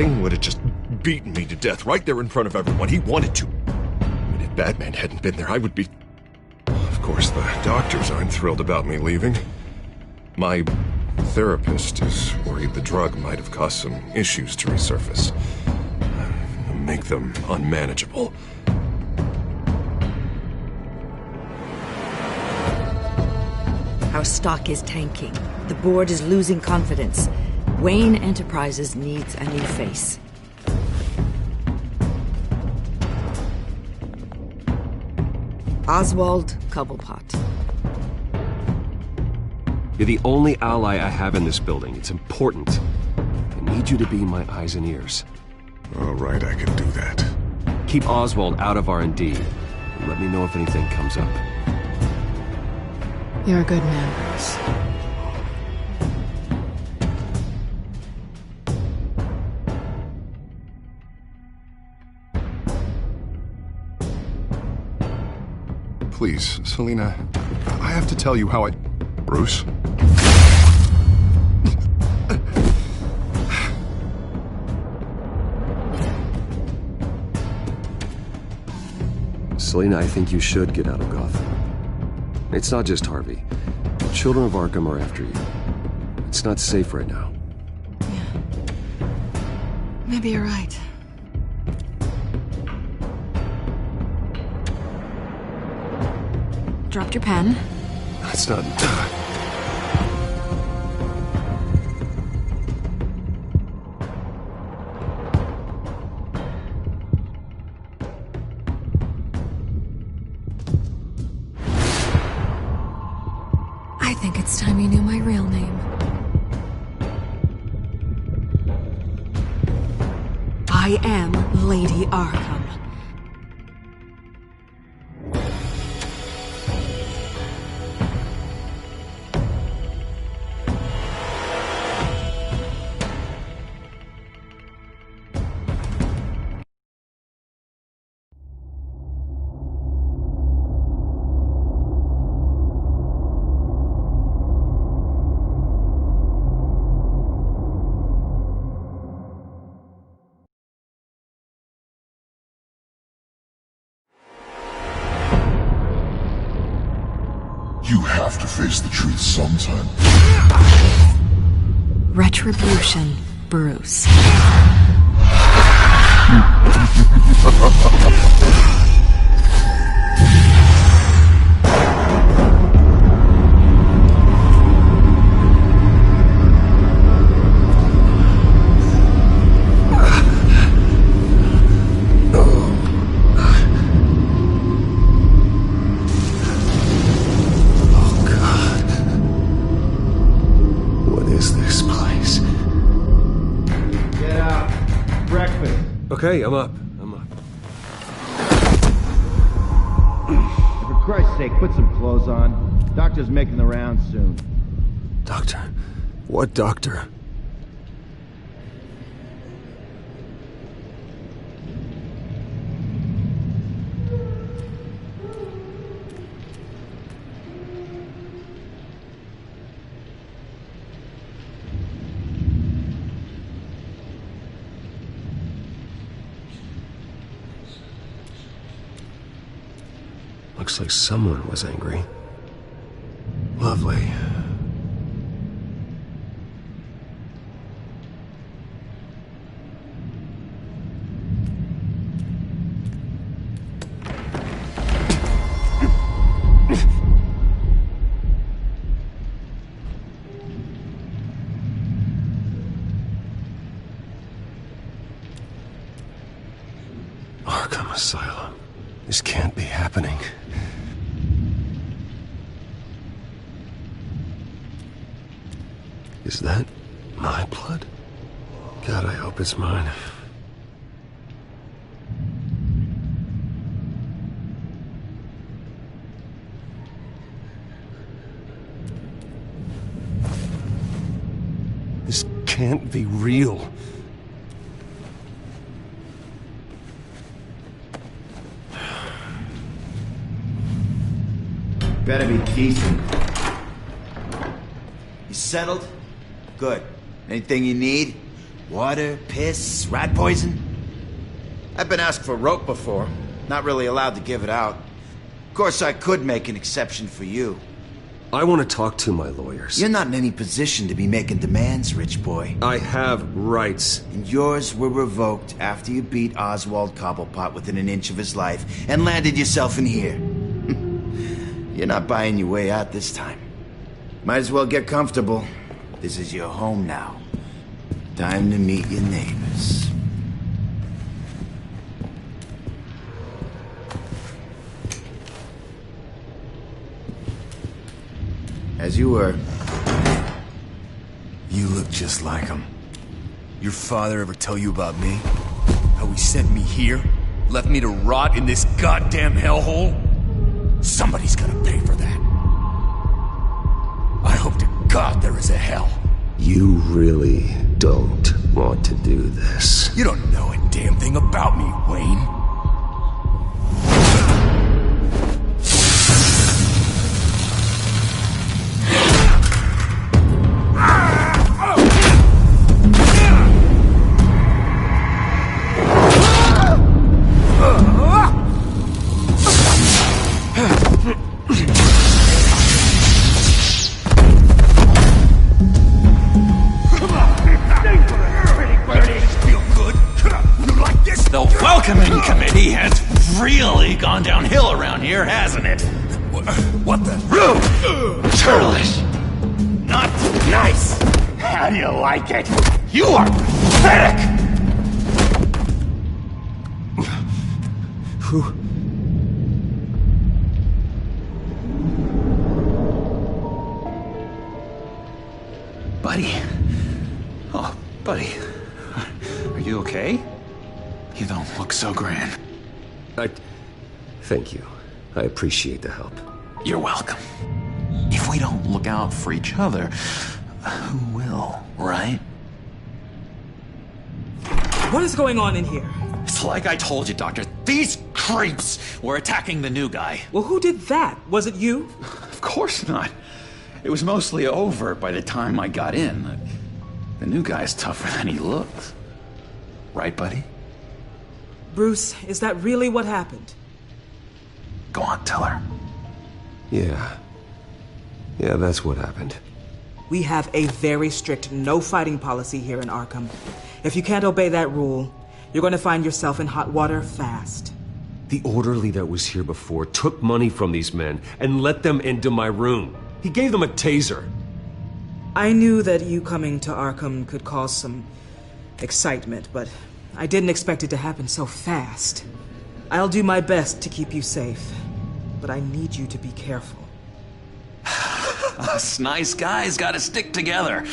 Bane would have just beaten me to death right there in front of everyone. He wanted to. And if Batman hadn't been there, I would be... Of course, the doctors aren't thrilled about me leaving. My therapist is worried the drug might have caused some issues to resurface. Make them unmanageable. Our stock is tanking. The board is losing confidence. Wayne Enterprises needs a new face. Oswald Cobblepot. You're the only ally I have in this building. It's important. I need you to be my eyes and ears. All right, I can do that. Keep Oswald out of R&D. And let me know if anything comes up. You're a good man, Bruce. Please, Selina, I have to tell you how I... Bruce? Selina, I think you should get out of Gotham. It's not just Harvey. The children of Arkham are after you. It's not safe right now. Yeah. Maybe you're right. Dropped your pen. It's not... I think it's time you knew my real name. I am Lady Arkham. You have to face the truth sometime. Retribution, Bruce. Okay, I'm up. For Christ's sake, put some clothes on. Doctor's making the rounds soon. Doctor? What doctor? Looks like someone was angry. Lovely. Arkham Asylum. This can't be happening. Is that my blood? God, I hope it's mine. This can't be real. Better be decent. You settled? Good. Anything you need? Water, piss, rat poison? I've been asked for rope before. Not really allowed to give it out. Of course, I could make an exception for you. I want to talk to my lawyers. You're not in any position to be making demands, rich boy. I have rights. And yours were revoked after you beat Oswald Cobblepot within an inch of his life and landed yourself in here. You're not buying your way out this time. Might as well get comfortable. This is your home now. Time to meet your neighbors. As you were. You look just like him. Your father ever tell you about me? How he sent me here? Left me to rot in this goddamn hellhole? Somebody's gonna pay for that. I hope to God there is a hell. You really don't want to do this. You don't know a damn thing about me, Wayne. Gone downhill around here, hasn't it? What the? Rude! Churlish! Not nice! How do you like it? You are pathetic! Who? Buddy. Oh, buddy. Are you okay? You don't look so grand. Thank you. I appreciate the help. You're welcome. If we don't look out for each other, who will, right? What is going on in here? It's like I told you, Doctor. These creeps were attacking the new guy. Well, who did that? Was it you? Of course not. It was mostly over by the time I got in. The new guy's tougher than he looks. Right, buddy? Bruce, is that really what happened? Go on, tell her. Yeah. Yeah, that's what happened. We have a very strict no fighting policy here in Arkham. If you can't obey that rule, you're going to find yourself in hot water fast. The orderly that was here before took money from these men and let them into my room. He gave them a taser. I knew that you coming to Arkham could cause some excitement, but I didn't expect it to happen so fast. I'll do my best to keep you safe, but I need you to be careful. Us nice guys gotta stick together.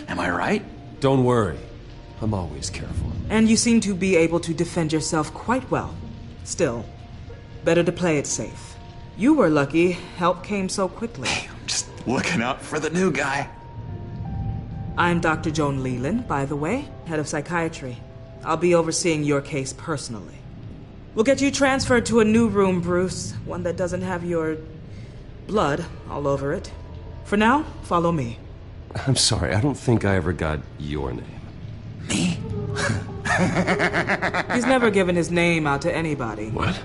Am I right? Don't worry. I'm always careful. And you seem to be able to defend yourself quite well. Still, better to play it safe. You were lucky help came so quickly. I'm just looking out for the new guy. I'm Dr. Joan Leland, by the way, head of psychiatry. I'll be overseeing your case personally. We'll get you transferred to a new room, Bruce. One that doesn't have your blood all over it. For now, follow me. I'm sorry, I don't think I ever got your name. Me? He's never given his name out to anybody. What?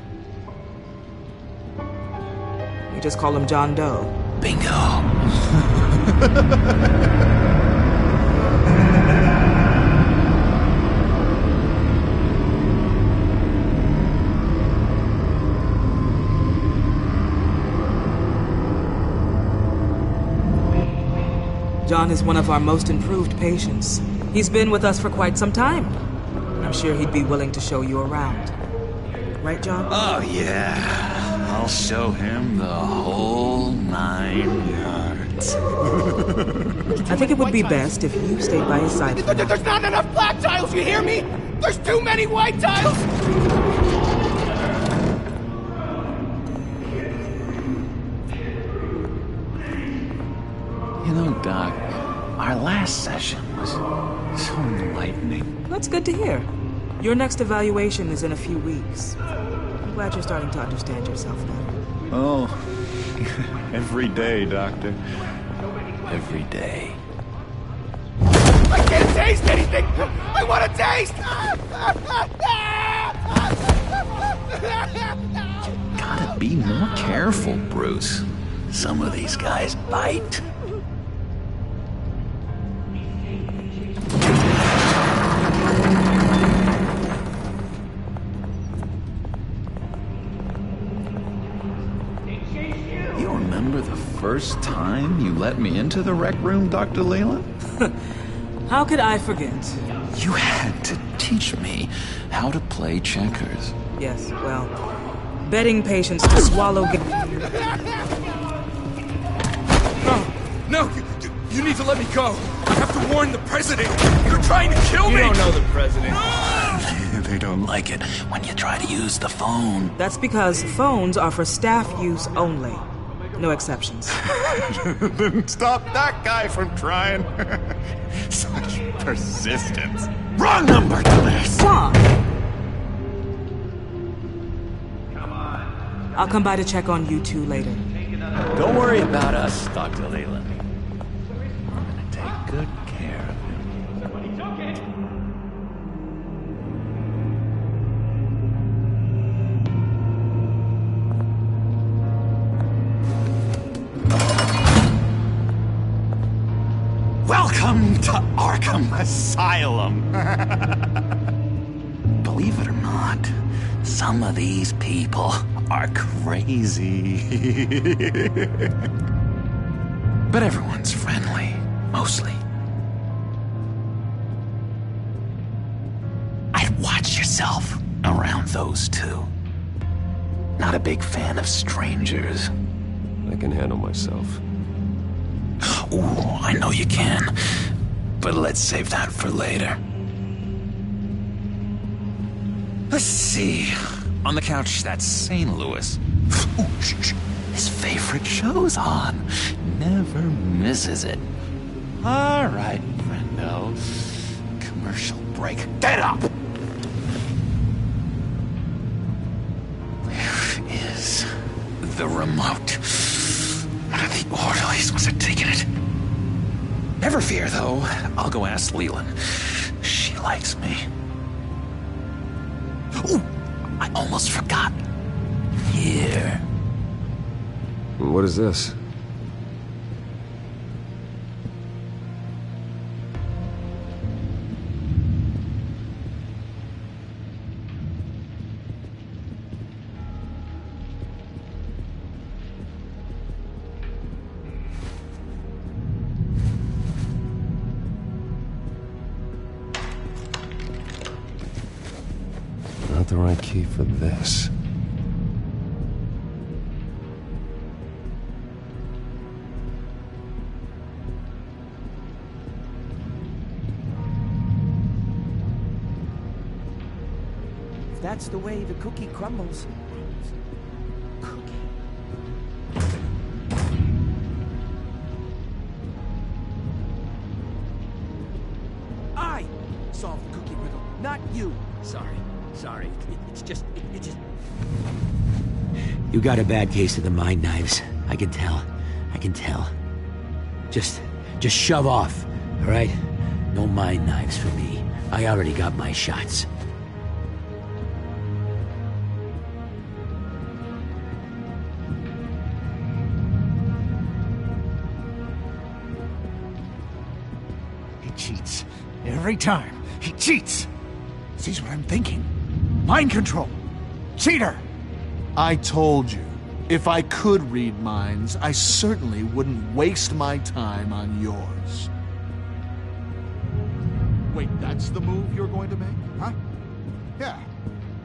We just call him John Doe. Bingo. John is one of our most improved patients. He's been with us for quite some time. I'm sure he'd be willing to show you around. Right, John? Oh, yeah. I'll show him the whole 9 yards. I think it would be best if you stayed by his side. There's not enough black tiles, you hear me? There's too many white tiles! You know, Doc, our last session was so enlightening. That's good to hear. Your next evaluation is in a few weeks. I'm glad you're starting to understand yourself better. Oh, every day, Doctor. Every day. I can't taste anything! I want to taste! Gotta be more careful, Bruce. Some of these guys bite. You remember the first time you let me into the rec room, Dr. Leland? How could I forget? You had to teach me how to play checkers. Yes, well, betting patients to swallow... No, you need to let me go. I have to warn the president. You're trying to kill me. You don't know the president. They don't like it when you try to use the phone. That's because phones are for staff use only. No exceptions. Then stop that guy from trying. Such persistence. Wrong number, dumbass! Wrong! I'll come by to check on you two later. Don't worry about us, Dr. Leland. I'm gonna take good care of him. Welcome to Arkham Asylum. Believe it or not, some of these people are crazy. But everyone's friendly, mostly. I'd watch yourself around those two. Not a big fan of strangers. I can handle myself. Ooh, I know you can. But let's save that for later. Let's see. On the couch, that's St. Louis. Ooh, his favorite show's on. Never misses it. All right, friendo. Commercial break. Get up! Where is the remote? One of the orderlies must have taken it. Never fear, though. I'll go ask Leland. She likes me. Ooh! I almost forgot. Here. What is this? Not the right key for this. If that's the way the cookie crumbles. Cookie. I solved the cookie riddle, not you. Sorry. It's just... You got a bad case of the mind knives. I can tell. Just shove off, all right? No mind knives for me. I already got my shots. He cheats. Every time. He cheats. Sees what I'm thinking. Mind control. Cheater! I told you, if I could read minds, I certainly wouldn't waste my time on yours. Wait, that's the move you're going to make? Huh? Yeah.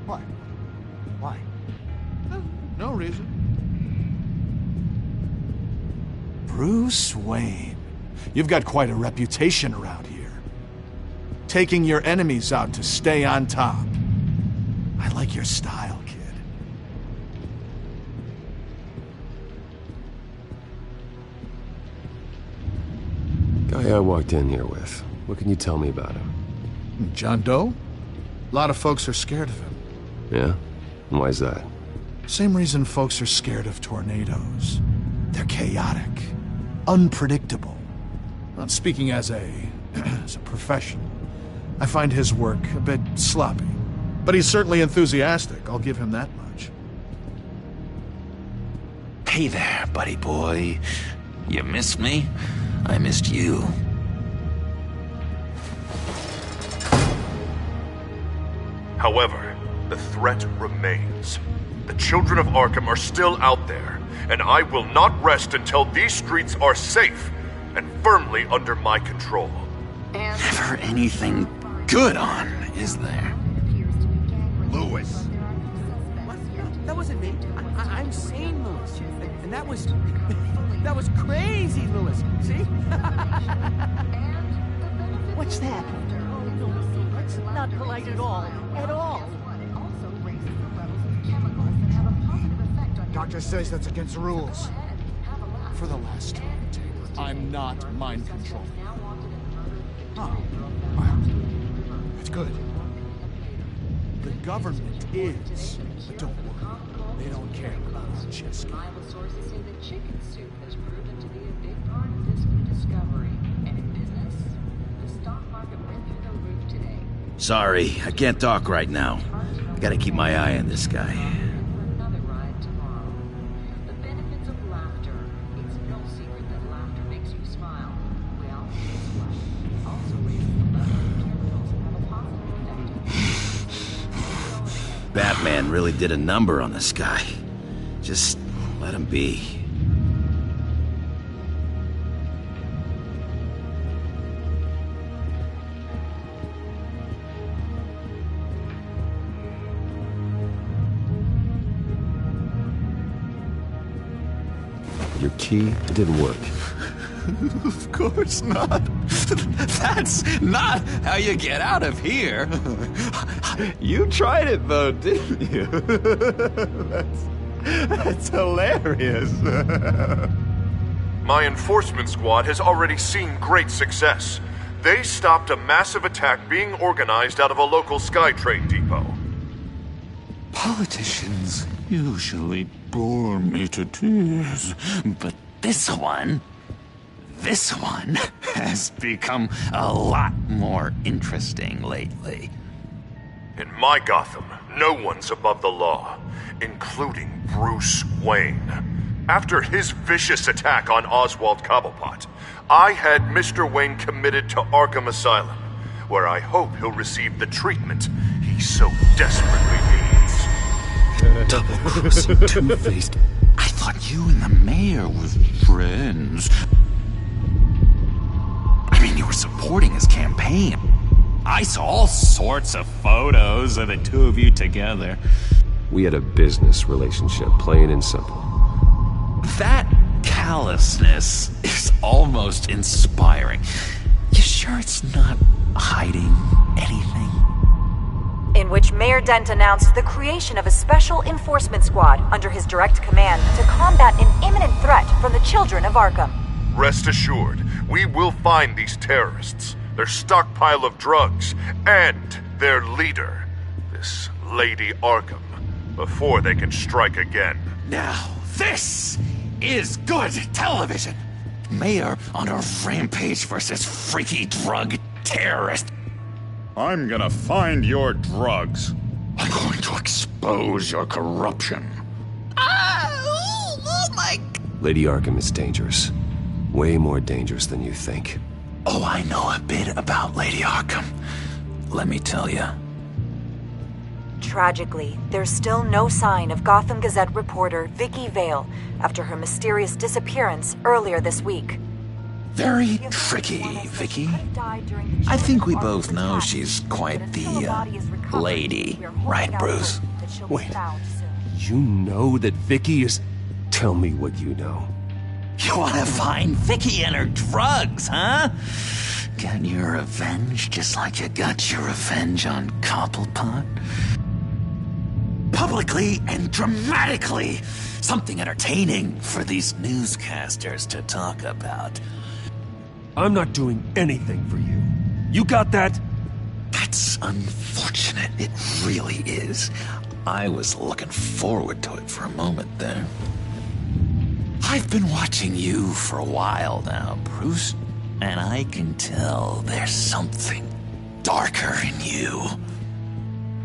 What? Why? No reason. Bruce Wayne. You've got quite a reputation around here. Taking your enemies out to stay on top. I like your style, kid. Guy I walked in here with. What can you tell me about him? John Doe? A lot of folks are scared of him. Yeah? And why is that? Same reason folks are scared of tornadoes. They're chaotic, unpredictable. Not speaking as a professional. I find his work a bit sloppy. But he's certainly enthusiastic, I'll give him that much. Hey there, buddy boy. You missed me? I missed you. However, the threat remains. The children of Arkham are still out there, and I will not rest until these streets are safe and firmly under my control. Never anything good on, is there? Lewis. What? That wasn't me. I'm sane, Lewis. And that was... that was crazy, Lewis. See? What's that? That's not polite at all. At all. Doctor says that's against the rules. For the last time, Taylor, I'm not mind controlled. Oh. That's good. The government is, but don't worry. They don't care about our chess game. Sources say that chicken soup has proven to be a big part of this new discovery. And in business, the stock market went through the roof today. Sorry, I can't talk right now. I gotta keep my eye on this guy. Another ride tomorrow. The benefits of laughter. It's no secret that laughter makes you smile. Well, guess what? It also raises the level of chemicals that have a positive effect. Batman really did a number on this guy. Just let him be. Your key didn't work. Of course not. That's not how you get out of here. You tried it though, didn't you? That's hilarious. My enforcement squad has already seen great success. They stopped a massive attack being organized out of a local SkyTrain depot. Politicians usually bore me to tears, but this one has become a lot more interesting lately. In my Gotham, no one's above the law, including Bruce Wayne. After his vicious attack on Oswald Cobblepot, I had Mr. Wayne committed to Arkham Asylum, where I hope he'll receive the treatment he so desperately needs. Double-crossing, two-faced. I thought you and the mayor were friends. I mean, you were supporting his campaign. I saw all sorts of photos of the two of you together. We had a business relationship, plain and simple. That callousness is almost inspiring. You sure it's not hiding anything? In which Mayor Dent announced the creation of a special enforcement squad under his direct command to combat an imminent threat from the children of Arkham. Rest assured, we will find these terrorists, their stockpile of drugs, and their leader, this Lady Arkham, before they can strike again. Now, this is good television. Mayor on a rampage versus freaky drug terrorist. I'm gonna find your drugs. I'm going to expose your corruption. Oh my... Lady Arkham is dangerous. Way more dangerous than you think. Oh, I know a bit about Lady Arkham. Let me tell you. Tragically, there's still no sign of Gotham Gazette reporter Vicky Vale after her mysterious disappearance earlier this week. Very tricky, Vicky. I think we both know she's quite the, lady, right, Bruce? Wait, you know that Vicky is... Tell me what you know. You want to find Vicky and her drugs, huh? Get your revenge just like you got your revenge on Cobblepot? Publicly and dramatically. Something entertaining for these newscasters to talk about. I'm not doing anything for you. You got that? That's unfortunate. It really is. I was looking forward to it for a moment there. I've been watching you for a while now, Bruce, and I can tell there's something darker in you.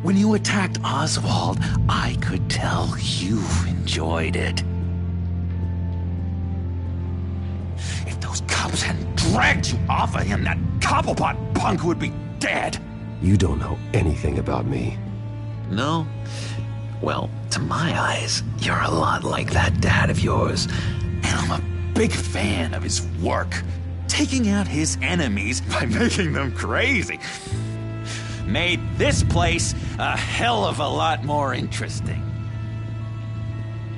When you attacked Oswald, I could tell you enjoyed it. If those cops hadn't dragged you off of him, that Cobblepot punk would be dead. You don't know anything about me. No? Well, to my eyes, you're a lot like that dad of yours. And I'm a big fan of his work. Taking out his enemies by making them crazy. Made this place a hell of a lot more interesting.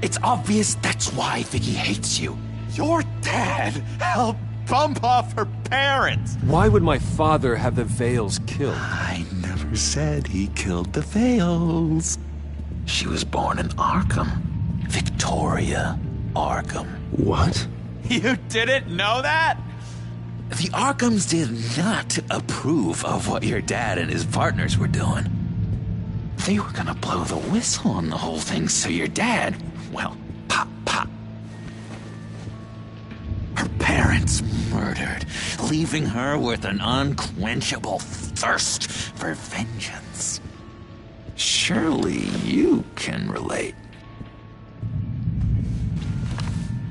It's obvious that's why Vicky hates you. Your dad helped bump off her parents. Why would my father have the Vales killed? I never said he killed the Vales. She was born in Arkham. Victoria Arkham. What? You didn't know that? The Arkhams did not approve of what your dad and his partners were doing. They were gonna blow the whistle on the whole thing, so your dad, well, pop. Her parents murdered, leaving her with an unquenchable thirst for vengeance. Surely you can relate.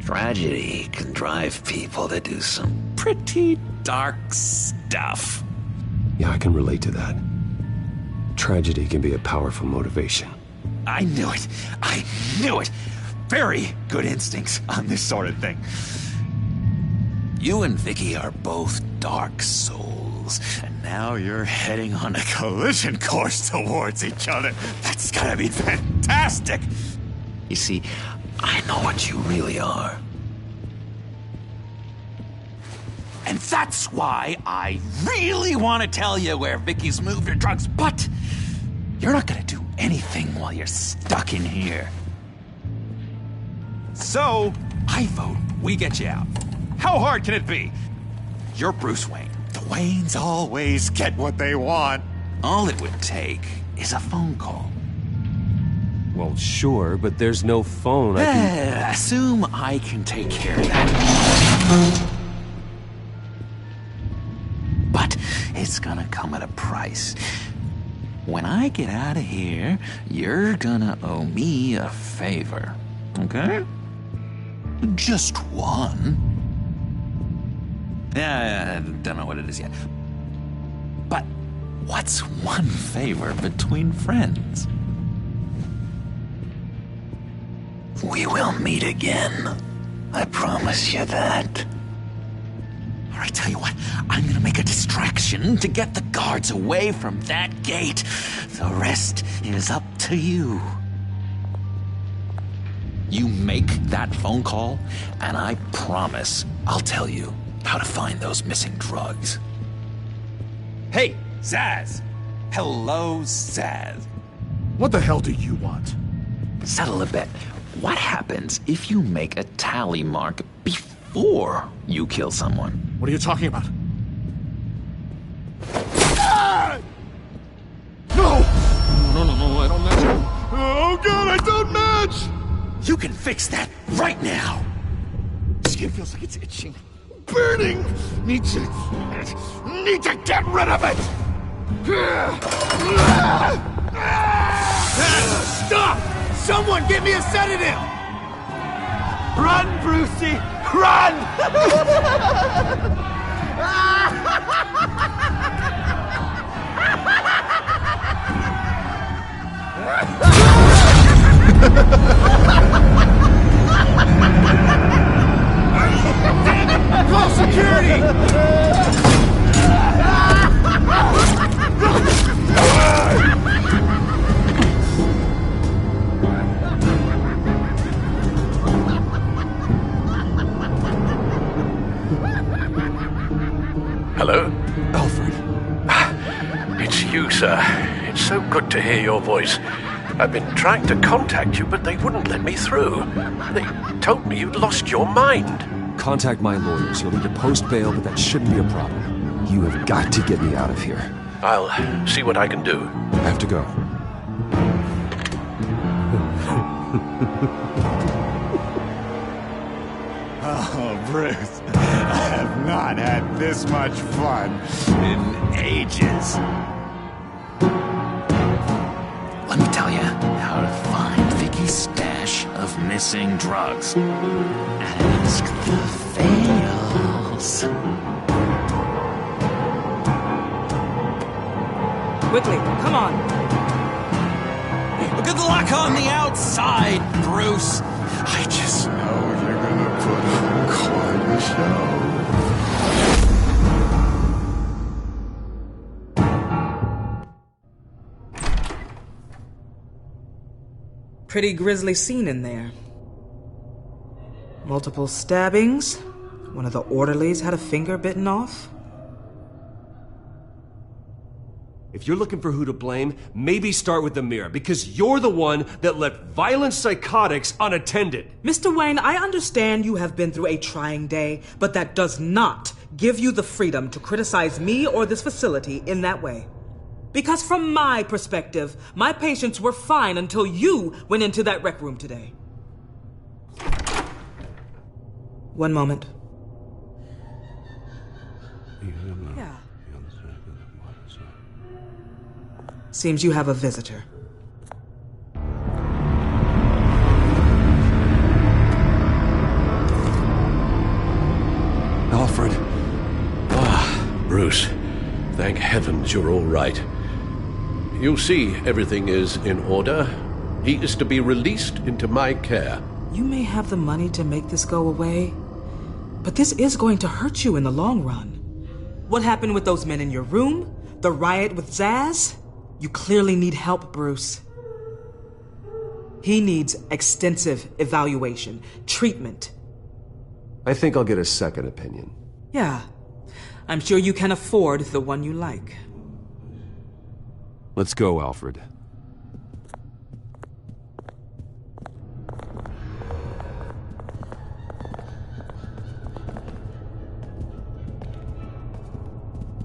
Tragedy can drive people to do some pretty dark stuff. Yeah, I can relate to that. Tragedy can be a powerful motivation. I knew it. I knew it. Very good instincts on this sort of thing. You and Vicky are both dark souls, and now you're heading on a collision course towards each other. That's gotta be fantastic. You see, I know what you really are. And that's why I really want to tell you where Vicky's moved her drugs, but you're not gonna do anything while you're stuck in here. So, I vote we get you out. How hard can it be? You're Bruce Wayne. The Waynes always get what they want. All it would take is a phone call. Well, sure, but there's no phone. I can... Assume I can take care of that. But it's gonna come at a price. When I get out of here, you're gonna owe me a favor. Okay? Just one. Yeah, I don't know what it is yet. But what's one favor between friends? We will meet again. I promise you that. All right, tell you what. I'm gonna make a distraction to get the guards away from that gate. The rest is up to you. You make that phone call, and I promise I'll tell you how to find those missing drugs. Hey, Zaz! Hello, Zaz. What the hell do you want? Settle a bet. What happens if you make a tally mark before you kill someone? What are you talking about? No! No, I don't match. Oh god, I don't match! You can fix that right now! Skin feels like it's itching. Burning! Need to get rid of it! Stop! Someone get me a sedative! Run, Brucey! Run! Call security! Hello? Alfred. It's you, sir. It's so good to hear your voice. I've been trying to contact you, but they wouldn't let me through. They told me you'd lost your mind. Contact my lawyers. You'll need to post bail, but that shouldn't be a problem. You have got to get me out of here. I'll see what I can do. I have to go. Oh, Bruce. have not had this much fun in ages. Let me tell you how to find Vicky's stash of missing drugs. Ask the fails. Quickly, come on. Good luck on the outside, Bruce. I just know you're gonna put on quite a show. Pretty grisly scene in there. Multiple stabbings. One of the orderlies had a finger bitten off. If you're looking for who to blame, maybe start with the mirror, because you're the one that left violent psychotics unattended. Mr. Wayne, I understand you have been through a trying day, but that does not give you the freedom to criticize me or this facility in that way. Because from my perspective, my patients were fine until you went into that rec room today. One moment. Yeah. Seems you have a visitor. Alfred. Bruce, thank heavens you're all right. You see, everything is in order. He is to be released into my care. You may have the money to make this go away, but this is going to hurt you in the long run. What happened with those men in your room? The riot with Zaz? You clearly need help, Bruce. He needs extensive evaluation, treatment. I think I'll get a second opinion. Yeah, I'm sure you can afford the one you like. Let's go, Alfred.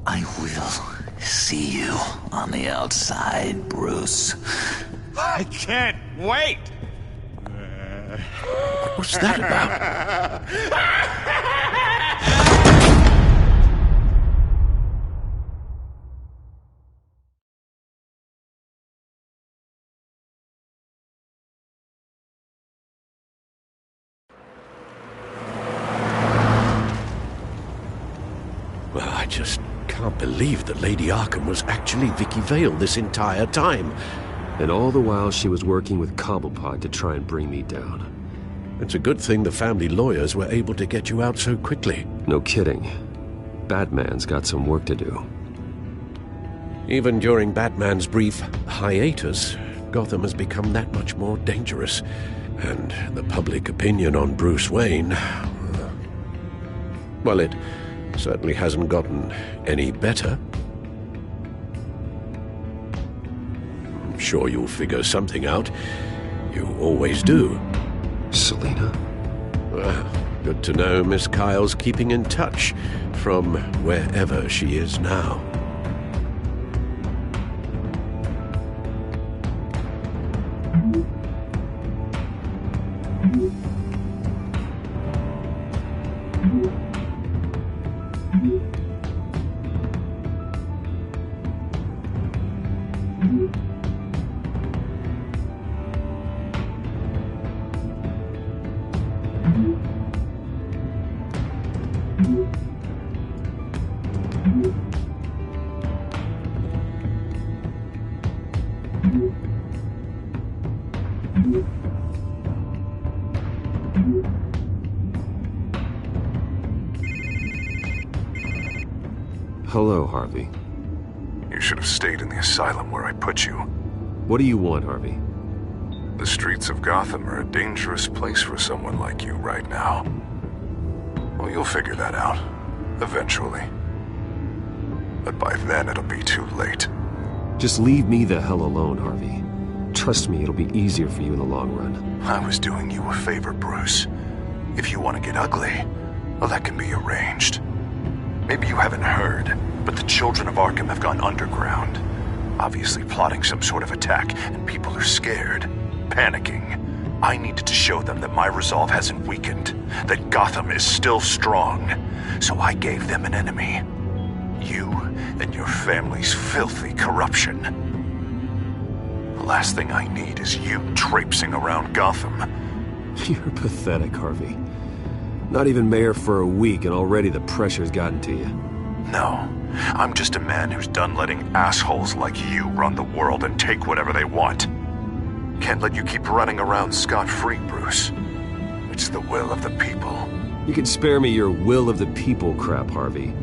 I will see you on the outside, Bruce. I can't wait! What's that about? Well, I just can't believe that Lady Arkham was actually Vicky Vale this entire time. And all the while she was working with Cobblepot to try and bring me down. It's a good thing the family lawyers were able to get you out so quickly. No kidding. Batman's got some work to do. Even during Batman's brief hiatus, Gotham has become that much more dangerous. And the public opinion on Bruce Wayne... well, it certainly hasn't gotten any better. I'm sure you'll figure something out. You always do. Selina? Well, good to know Miss Kyle's keeping in touch from wherever she is now. Hello, Harvey. You should have stayed in the asylum where I put you. What do you want, Harvey? The streets of Gotham are a dangerous place for someone like you right now. Well, you'll figure that out. Eventually. But by then, it'll be too late. Just leave me the hell alone, Harvey. Trust me, it'll be easier for you in the long run. I was doing you a favor, Bruce. If you want to get ugly, well, that can be arranged. Maybe you haven't heard, but the children of Arkham have gone underground. Obviously plotting some sort of attack, and people are scared, panicking. I needed to show them that my resolve hasn't weakened, that Gotham is still strong. So I gave them an enemy. You and your family's filthy corruption. The last thing I need is you traipsing around Gotham. You're pathetic, Harvey. Not even mayor for a week and already the pressure's gotten to you. No, I'm just a man who's done letting assholes like you run the world and take whatever they want. Can't let you keep running around scot-free, Bruce. It's the will of the people. You can spare me your will of the people crap, Harvey.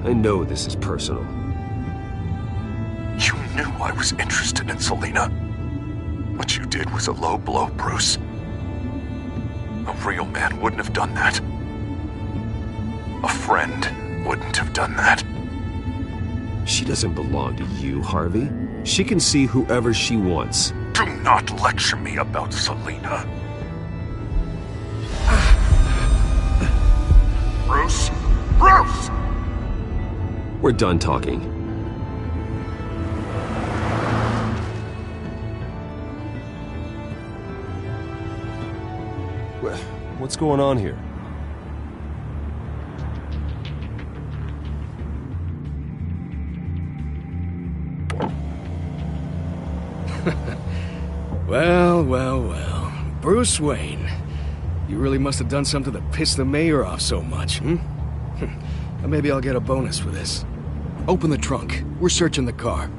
I know this is personal. You knew I was interested in Selina. What you did was a low blow, Bruce. A real man wouldn't have done that. A friend wouldn't have done that. She doesn't belong to you, Harvey. She can see whoever she wants. Do not lecture me about Selina. Bruce? Bruce! We're done talking. What's going on here? Well. Bruce Wayne. You really must have done something to piss the mayor off so much, Maybe I'll get a bonus for this. Open the trunk. We're searching the car.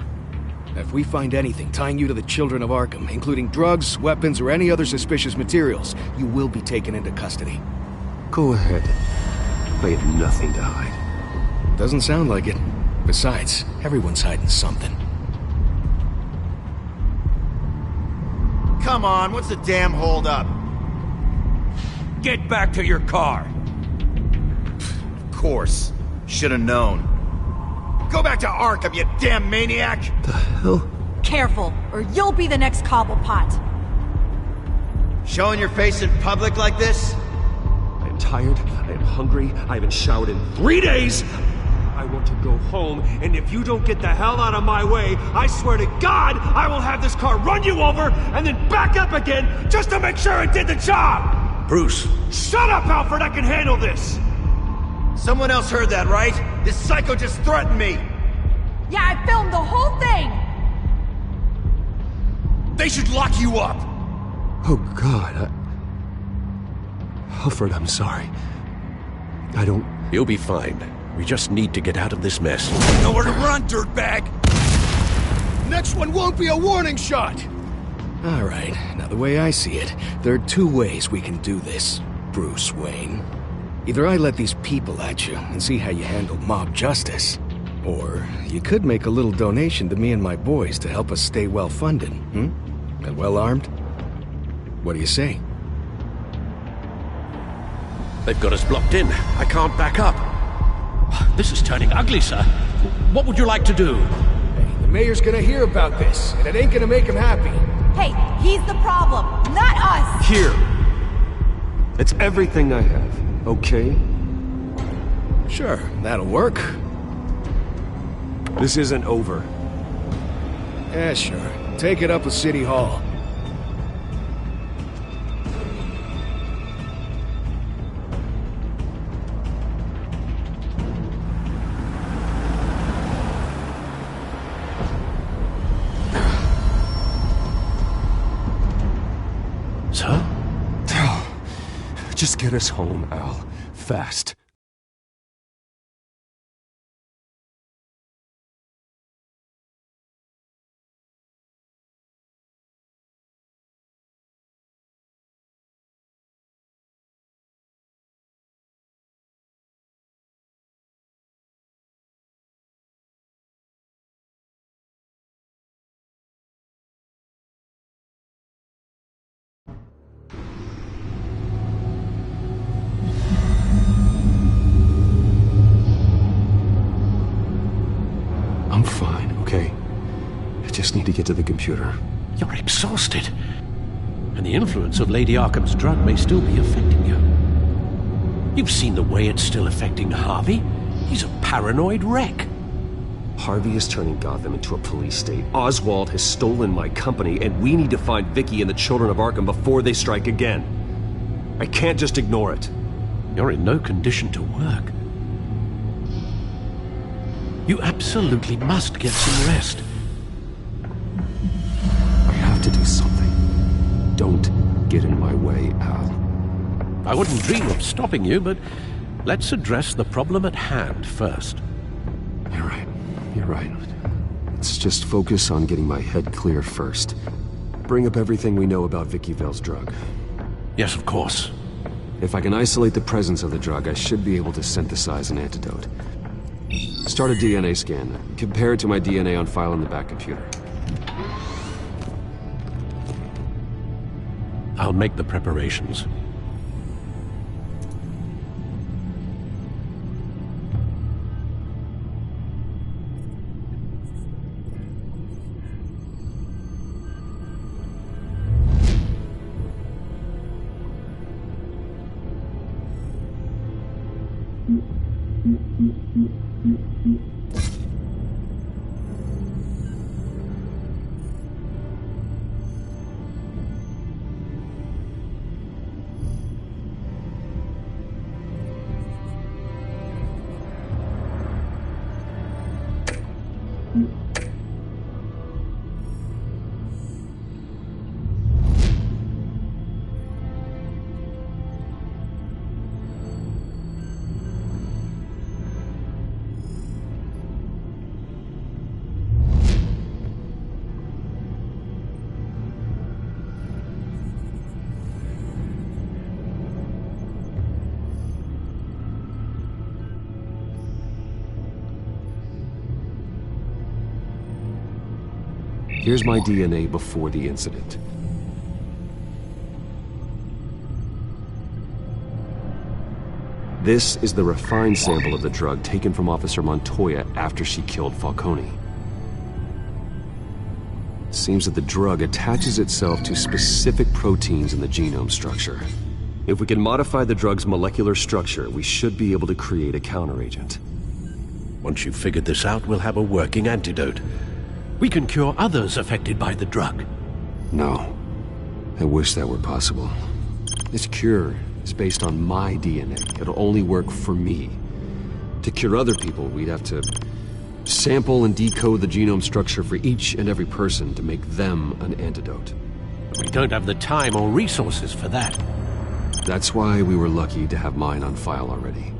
If we find anything tying you to the children of Arkham, including drugs, weapons, or any other suspicious materials, you will be taken into custody. Go ahead. I have nothing to hide. Doesn't sound like it. Besides, everyone's hiding something. Come on, what's the damn holdup? Get back to your car! Of course. Should've known. Go back to Arkham, you damn maniac! The hell? Careful, or you'll be the next Cobblepot. Showing your face in public like this? I am tired, I am hungry, I haven't showered in 3 days! I want to go home, and if you don't get the hell out of my way, I swear to God, I will have this car run you over, and then back up again, just to make sure it did the job! Bruce. Shut up, Alfred, I can handle this! Someone else heard that, right? This psycho just threatened me! Yeah, I filmed the whole thing! They should lock you up! Oh, God, Alfred, I'm sorry. I don't... You'll be fine. We just need to get out of this mess. Nowhere to run, dirtbag! Next one won't be a warning shot! All right, now the way I see it, there are 2 ways we can do this, Bruce Wayne. Either I let these people at you and see how you handle mob justice, or you could make a little donation to me and my boys to help us stay well-funded, and well-armed? What do you say? They've got us blocked in. I can't back up. This is turning ugly, sir. What would you like to do? Hey, the mayor's gonna hear about this, and it ain't gonna make him happy. Hey, he's the problem, not us! Here! It's everything I have, okay? Sure, that'll work. This isn't over. Yeah, sure. Take it up with City Hall. Sir? Just get us home, Al. Fast. I'm fine, okay? I just need to get to the computer. You're exhausted. And the influence of Lady Arkham's drug may still be affecting you. You've seen the way it's still affecting Harvey. He's a paranoid wreck. Harvey is turning Gotham into a police state. Oswald has stolen my company, and we need to find Vicky and the children of Arkham before they strike again. I can't just ignore it. You're in no condition to work. You absolutely must get some rest. I have to do something. Don't get in my way, Al. I wouldn't dream of stopping you, but let's address the problem at hand first. You're right. You're right. Let's just focus on getting my head clear first. Bring up everything we know about Vicky Vale's drug. Yes, of course. If I can isolate the presence of the drug, I should be able to synthesize an antidote. Start a DNA scan. Compare it to my DNA on file in the back computer. I'll make the preparations. Here's my DNA before the incident. This is the refined sample of the drug taken from Officer Montoya after she killed Falcone. It seems that the drug attaches itself to specific proteins in the genome structure. If we can modify the drug's molecular structure, we should be able to create a counteragent. Once you've figured this out, we'll have a working antidote. We can cure others affected by the drug. No. I wish that were possible. This cure is based on my DNA. It'll only work for me. To cure other people, we'd have to sample and decode the genome structure for each and every person to make them an antidote. We don't have the time or resources for that. That's why we were lucky to have mine on file already.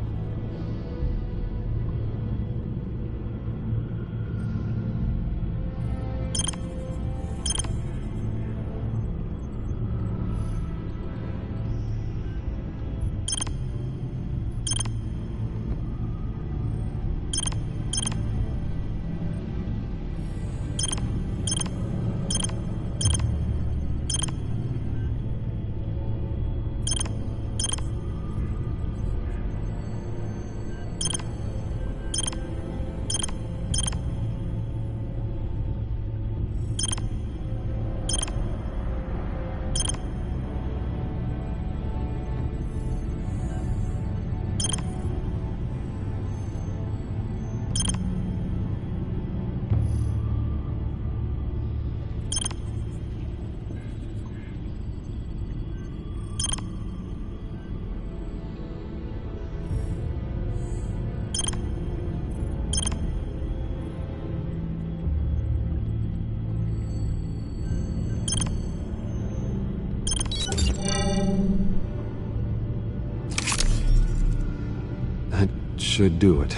Should do it.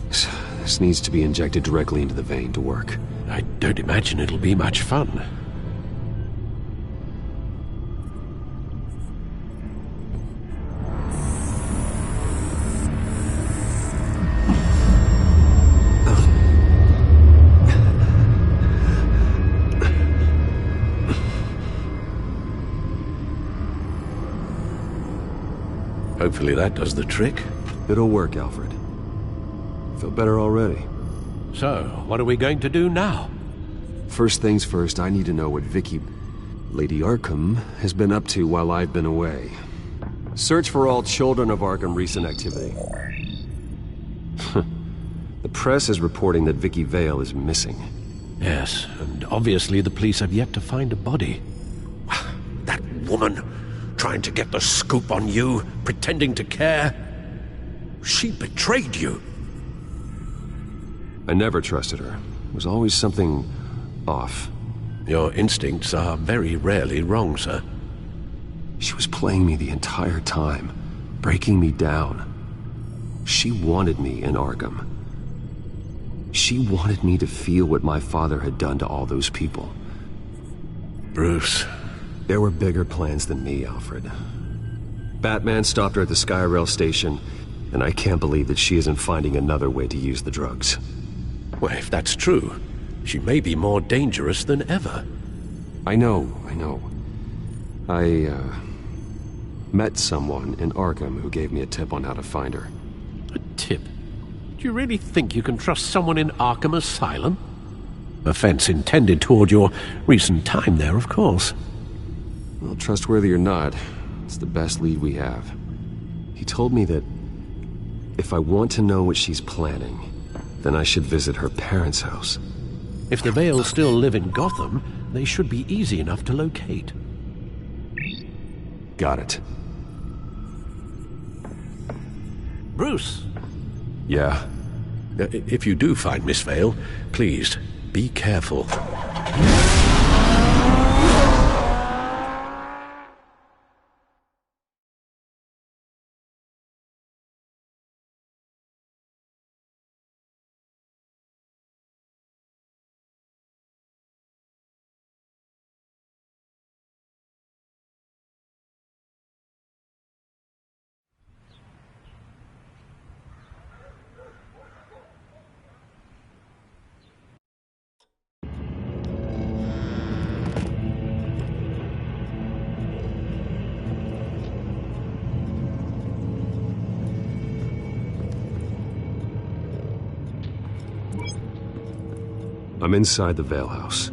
This needs to be injected directly into the vein to work. I don't imagine it'll be much fun. Hopefully that does the trick. It'll work, Alfred. Feel better already. So, what are we going to do now? First things first, I need to know what Lady Arkham, has been up to while I've been away. Search for all children of Arkham recent activity. The press is reporting that Vicky Vale is missing. Yes, and obviously the police have yet to find a body. That woman, trying to get the scoop on you, pretending to care. She betrayed you. I never trusted her. There was always something off. Your instincts are very rarely wrong, sir. She was playing me the entire time, breaking me down. She wanted me in Arkham. She wanted me to feel what my father had done to all those people. Bruce. There were bigger plans than me, Alfred. Batman stopped her at the Skyrail station, and I can't believe that she isn't finding another way to use the drugs. Well, if that's true, she may be more dangerous than ever. I know. I met someone in Arkham who gave me a tip on how to find her. A tip? Do you really think you can trust someone in Arkham Asylum? Offense intended toward your recent time there, of course. Well, trustworthy or not, it's the best lead we have. He told me that if I want to know what she's planning, then I should visit her parents' house. If the Vales still live in Gotham, they should be easy enough to locate. Got it. Bruce! Yeah? If you do find Miss Vale, please, be careful. I'm inside the Vale house.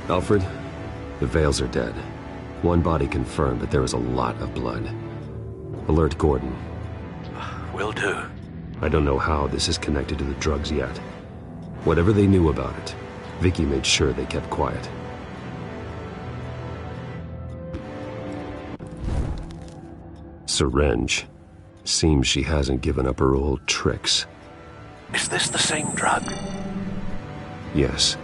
Alfred, the Vales are dead. One body confirmed, but there is a lot of blood. Alert Gordon. Will do. I don't know how this is connected to the drugs yet. Whatever they knew about it, Vicky made sure they kept quiet. Syringe. Seems she hasn't given up her old tricks. Is this the same drug? Yes.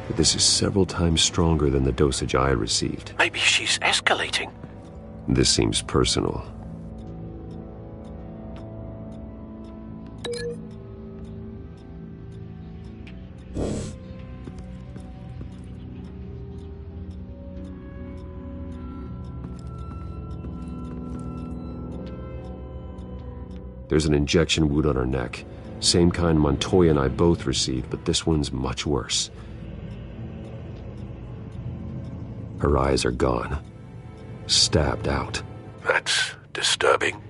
But this is several times stronger than the dosage I received. Maybe she's escalating. This seems personal. There's an injection wound on her neck. Same kind Montoya and I both received, but this one's much worse. Her eyes are gone. Stabbed out. That's disturbing.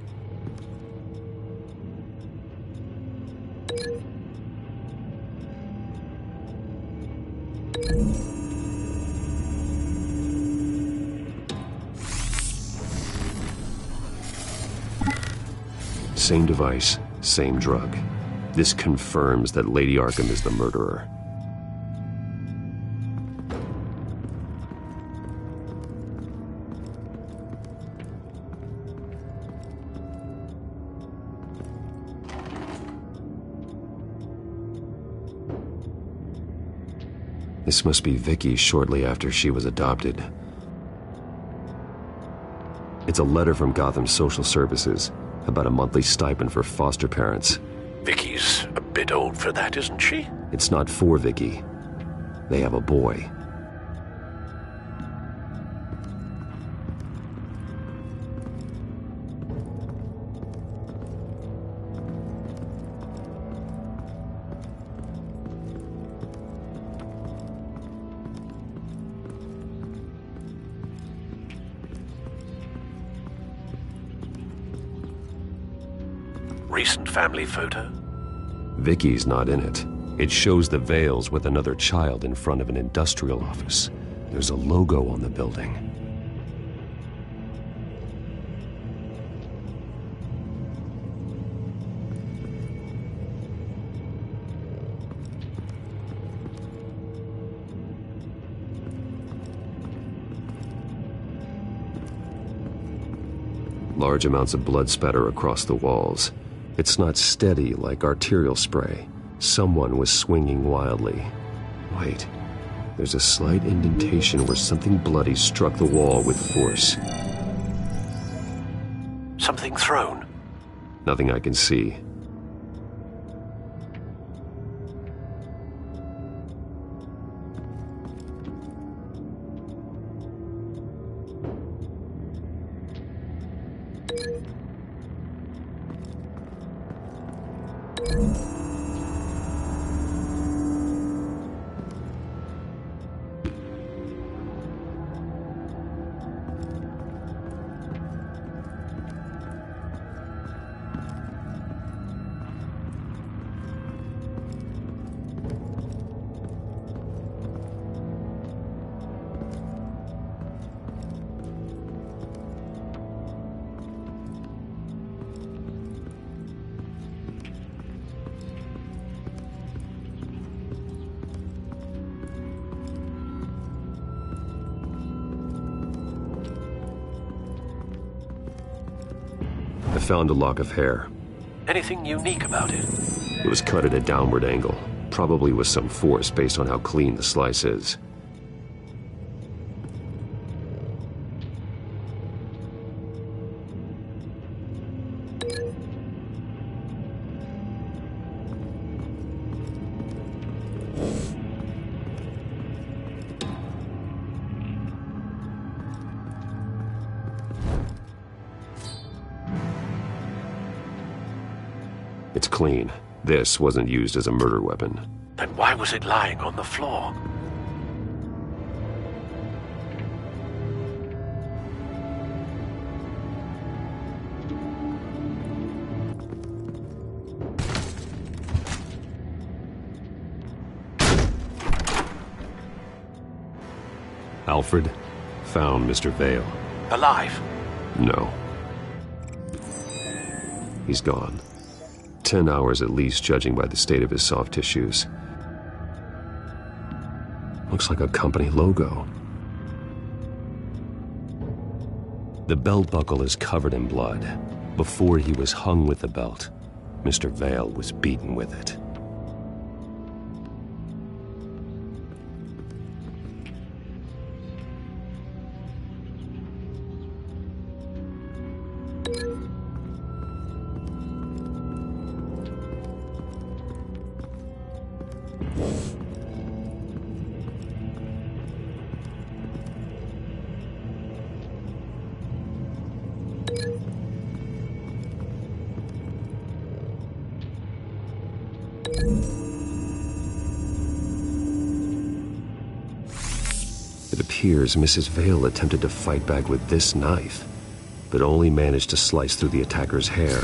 Same device, same drug. This confirms that Lady Arkham is the murderer. This must be Vicky shortly after she was adopted. It's a letter from Gotham Social Services about a monthly stipend for foster parents. Vicky's a bit old for that, isn't she? It's not for Vicky. They have a boy. recent family photo? Vicky's not in it. It shows the Vales with another child in front of an industrial office. There's a logo on the building. Large amounts of blood spatter across the walls. It's not steady like arterial spray. Someone was swinging wildly. Wait, there's a slight indentation where something bloody struck the wall with force. Something thrown? Nothing I can see. I found a lock of hair. Anything unique about it? It was cut at a downward angle, probably with some force based on how clean the slice is. It's clean. This wasn't used as a murder weapon. Then why was it lying on the floor? Alfred found Mr. Vale. Alive? No. He's gone. 10 hours at least, judging by the state of his soft tissues. Looks like a company logo. The belt buckle is covered in blood. Before he was hung with the belt, Mr. Vale was beaten with it. It appears Mrs. Vale attempted to fight back with this knife, but only managed to slice through the attacker's hair.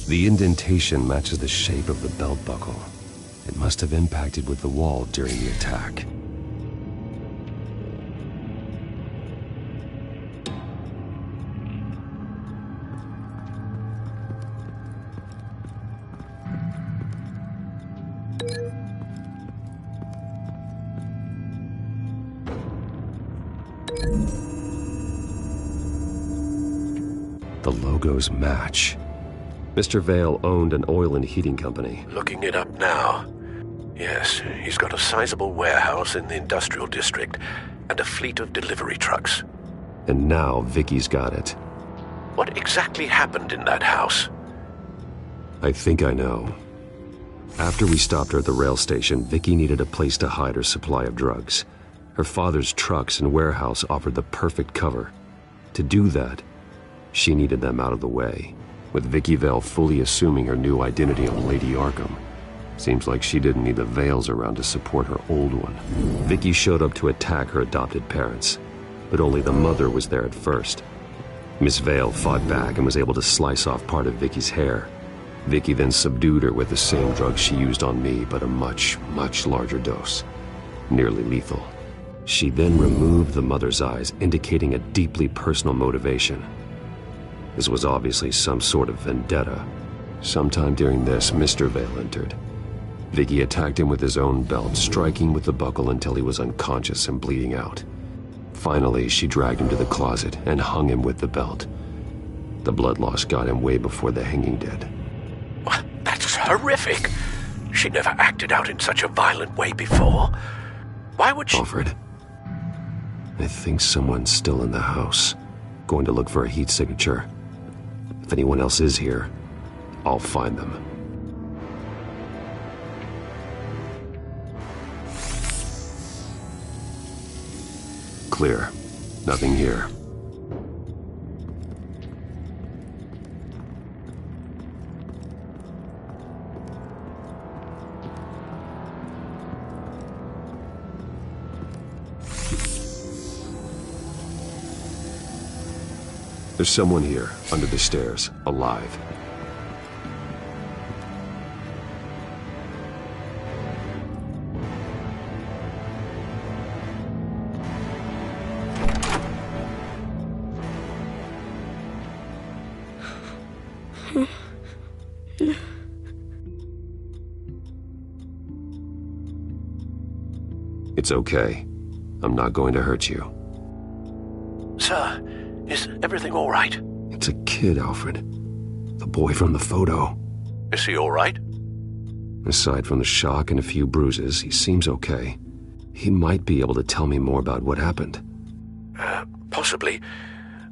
The indentation matches the shape of the belt buckle. It must have impacted with the wall during the attack. The logos match. Mr. Vale owned an oil and heating company. Looking it up now. Yes, he's got a sizable warehouse in the industrial district and a fleet of delivery trucks. And now Vicky's got it. What exactly happened in that house? I think I know. After we stopped her at the rail station, Vicky needed a place to hide her supply of drugs. Her father's trucks and warehouse offered the perfect cover. To do that, she needed them out of the way. With Vicky Vale fully assuming her new identity of Lady Arkham. Seems like she didn't need the Vales around to support her old one. Vicky showed up to attack her adopted parents, but only the mother was there at first. Miss Vale fought back and was able to slice off part of Vicky's hair. Vicky then subdued her with the same drug she used on me, but a much, much larger dose. Nearly lethal. She then removed the mother's eyes, indicating a deeply personal motivation. This was obviously some sort of vendetta. Sometime during this, Mr. Vale entered. Vicky attacked him with his own belt, striking with the buckle until he was unconscious and bleeding out. Finally, she dragged him to the closet and hung him with the belt. The blood loss got him way before the hanging did. That's horrific. She never acted out in such a violent way before. Why would she... Alfred, I think someone's still in the house. Going to look for a heat signature. If anyone else is here, I'll find them. Clear. Nothing here. There's someone here, under the stairs, alive. It's okay. I'm not going to hurt you. Sir, is everything all right? It's a kid, Alfred. The boy from the photo. Is he all right? Aside from the shock and a few bruises, he seems okay. He might be able to tell me more about what happened. Possibly.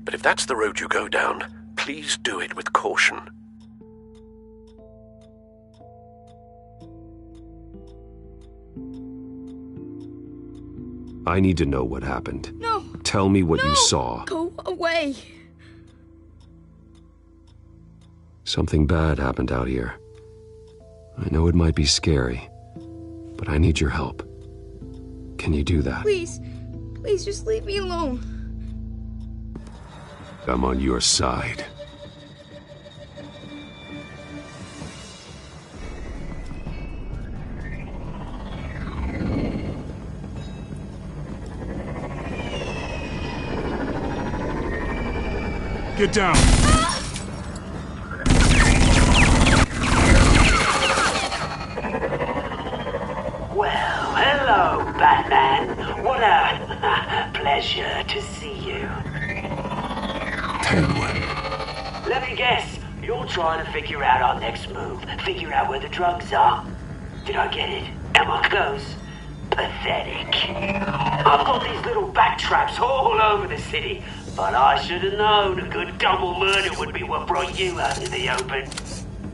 But if that's the road you go down, please do it with caution. I need to know what happened. No! Tell me what you saw. Go away! Something bad happened out here. I know it might be scary, but I need your help. Can you do that? Please, please just leave me alone. I'm on your side. Get down! Well, hello, Batman. What a pleasure to see you. Penguin. Let me guess, you're trying to figure out our next move. Figure out where the drugs are. Did I get it? Am I close? Pathetic. I've got these little bat traps all over the city, but I should have known a good double murder would be what brought you out in the open.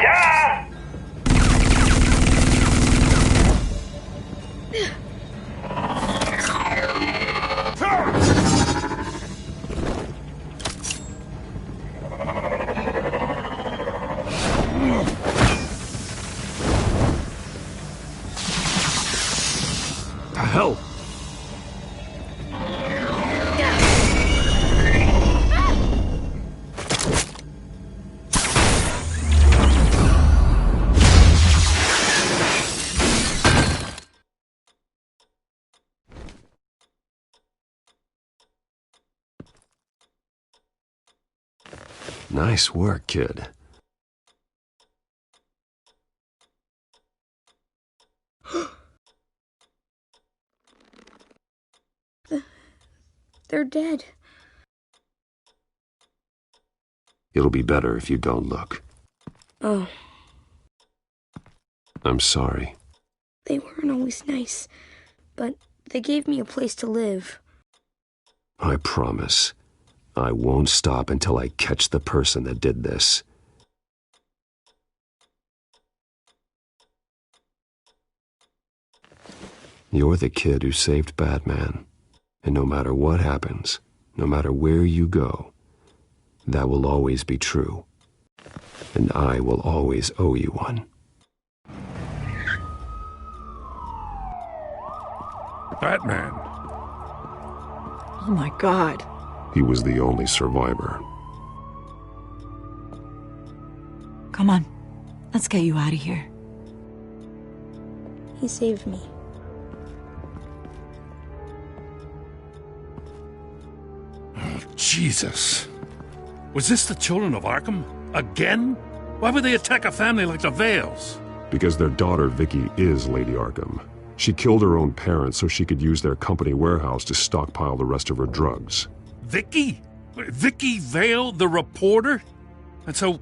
Ah! The hell? Nice work, kid. They're dead. It'll be better if you don't look. Oh. I'm sorry. They weren't always nice, but they gave me a place to live. I promise, I won't stop until I catch the person that did this. You're the kid who saved Batman, and no matter what happens, no matter where you go, that will always be true, and I will always owe you one. Batman. Oh my God. He was the only survivor. Come on, let's get you out of here. He saved me. Oh, Jesus. Was this the children of Arkham? Again? Why would they attack a family like the Vales? Because their daughter, Vicky, is Lady Arkham. She killed her own parents so she could use their company warehouse to stockpile the rest of her drugs. Vicky? Vicky Vale, the reporter? And so,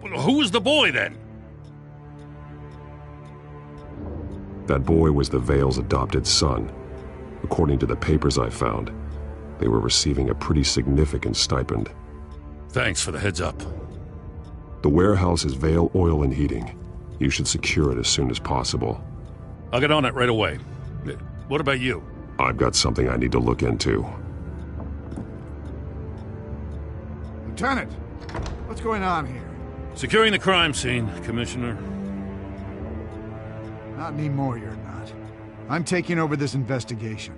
who was the boy then? That boy was the Vale's adopted son. According to the papers I found, they were receiving a pretty significant stipend. Thanks for the heads up. The warehouse is Vale Oil and Heating. You should secure it as soon as possible. I'll get on it right away. What about you? I've got something I need to look into. Lieutenant, what's going on here? Securing the crime scene, Commissioner. Not anymore, you're not. I'm taking over this investigation.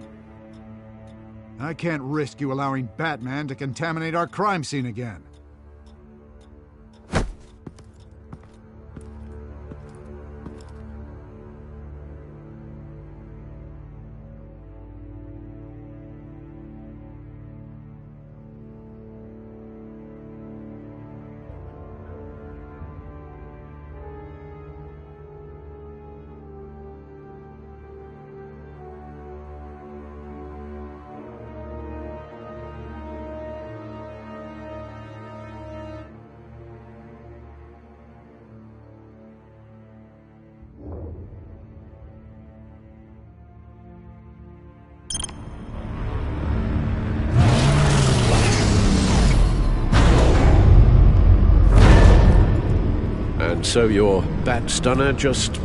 I can't risk you allowing Batman to contaminate our crime scene again. So your bat stunner just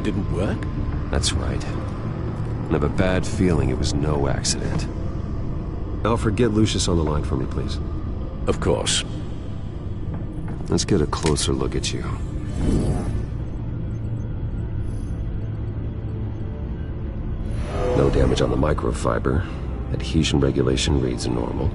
didn't work? That's right. I have a bad feeling it was no accident. Alfred, get Lucius on the line for me, please. Of course. Let's get a closer look at you. No damage on the microfiber. Adhesion regulation reads normal.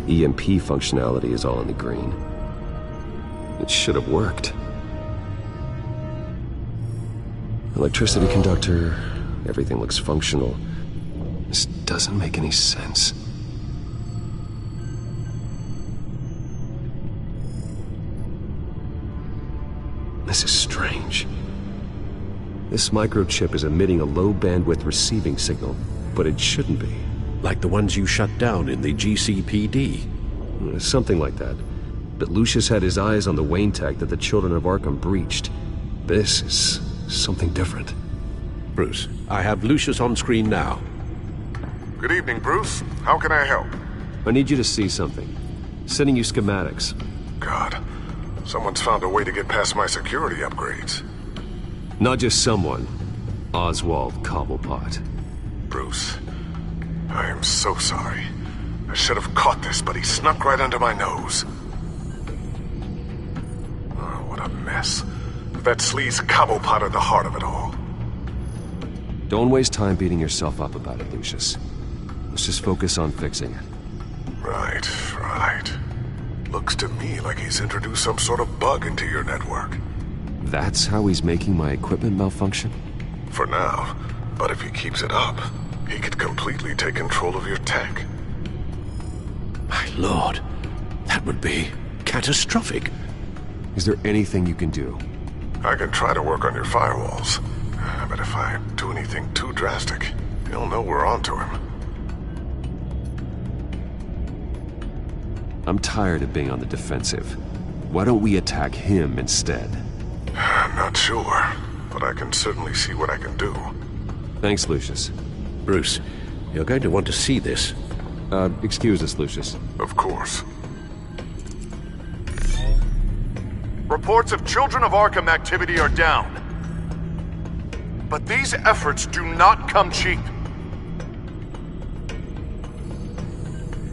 EMP functionality is all in the green. It should have worked. Electricity conductor, everything looks functional. This doesn't make any sense. This is strange. This microchip is emitting a low bandwidth receiving signal, but it shouldn't be. Like the ones you shut down in the GCPD? Something like that. But Lucius had his eyes on the Wayne tag that the children of Arkham breached. This is something different. Bruce, I have Lucius on screen now. Good evening, Bruce. How can I help? I need you to see something. Sending you schematics. God, someone's found a way to get past my security upgrades. Not just someone. Oswald Cobblepot. Bruce, I am so sorry. I should have caught this, but he snuck right under my nose. Oh, what a mess. That sleaze Cobblepot at the heart of it all. Don't waste time beating yourself up about it, Lucius. Let's just focus on fixing it. Right. Looks to me like he's introduced some sort of bug into your network. That's how he's making my equipment malfunction? For now. But if he keeps it up, he could completely take control of your tech. My lord, that would be catastrophic. Is there anything you can do? I can try to work on your firewalls. But if I do anything too drastic, he'll know we're onto him. I'm tired of being on the defensive. Why don't we attack him instead? Not sure, but I can certainly see what I can do. Thanks, Lucius. Bruce, you're going to want to see this. Excuse us, Lucius. Of course. Reports of Children of Arkham activity are down. But these efforts do not come cheap.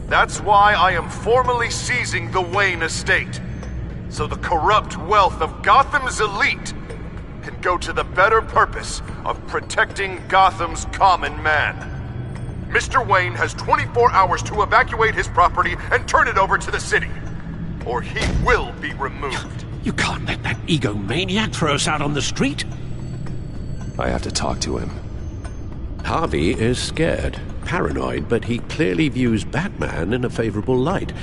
That's why I am formally seizing the Wayne estate, so the corrupt wealth of Gotham's elite can go to the better purpose of protecting Gotham's common man. Mr. Wayne has 24 hours to evacuate his property and turn it over to the city, or he will be removed. You can't let that egomaniac throw us out on the street. I have to talk to him. Harvey is scared, paranoid, but he clearly views Batman in a favorable light.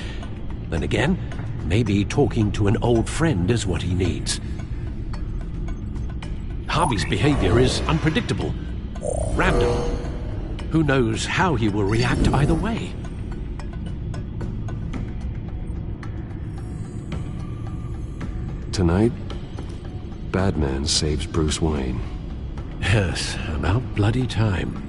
Then again, maybe talking to an old friend is what he needs. Harvey's behavior is unpredictable, random. Who knows how he will react either way? Tonight, Batman saves Bruce Wayne. Yes, about bloody time.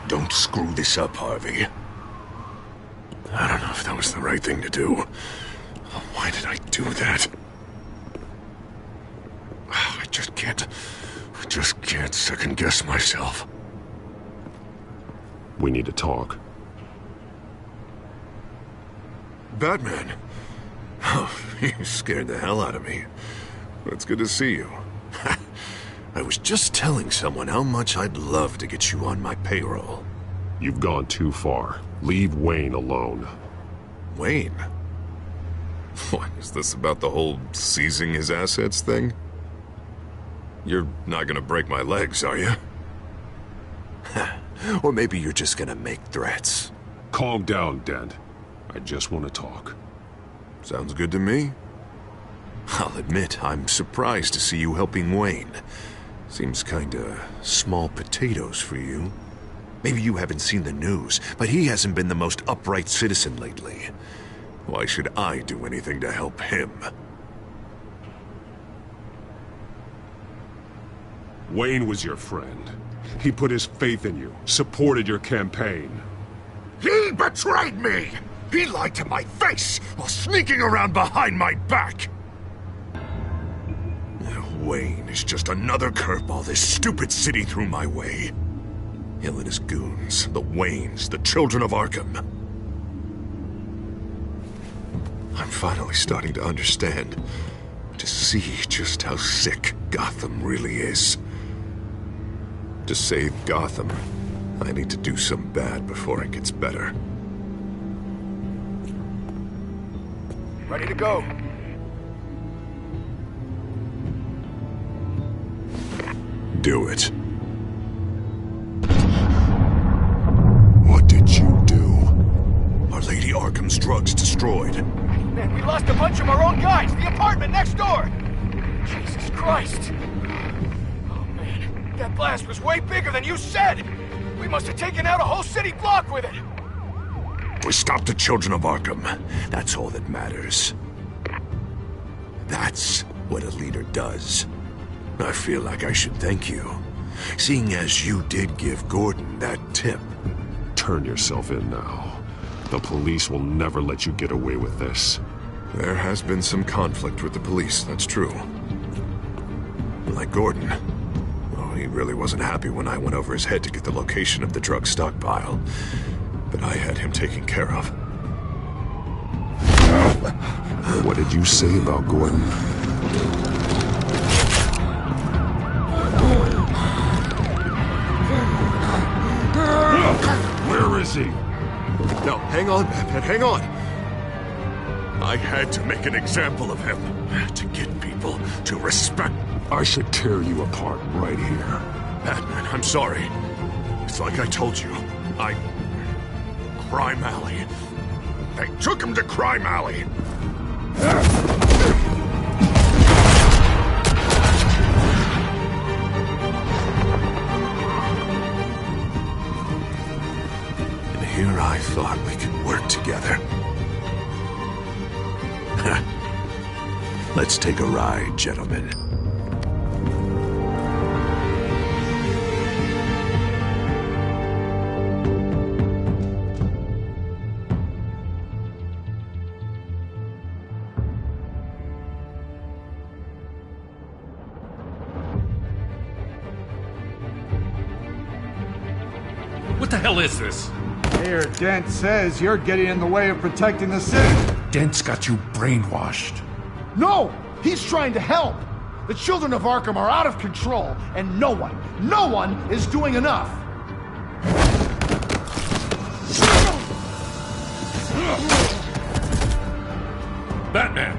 Don't screw this up, Harvey. I don't know if that was the right thing to do. Why did I do that? I just can't second-guess myself. We need to talk. Batman? Oh, you scared the hell out of me. It's good to see you. I was just telling someone how much I'd love to get you on my payroll. You've gone too far. Leave Wayne alone. Wayne? What, is this about the whole seizing his assets thing? You're not gonna break my legs, are you? Or maybe you're just gonna make threats. Calm down, Dent. I just want to talk. Sounds good to me. I'll admit, I'm surprised to see you helping Wayne. Seems kinda small potatoes for you. Maybe you haven't seen the news, but he hasn't been the most upright citizen lately. Why should I do anything to help him? Wayne was your friend. He put his faith in you, supported your campaign. He betrayed me! He lied to my face while sneaking around behind my back! Wayne is just another curveball this stupid city threw my way. Hill and his goons, the Waynes, the Children of Arkham. I'm finally starting to understand, to see just how sick Gotham really is. To save Gotham, I need to do some bad before it gets better. Ready to go. Do it. What did you do? Are Lady Arkham's drugs destroyed? Man, we lost a bunch of our own guys. The apartment next door. Jesus Christ. Oh, man. That blast was way bigger than you said. We must have taken out a whole city block with it. We stopped the Children of Arkham. That's all that matters. That's what a leader does. I feel like I should thank you, seeing as you did give Gordon that tip. Turn yourself in now. The police will never let you get away with this. There has been some conflict with the police, that's true. Like Gordon. Oh, he really wasn't happy when I went over his head to get the location of the drug stockpile. But I had him taken care of. What did you say about Gordon? Where is he? No, hang on, Batman, hang on. I had to make an example of him. To get people to respect. I should tear you apart right here. Batman, I'm sorry. It's like I told you. Crime Alley. They took him to Crime Alley. And here I thought we could work together. Let's take a ride, gentlemen. What the hell is this? Mayor Dent says you're getting in the way of protecting the city. Dent's got you brainwashed. No! He's trying to help! The children of Arkham are out of control, and no one is doing enough! Batman!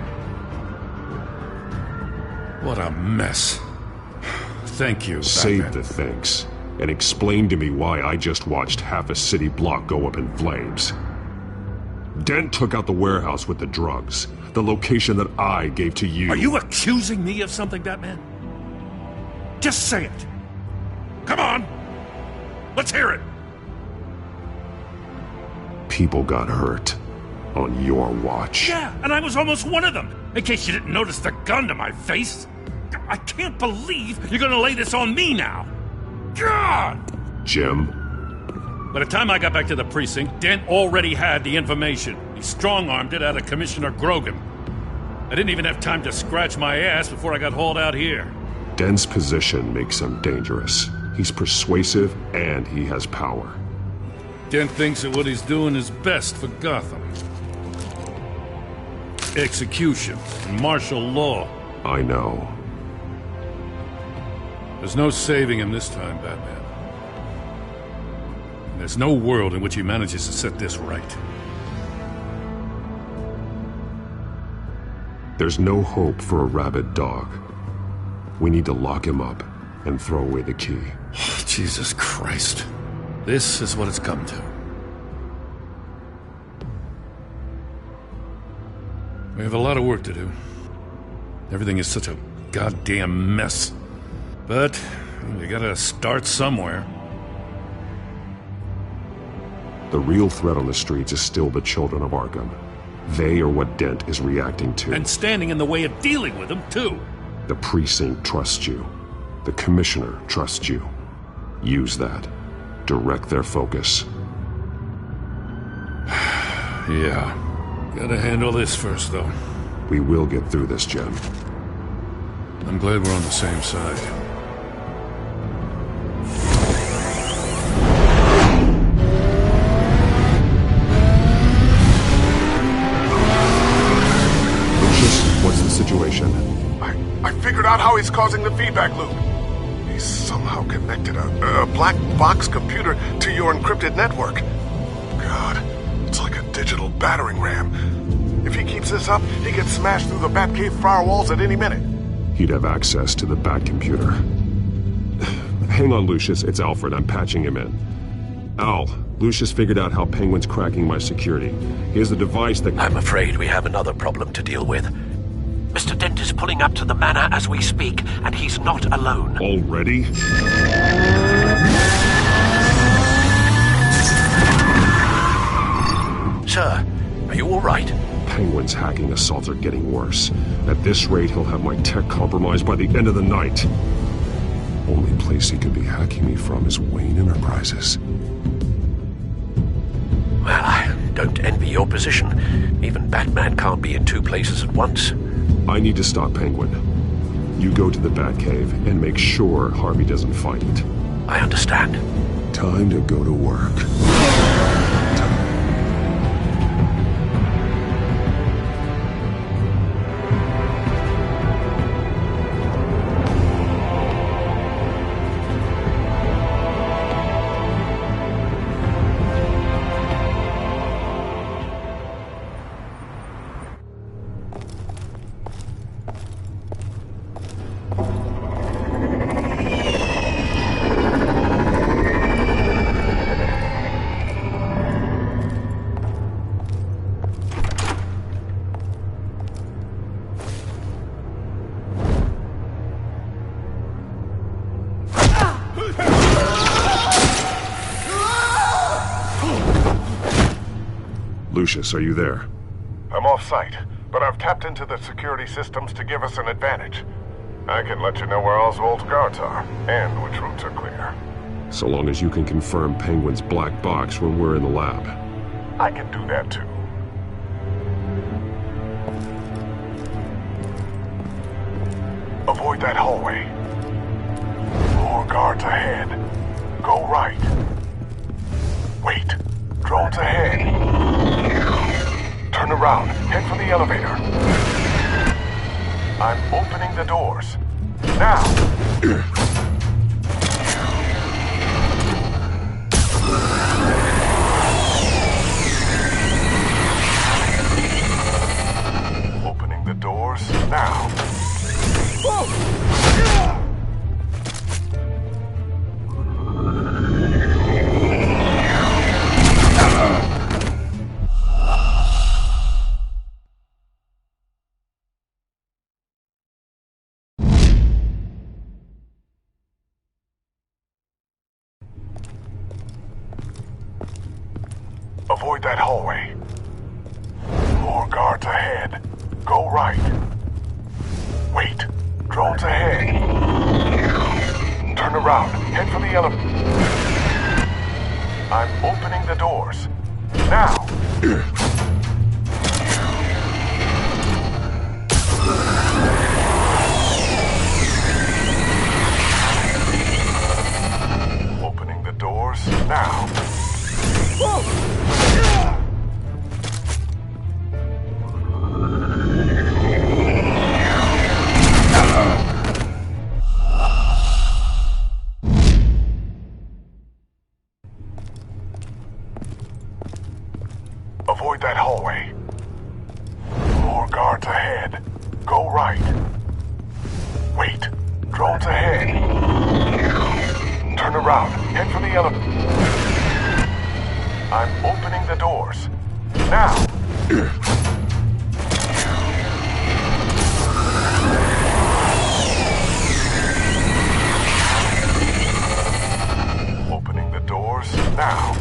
What a mess. Thank you, Save Batman. the thanks, and explain to me why I just watched half a city block go up in flames. Dent took out the warehouse with the drugs, the location that I gave to you. Are you accusing me of something, Batman? Just say it. Come on! Let's hear it! People got hurt on your watch. Yeah, and I was almost one of them, in case you didn't notice the gun to my face. I can't believe you're gonna lay this on me now. God! Jim? By the time I got back to the precinct, Dent already had the information. He strong-armed it out of Commissioner Grogan. I didn't even have time to scratch my ass before I got hauled out here. Dent's position makes him dangerous. He's persuasive, and he has power. Dent thinks that what he's doing is best for Gotham. Execution and martial law. I know. There's no saving him this time, Batman. And there's no world in which he manages to set this right. There's no hope for a rabid dog. We need to lock him up and throw away the key. Jesus Christ. This is what it's come to. We have a lot of work to do. Everything is such a goddamn mess. But we gotta start somewhere. The real threat on the streets is still the children of Arkham. They are what Dent is reacting to. And standing in the way of dealing with them, too. The precinct trusts you. The commissioner trusts you. Use that. Direct their focus. Yeah. Gotta handle this first, though. We will get through this, Jim. I'm glad we're on the same side. What's the situation? I figured out how he's causing the feedback loop. He's somehow connected a black box computer to your encrypted network. God, it's like a digital battering ram. If he keeps this up, he can smash through the Batcave firewalls at any minute. He'd have access to the Bat computer. Hang on, Lucius. It's Alfred. I'm patching him in. Al, Lucius figured out how Penguin's cracking my security. He has a device that... I'm afraid we have another problem to deal with. Mr. Dent is pulling up to the manor as we speak, and he's not alone. Already? Sir, are you all right? Penguin's hacking assaults are getting worse. At this rate, he'll have my tech compromised by the end of the night. Only place he could be hacking me from is Wayne Enterprises. Well, I don't envy your position. Even Batman can't be in two places at once. I need to stop Penguin. You go to the Batcave and make sure Harvey doesn't find it. I understand. Time to go to work. Lucius, are you there? I'm off-site, but I've tapped into the security systems to give us an advantage. I can let you know where Oswald's guards are, and which routes are clear. So long as you can confirm Penguin's black box when we're in the lab. I can do that too. Avoid that hallway. More guards ahead. Go right. Wait. Drones ahead. Turn around. Head for the elevator. I'm opening the doors. Now! Opening the doors now. Avoid that hallway. More guards ahead. Go right. Wait. Drones ahead. Turn around. Head for the elevator. I'm opening the doors. Now! Opening the doors now. Avoid that hallway. More guards ahead. Go right. Wait. Drones ahead. Turn around. Head for the elevator. I'm opening the doors. Now! Opening the doors now.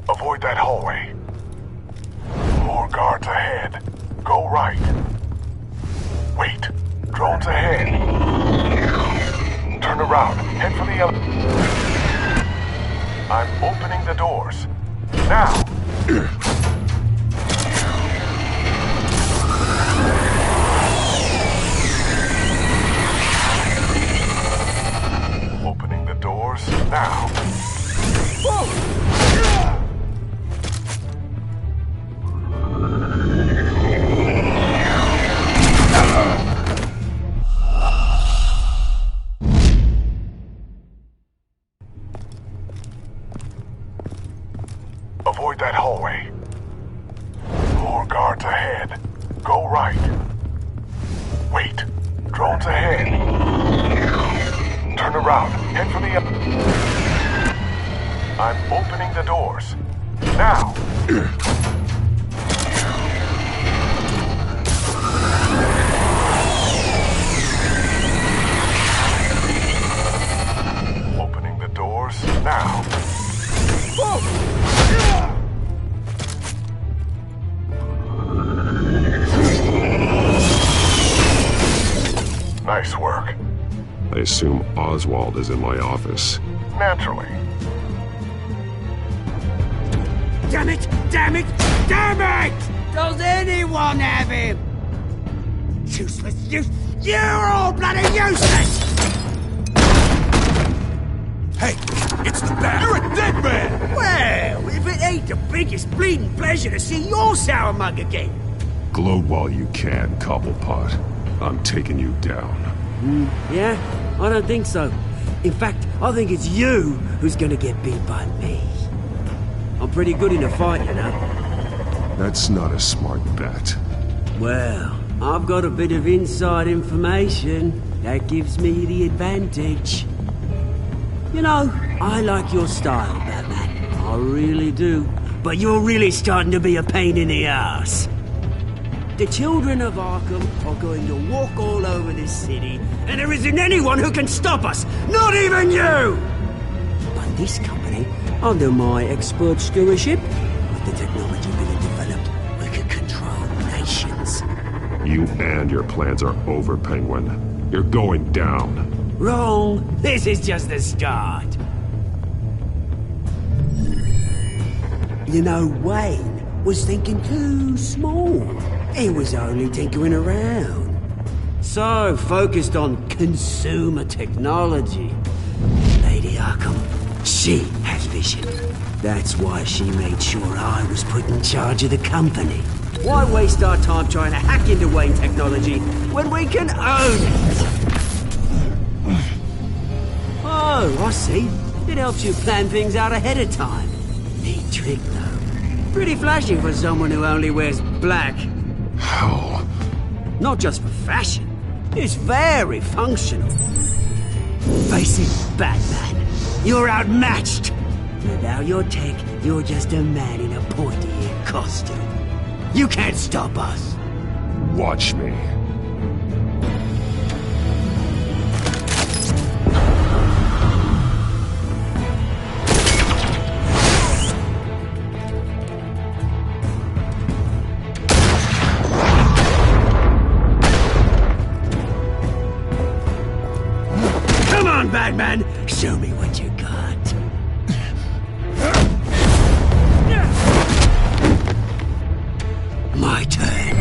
Avoid that hallway. More guards ahead. Go right. Wait. Drones ahead. Turn around. Head for the elevator. I'm opening the doors. Now! Opening the doors now. Avoid that hallway. More guards ahead. Go right. Wait. Drones ahead. Turn around. Head for the elevator. I'm opening the doors. Now! Nice work. I assume Oswald is in my office. Naturally. Damn it! Damn it! Damn it! Does anyone have him? Useless, you're all bloody useless! Hey, it's the bat! You're a dead man! Well, if it ain't the biggest bleeding pleasure to see your sour mug again. Gloat while you can, Cobblepot. I'm taking you down. Yeah? I don't think so. In fact, I think it's you who's gonna get beat by me. I'm pretty good in a fight, you know. That's not a smart bet. Well, I've got a bit of inside information that gives me the advantage. You know, I like your style, Batman. I really do. But you're really starting to be a pain in the ass. The children of Arkham are going to walk all over this city, and there isn't anyone who can stop us! Not even you! But this company, under my expert stewardship, with the technology being developed, we can control nations. You and your plans are over, Penguin. You're going down. Wrong. This is just the start. You know, Wayne was thinking too small. He was only tinkering around. So focused on consumer technology. Lady Arkham, she has vision. That's why she made sure I was put in charge of the company. Why waste our time trying to hack into Wayne technology when we can own it? Oh, I see. It helps you plan things out ahead of time. Neat trick, though. Pretty flashy for someone who only wears black. How? Not just for fashion. It's very functional. Face it, Batman. You're outmatched. Without your tech, you're just a man in a pointy-eared costume. You can't stop us. Watch me. Batman, show me what you got. My turn.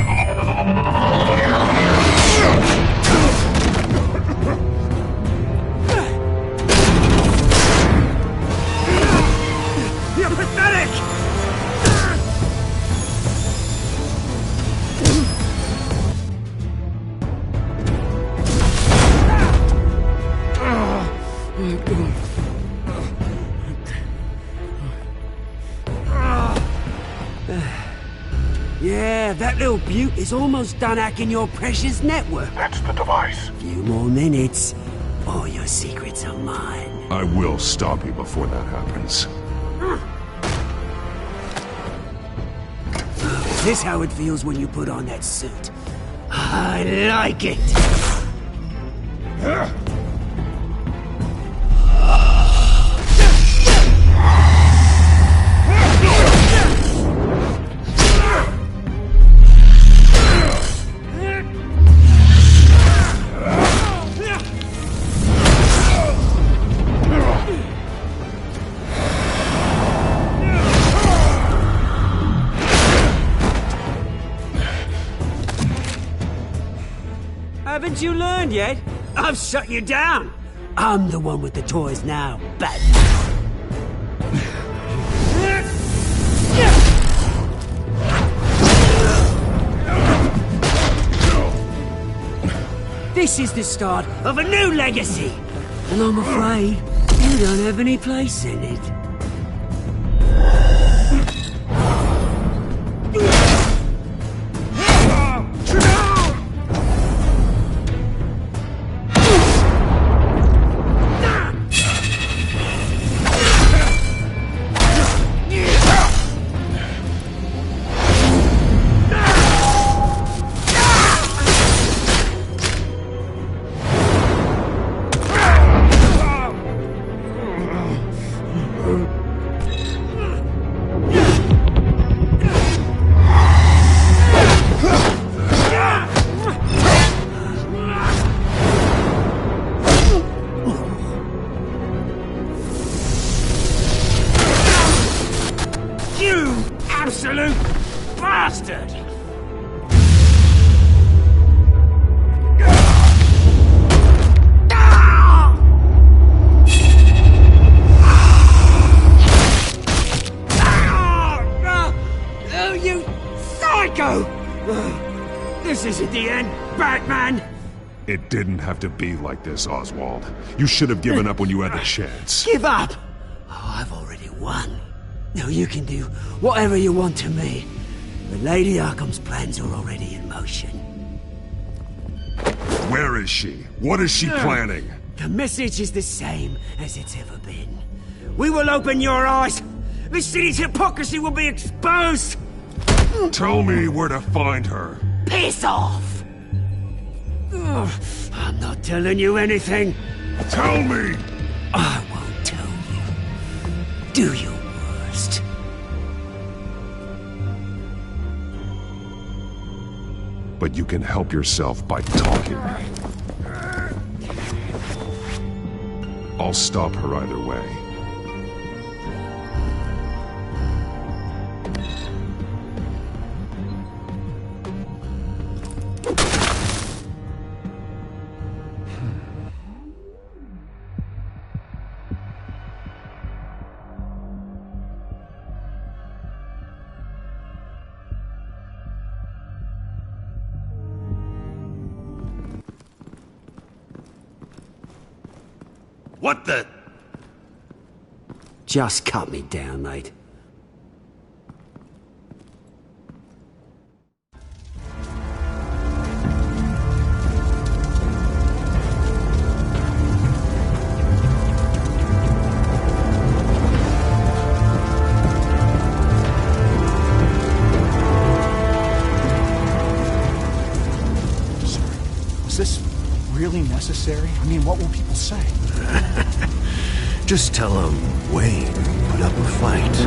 You're pathetic! Yeah, that little beaut is almost done hacking your precious network. That's the device. Few more minutes, all your secrets are mine. I will stop you before that happens. Is this how it feels when you put on that suit? I like it! Haven't you learned yet? I've shut you down. I'm the one with the toys now, Batman. This is the start of a new legacy, and I'm afraid you don't have any place in it. Batman! It didn't have to be like this, Oswald. You should have given up when you had the chance. Give up? Oh, I've already won. Now you can do whatever you want to me. But Lady Arkham's plans are already in motion. Where is she? What is she planning? The message is the same as it's ever been. We will open your eyes. This city's hypocrisy will be exposed. Tell me where to find her. Piss off! Ugh, I'm not telling you anything. Tell me! I won't tell you. Do your worst. But you can help yourself by talking. I'll stop her either way. What the? Just cut me down, mate. Was this really necessary? I mean, what will people say? Just tell him Wayne put up a fight.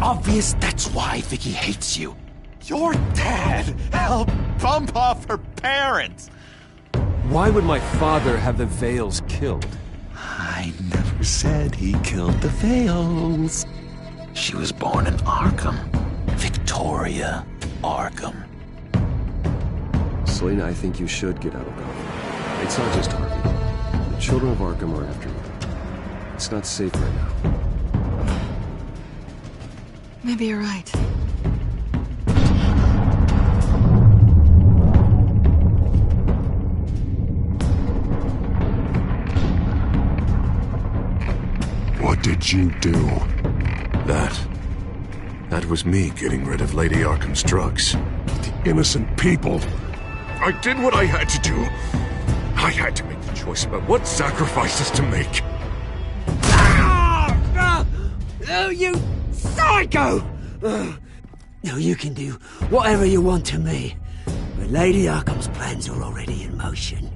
obvious that's why Vicky hates you. Your dad helped bump off her parents. Why would my father have the Vales killed? I never said he killed the Vales. She was born in Arkham. Victoria Arkham. Selena, I think you should get out of Gotham. It's not just Arkham. The children of Arkham are after you. It's not safe right now. Maybe you're right. What did you do? That was me getting rid of Lady Arkham's drugs. The innocent people. I did what I had to do. I had to make the choice about what sacrifices to make. Oh, you psycho! Now you can do whatever you want to me, but Lady Arkham's plans are already in motion.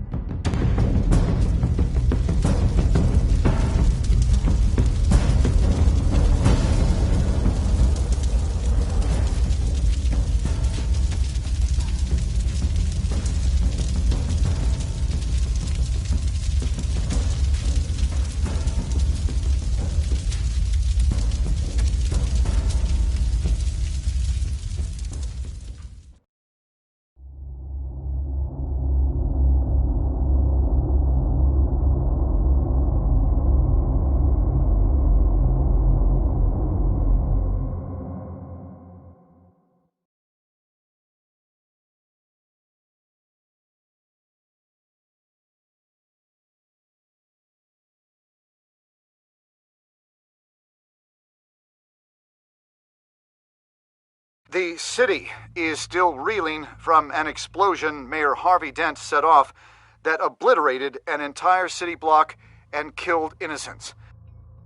The city is still reeling from an explosion Mayor Harvey Dent set off that obliterated an entire city block and killed innocents.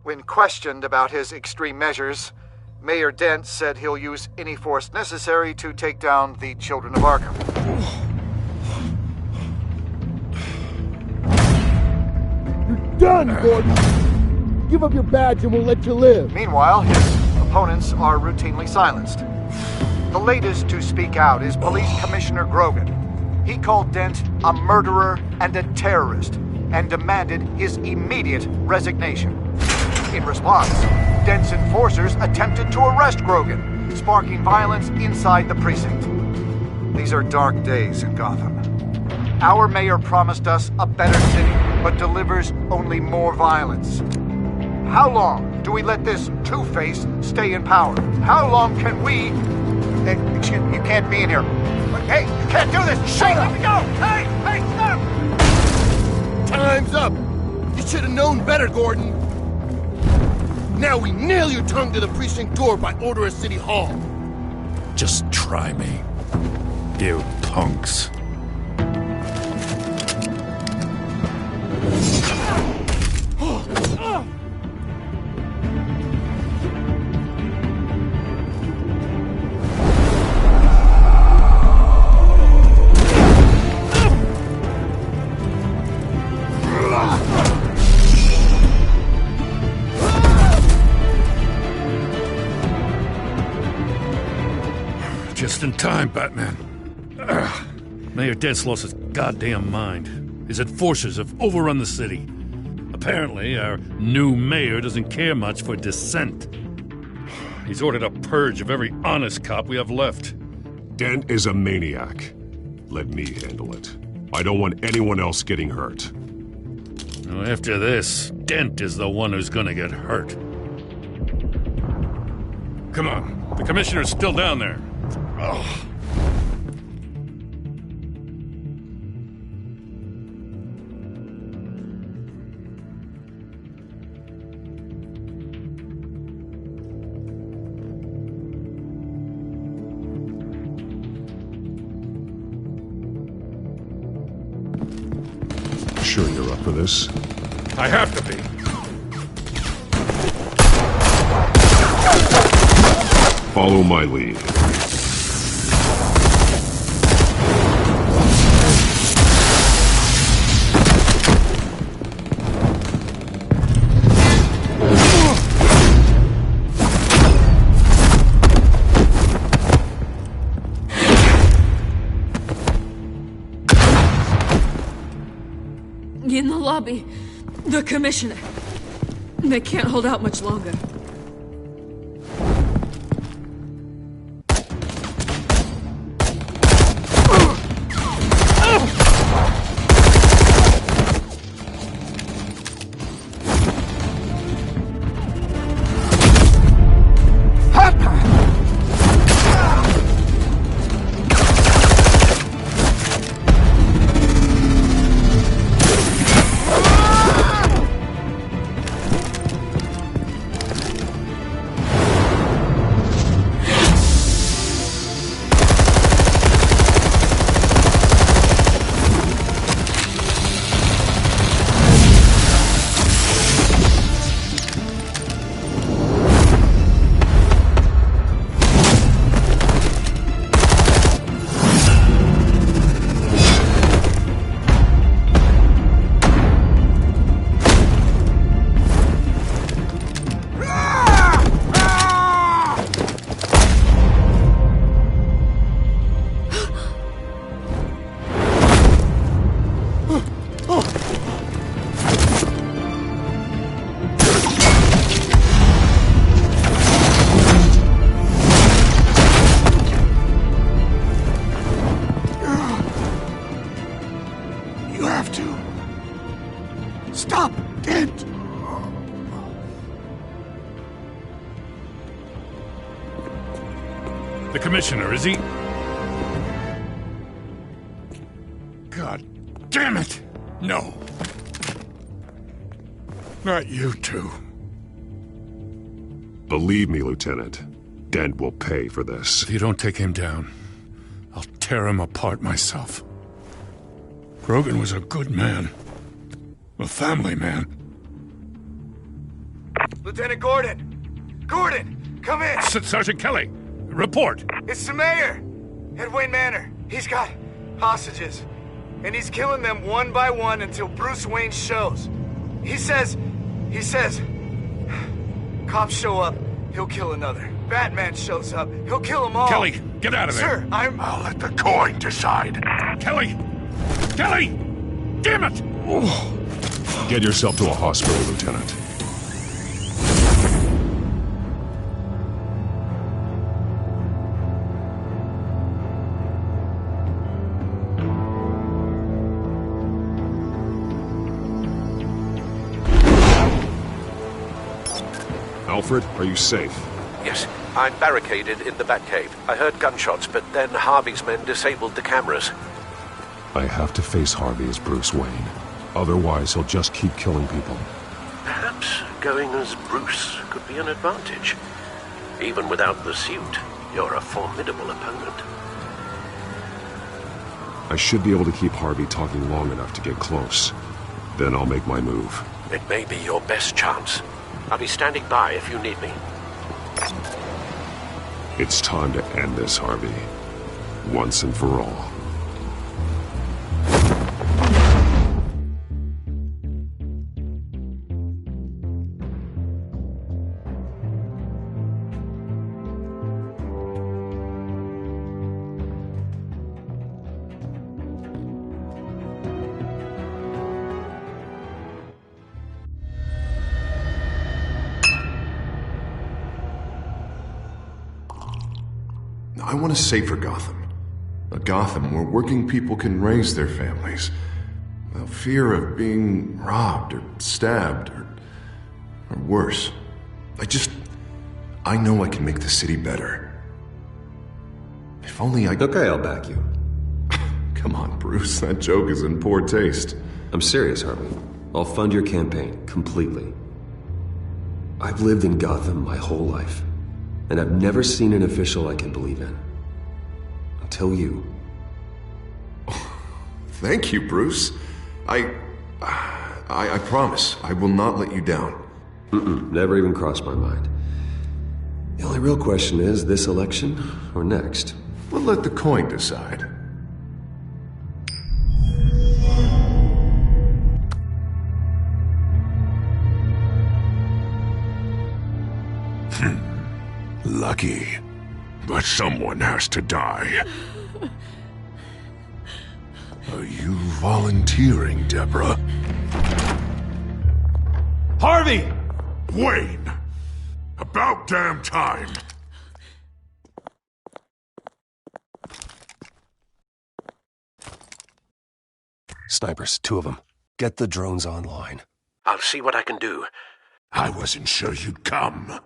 When questioned about his extreme measures, Mayor Dent said he'll use any force necessary to take down the children of Arkham. You're done, Gordon! Give up your badge and we'll let you live. Meanwhile, his opponents are routinely silenced. The latest to speak out is Police Commissioner Grogan. He called Dent a murderer and a terrorist and demanded his immediate resignation. In response, Dent's enforcers attempted to arrest Grogan, sparking violence inside the precinct. These are dark days in Gotham. Our mayor promised us a better city, but delivers only more violence. How long do we let this two-face stay in power? How long can we... Hey, excuse me, you can't be in here. Hey, you can't do this! Shut up! Let me go! Hey, stop! Time's up! You should have known better, Gordon. Now we nail your tongue to the precinct door by order of City Hall. Just try me, you punks. Just in time, Batman. Mayor Dent's lost his goddamn mind. His enforcers have overrun the city. Apparently, our new mayor doesn't care much for dissent. He's ordered a purge of every honest cop we have left. Dent is a maniac. Let me handle it. I don't want anyone else getting hurt. Now, after this, Dent is the one who's gonna get hurt. Come on, the commissioner's still down there. Oh. Sure you're up for this? I have to be. Follow my lead. In the lobby. The commissioner. They can't hold out much longer. The commissioner, is he? God damn it! No. Not you two. Believe me, Lieutenant. Dent will pay for this. If you don't take him down, I'll tear him apart myself. Grogan was a good man. A family man. Lieutenant Gordon! Gordon! Come in! Sergeant Kelly! Report! It's the mayor! At Wayne Manor. He's got hostages. And he's killing them one by one until Bruce Wayne shows. He says... Cops show up, he'll kill another. Batman shows up, he'll kill them all. Kelly, get out of there! Sir, I'll let the coin decide. Kelly! Kelly! Damn it! Get yourself to a hospital, Lieutenant. Alfred, are you safe? Yes, I'm barricaded in the Batcave. I heard gunshots, but then Harvey's men disabled the cameras. I have to face Harvey as Bruce Wayne. Otherwise, he'll just keep killing people. Perhaps going as Bruce could be an advantage. Even without the suit, you're a formidable opponent. I should be able to keep Harvey talking long enough to get close. Then I'll make my move. It may be your best chance. I'll be standing by if you need me. It's time to end this, Harvey. Once and for all. I want a safer Gotham. A Gotham where working people can raise their families without fear of being robbed or stabbed or worse. I know I can make the city better. If only I... Okay, I'll back you. Come on, Bruce. That joke is in poor taste. I'm serious, Harvey. I'll fund your campaign, completely. I've lived in Gotham my whole life, and I've never seen an official I can believe in. Until you. Thank you, Bruce. I promise I will not let you down. Never even crossed my mind. The only real question is, this election or next? We'll let the coin decide. Lucky. But someone has to die. Are you volunteering, Deborah? Harvey! Wayne! About damn time! Snipers, 2 of them. Get the drones online. I'll see what I can do. I wasn't sure you'd come.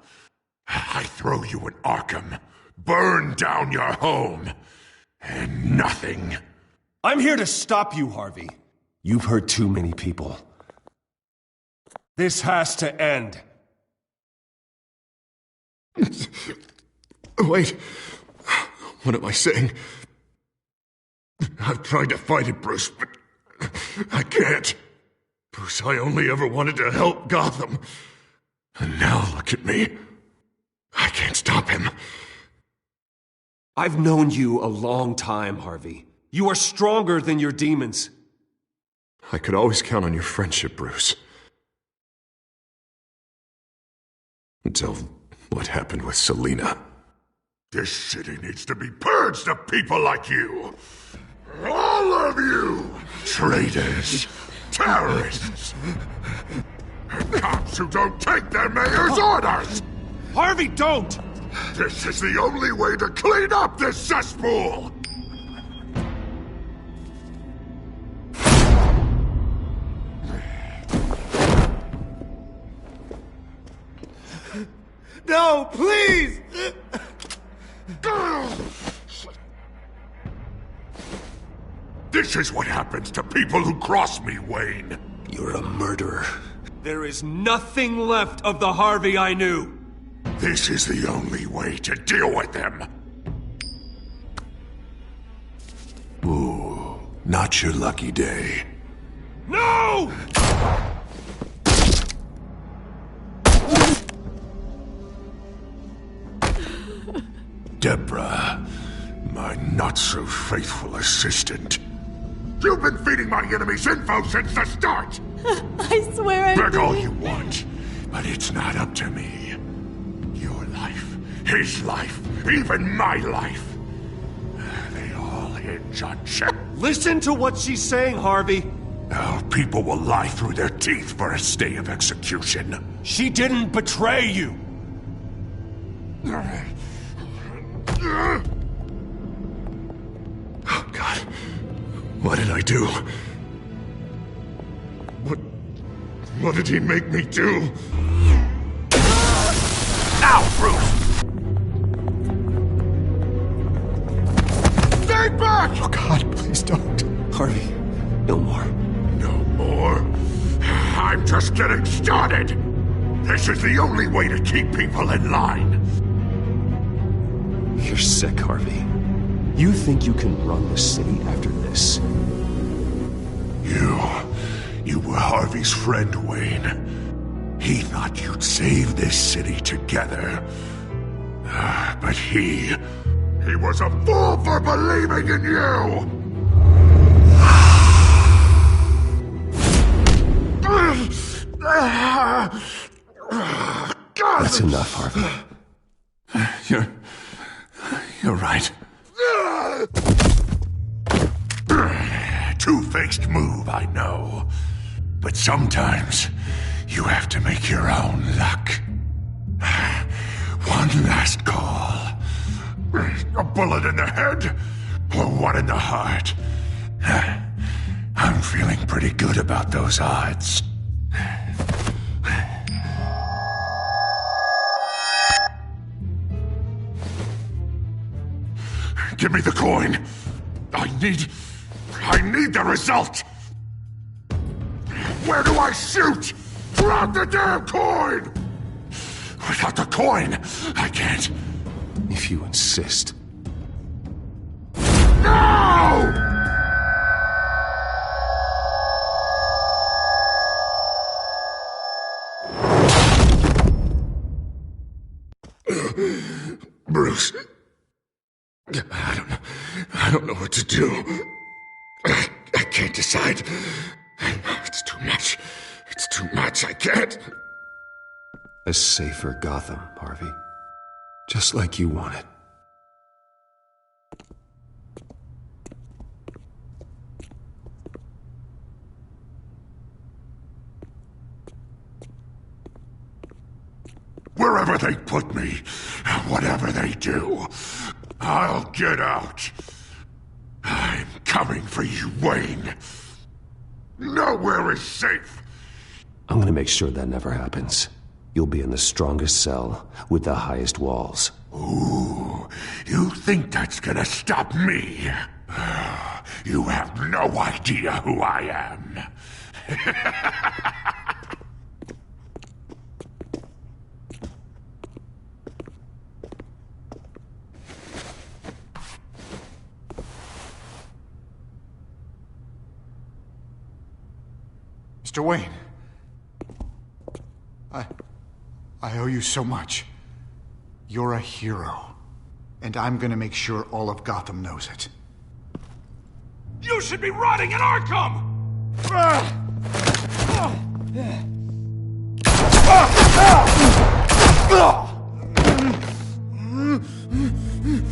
I throw you in Arkham, burn down your home, and nothing. I'm here to stop you, Harvey. You've hurt too many people. This has to end. Wait. What am I saying? I've tried to fight it, Bruce, but I can't. Bruce, I only ever wanted to help Gotham. And now look at me. I can't stop him. I've known you a long time, Harvey. You are stronger than your demons. I could always count on your friendship, Bruce. Until what happened with Selina. This city needs to be purged of people like you. All of you! Traitors, terrorists, cops who don't take their mayor's orders! Harvey, don't! This is the only way to clean up this cesspool! No, please! This is what happens to people who cross me, Wayne. You're a murderer. There is nothing left of the Harvey I knew. This is the only way to deal with them. Ooh, not your lucky day. No! Deborah, my not-so-faithful assistant. You've been feeding my enemies info since the start! I swear I Beg all didn't. you want, but it's not up to me. Your life, his life, even my life. They all hinge on Shep. Listen to what she's saying, Harvey. Now, people will lie through their teeth for a stay of execution. She didn't betray you. Oh, God. What did I do? What did he make me do? Now, Bruce! Stay back! Oh, God, please don't. Harvey, no more. No more? I'm just getting started! This is the only way to keep people in line. You're sick, Harvey. You think you can run the city after this? You were Harvey's friend, Wayne. He thought you'd save this city together. But he was a fool for believing in you! That's enough, Harvey. You're right. Two-faced move, I know. But sometimes you have to make your own luck. One last call. A bullet in the head, or one in the heart. I'm feeling pretty good about those odds. Give me the coin. I need the result. Where do I shoot? Drop the damn coin! Without the coin, I can't. If you insist. No! Bruce. I don't know what to do. I can't decide. It's too much. It's too much. I can't. A safer Gotham, Harvey. Just like you wanted. Wherever they put me, whatever they do, I'll get out. I'm coming for you, Wayne. Nowhere is safe. I'm gonna make sure that never happens. You'll be in the strongest cell with the highest walls. Ooh, you think that's gonna stop me? You have no idea who I am. Mr. Wayne. I owe you so much. You're a hero. And I'm gonna make sure all of Gotham knows it. You should be rotting in Arkham!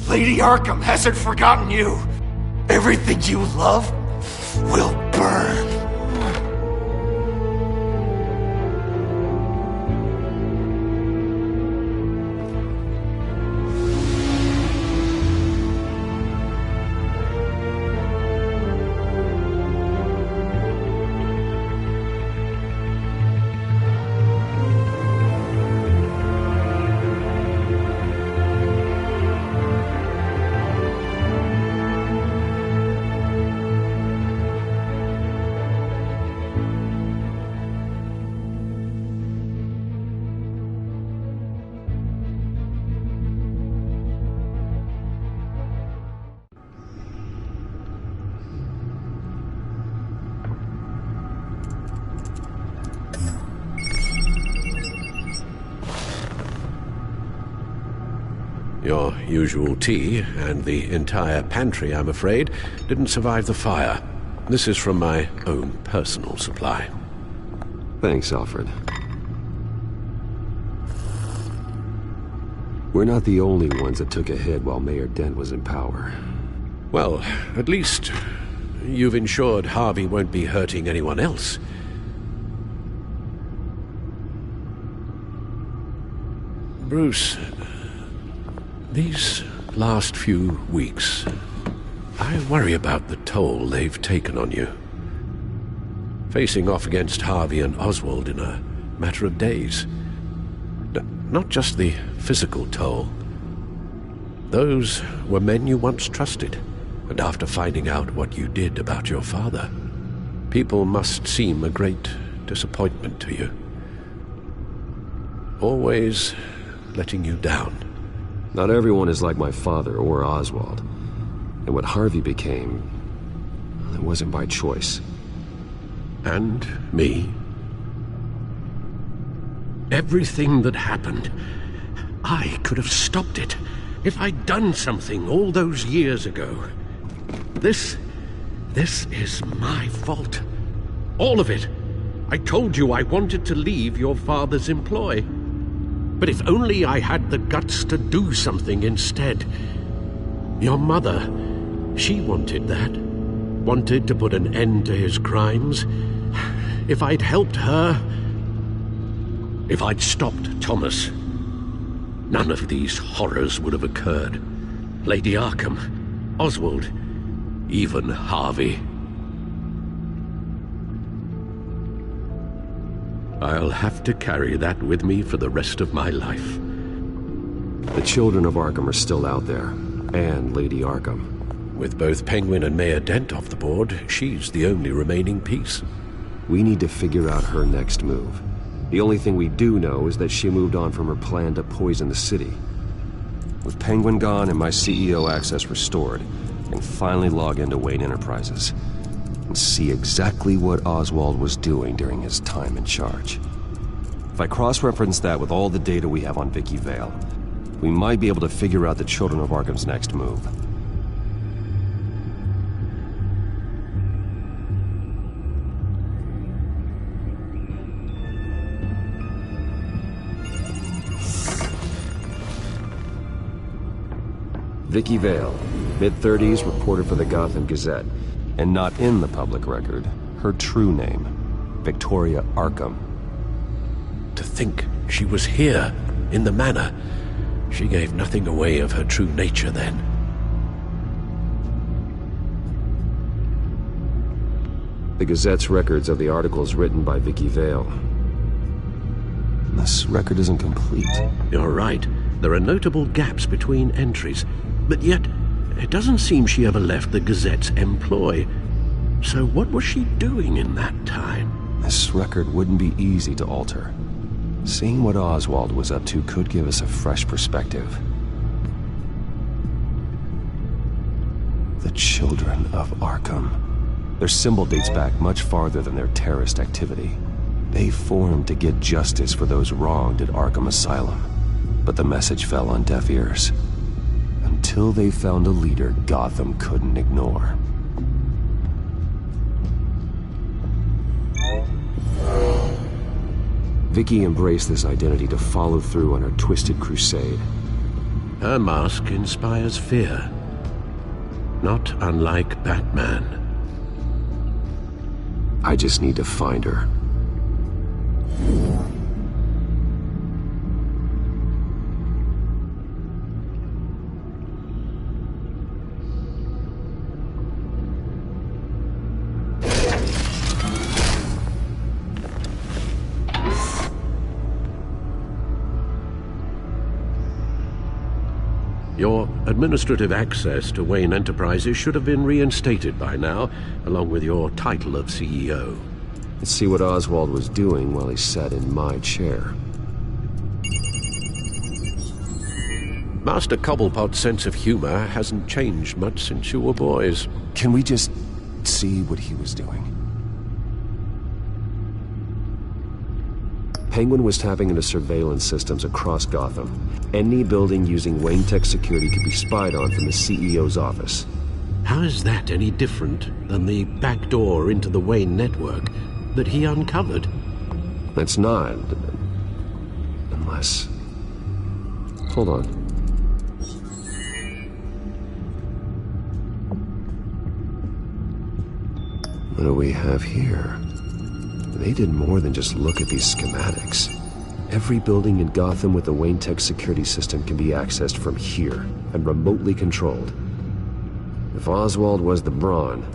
Lady Arkham hasn't forgotten you. Everything you love will burn. Your usual tea and the entire pantry, I'm afraid, didn't survive the fire. This is from my own personal supply. Thanks, Alfred. We're not the only ones that took a hit while Mayor Dent was in power. Well, at least you've ensured Harvey won't be hurting anyone else. Bruce, these last few weeks, I worry about the toll they've taken on you. Facing off against Harvey and Oswald in a matter of days. Not just the physical toll. Those were men you once trusted, and after finding out what you did about your father, people must seem a great disappointment to you. Always letting you down. Not everyone is like my father or Oswald. And what Harvey became, it wasn't by choice. And me. Everything that happened, I could have stopped it if I'd done something all those years ago. This is my fault. All of it. I told you I wanted to leave your father's employ. But if only I had the guts to do something instead. Your mother, she wanted that. Wanted to put an end to his crimes. If I'd helped her, if I'd stopped Thomas, none of these horrors would have occurred. Lady Arkham, Oswald, even Harvey. I'll have to carry that with me for the rest of my life. The children of Arkham are still out there, and Lady Arkham. With both Penguin and Mayor Dent off the board, she's the only remaining piece. We need to figure out her next move. The only thing we do know is that she moved on from her plan to poison the city. With Penguin gone and my CEO access restored, I can finally log into Wayne Enterprises and see exactly what Oswald was doing during his time in charge. If I cross-reference that with all the data we have on Vicky Vale, we might be able to figure out the Children of Arkham's next move. Vicky Vale, mid-30s, reporter for the Gotham Gazette, and not in the public record, her true name, Victoria Arkham. To think she was here, in the manor. She gave nothing away of her true nature then. The Gazette's records of the articles written by Vicky Vale. This record isn't complete. You're right. There are notable gaps between entries, but yet it doesn't seem she ever left the Gazette's employ. So what was she doing in that time? This record wouldn't be easy to alter. Seeing what Oswald was up to could give us a fresh perspective. The Children of Arkham. Their symbol dates back much farther than their terrorist activity. They formed to get justice for those wronged at Arkham Asylum. But the message fell on deaf ears. Until they found a leader Gotham couldn't ignore. Vicky embraced this identity to follow through on her twisted crusade. Her mask inspires fear. Not unlike Batman. I just need to find her. Your administrative access to Wayne Enterprises should have been reinstated by now, along with your title of CEO. Let's see what Oswald was doing while he sat in my chair. Master Cobblepot's sense of humor hasn't changed much since you were boys. Can we just see what he was doing? Penguin was tapping into surveillance systems across Gotham. Any building using Wayne Tech security could be spied on from the CEO's office. How is that any different than the back door into the Wayne network that he uncovered? It's not. Unless... Hold on. What do we have here? They did more than just look at these schematics. Every building in Gotham with the Wayne Tech security system can be accessed from here and remotely controlled. If Oswald was the brawn,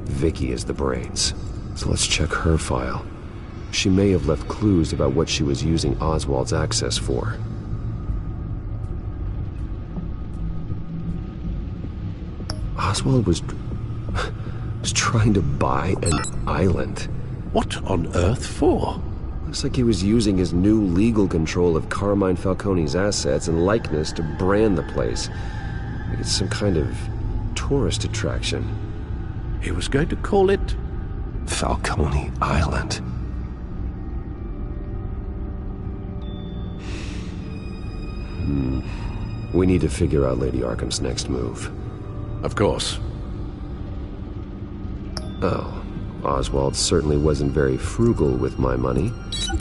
Vicky is the brains. So let's check her file. She may have left clues about what she was using Oswald's access for. Oswald was trying to buy an island. What on earth for? Looks like he was using his new legal control of Carmine Falcone's assets and likeness to brand the place. Like it's some kind of tourist attraction. He was going to call it... Falcone Island. We need to figure out Lady Arkham's next move. Of course. Oh. Oswald certainly wasn't very frugal with my money.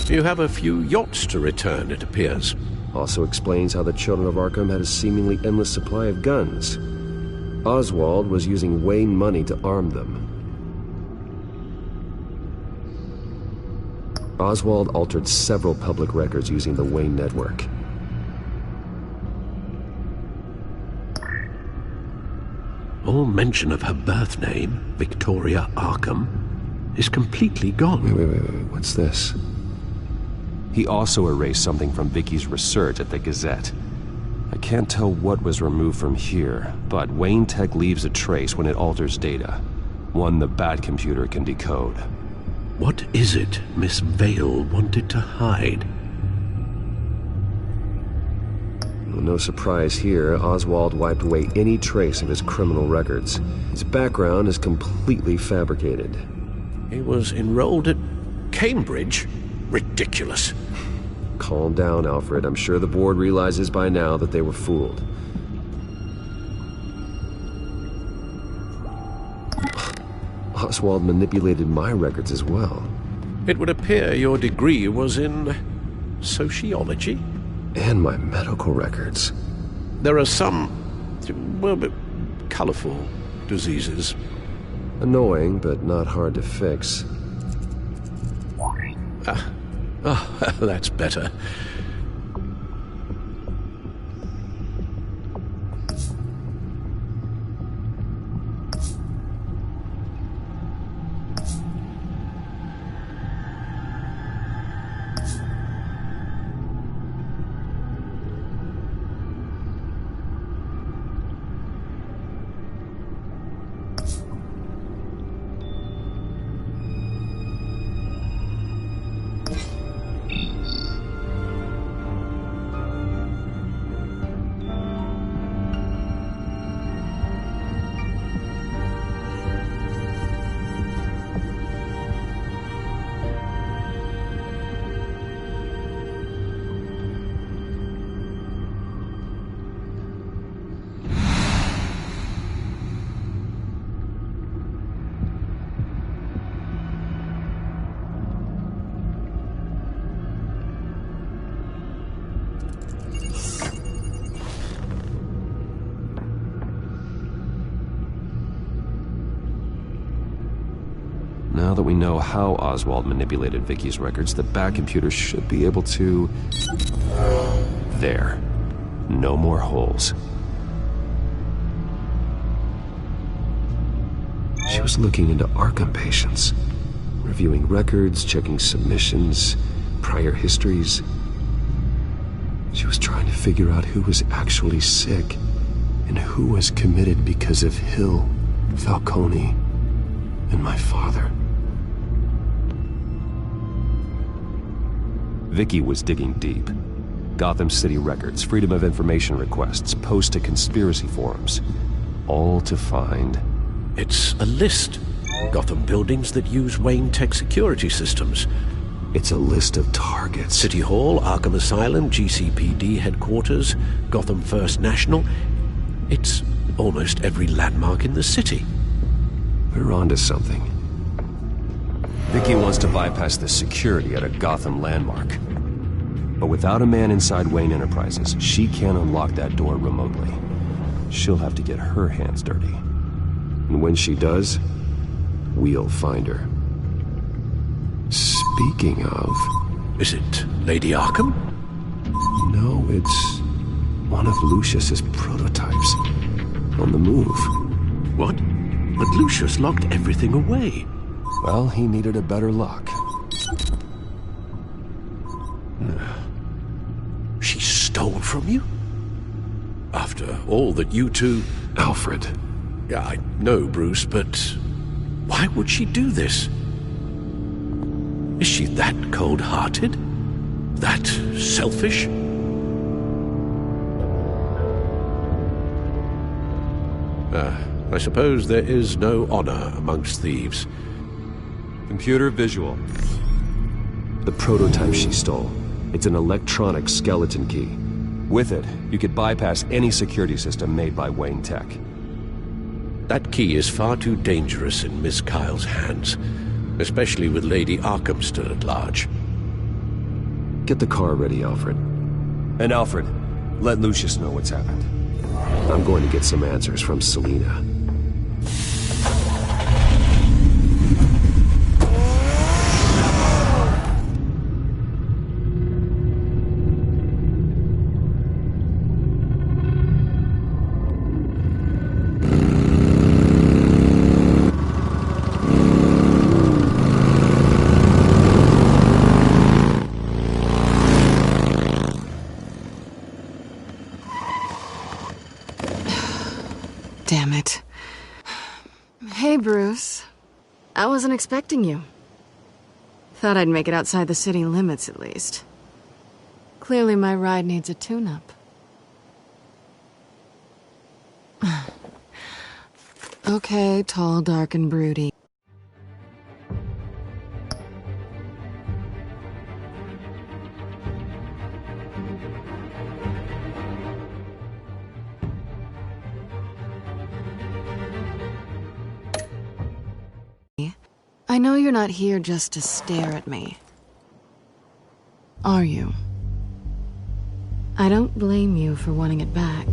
You have a few yachts to return, it appears. Also explains how the Children of Arkham had a seemingly endless supply of guns. Oswald was using Wayne money to arm them. Oswald altered several public records using the Wayne network. All mention of her birth name, Victoria Arkham, is completely gone. Wait, what's this? He also erased something from Vicky's research at the Gazette. I can't tell what was removed from here, but Wayne Tech leaves a trace when it alters data. One the bad computer can decode. What is it Miss Vale wanted to hide? Well, no surprise here, Oswald wiped away any trace of his criminal records. His background is completely fabricated. He was enrolled at Cambridge? Ridiculous. Calm down, Alfred. I'm sure the board realizes by now that they were fooled. Oswald manipulated my records as well. It would appear your degree was in sociology? And my medical records. There are some, well, colorful diseases. Annoying, but not hard to fix. That's better. Now that we know how Oswald manipulated Vicky's records, the Bat computer should be able to... There. No more holes. She was looking into Arkham patients, reviewing records, checking submissions, prior histories. She was trying to figure out who was actually sick and who was committed because of Hill, Falcone, and my father. Vicky was digging deep. Gotham City records, Freedom of Information requests, posts to conspiracy forums. All to find... It's a list. Gotham buildings that use Wayne Tech security systems. It's a list of targets. City Hall, Arkham Asylum, GCPD headquarters, Gotham First National. It's almost every landmark in the city. We're onto something. Vicky wants to bypass the security at a Gotham landmark. But without a man inside Wayne Enterprises, she can't unlock that door remotely. She'll have to get her hands dirty. And when she does, we'll find her. Speaking of... Is it Lady Arkham? No, it's one of Lucius's prototypes. On the move. What? But Lucius locked everything away. Well, he needed a better lock. She stole from you? After all that you two... Alfred. Yeah, I know, Bruce, but why would she do this? Is she that cold-hearted? That selfish? I suppose there is no honor amongst thieves. Computer visual. The prototype she stole. It's an electronic skeleton key. With it, you could bypass any security system made by Wayne Tech. That key is far too dangerous in Miss Kyle's hands, especially with Lady Arkham still at large. Get the car ready, Alfred. And Alfred, let Lucius know what's happened. I'm going to get some answers from Selina. Damn it. Hey, Bruce. I wasn't expecting you. Thought I'd make it outside the city limits, at least. Clearly my ride needs a tune-up. Okay, tall, dark, and broody. I know you're not here just to stare at me. Are you? I don't blame you for wanting it back.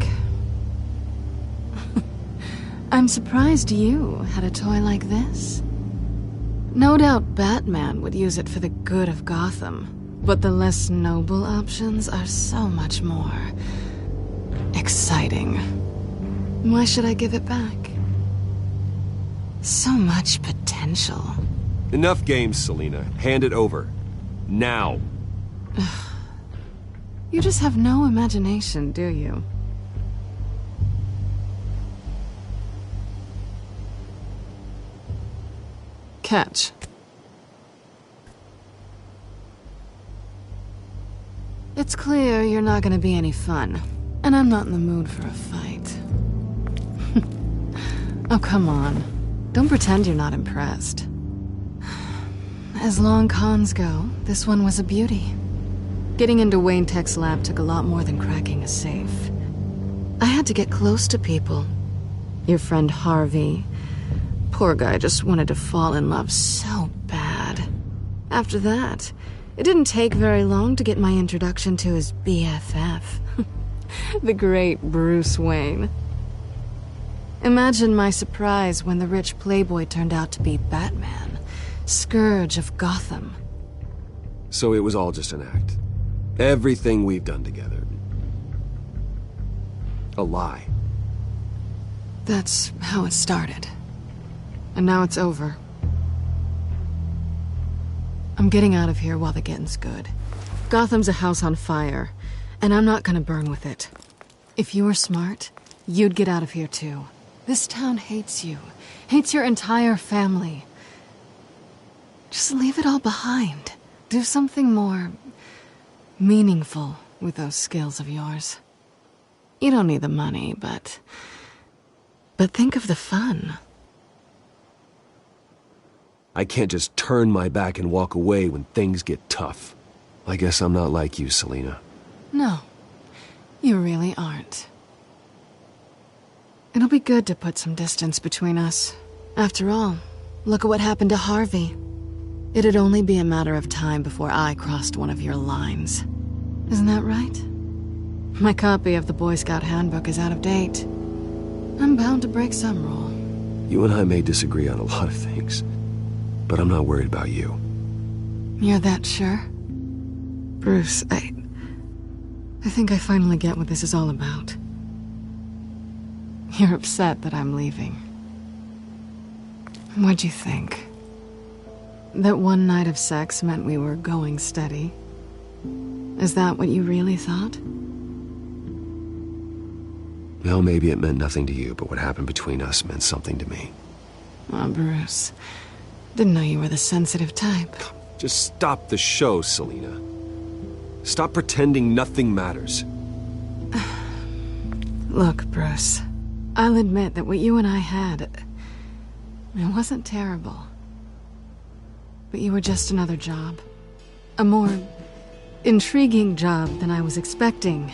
I'm surprised you had a toy like this. No doubt Batman would use it for the good of Gotham, but the less noble options are so much more exciting. Why should I give it back? So much potential. Enough games, Selina. Hand it over. Now. You just have no imagination, do you? Catch. It's clear you're not gonna be any fun, and I'm not in the mood for a fight. Oh, come on. Don't pretend you're not impressed. As long cons go, this one was a beauty. Getting into Wayne Tech's lab took a lot more than cracking a safe. I had to get close to people. Your friend Harvey. Poor guy just wanted to fall in love so bad. After that, it didn't take very long to get my introduction to his BFF. The great Bruce Wayne. Imagine my surprise when the rich playboy turned out to be Batman. scourge of Gotham. So it was all just an act. Everything we've done together. A lie. That's how it started. And now it's over. I'm getting out of here while the getting's good. Gotham's a house on fire, and I'm not gonna burn with it. If you were smart, you'd get out of here too. This town hates you. Hates your entire family. Just leave it all behind. Do something more meaningful with those skills of yours. You don't need the money, but think of the fun. I can't just turn my back and walk away when things get tough. I guess I'm not like you, Selina. No, you really aren't. It'll be good to put some distance between us. After all, look at what happened to Harvey. It'd only be a matter of time before I crossed one of your lines. Isn't that right? My copy of the Boy Scout Handbook is out of date. I'm bound to break some rule. You and I may disagree on a lot of things, but I'm not worried about you. You're that sure? Bruce, I think I finally get what this is all about. You're upset that I'm leaving. What'd you think? That one night of sex meant we were going steady? Is that what you really thought? Well, maybe it meant nothing to you, but what happened between us meant something to me. Oh, Bruce. Didn't know you were the sensitive type. Just stop the show, Selina. Stop pretending nothing matters. Look, Bruce. I'll admit that what you and I had, it wasn't terrible. But you were just another job. A more intriguing job than I was expecting.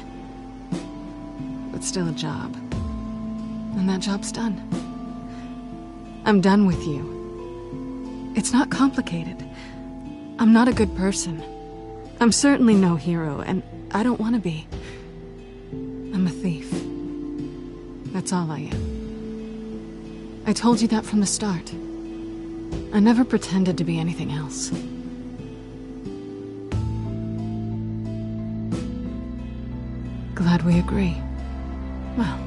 But still a job. And that job's done. I'm done with you. It's not complicated. I'm not a good person. I'm certainly no hero, and I don't want to be. I'm a thief. That's all I am. I told you that from the start. I never pretended to be anything else. Glad we agree. Well,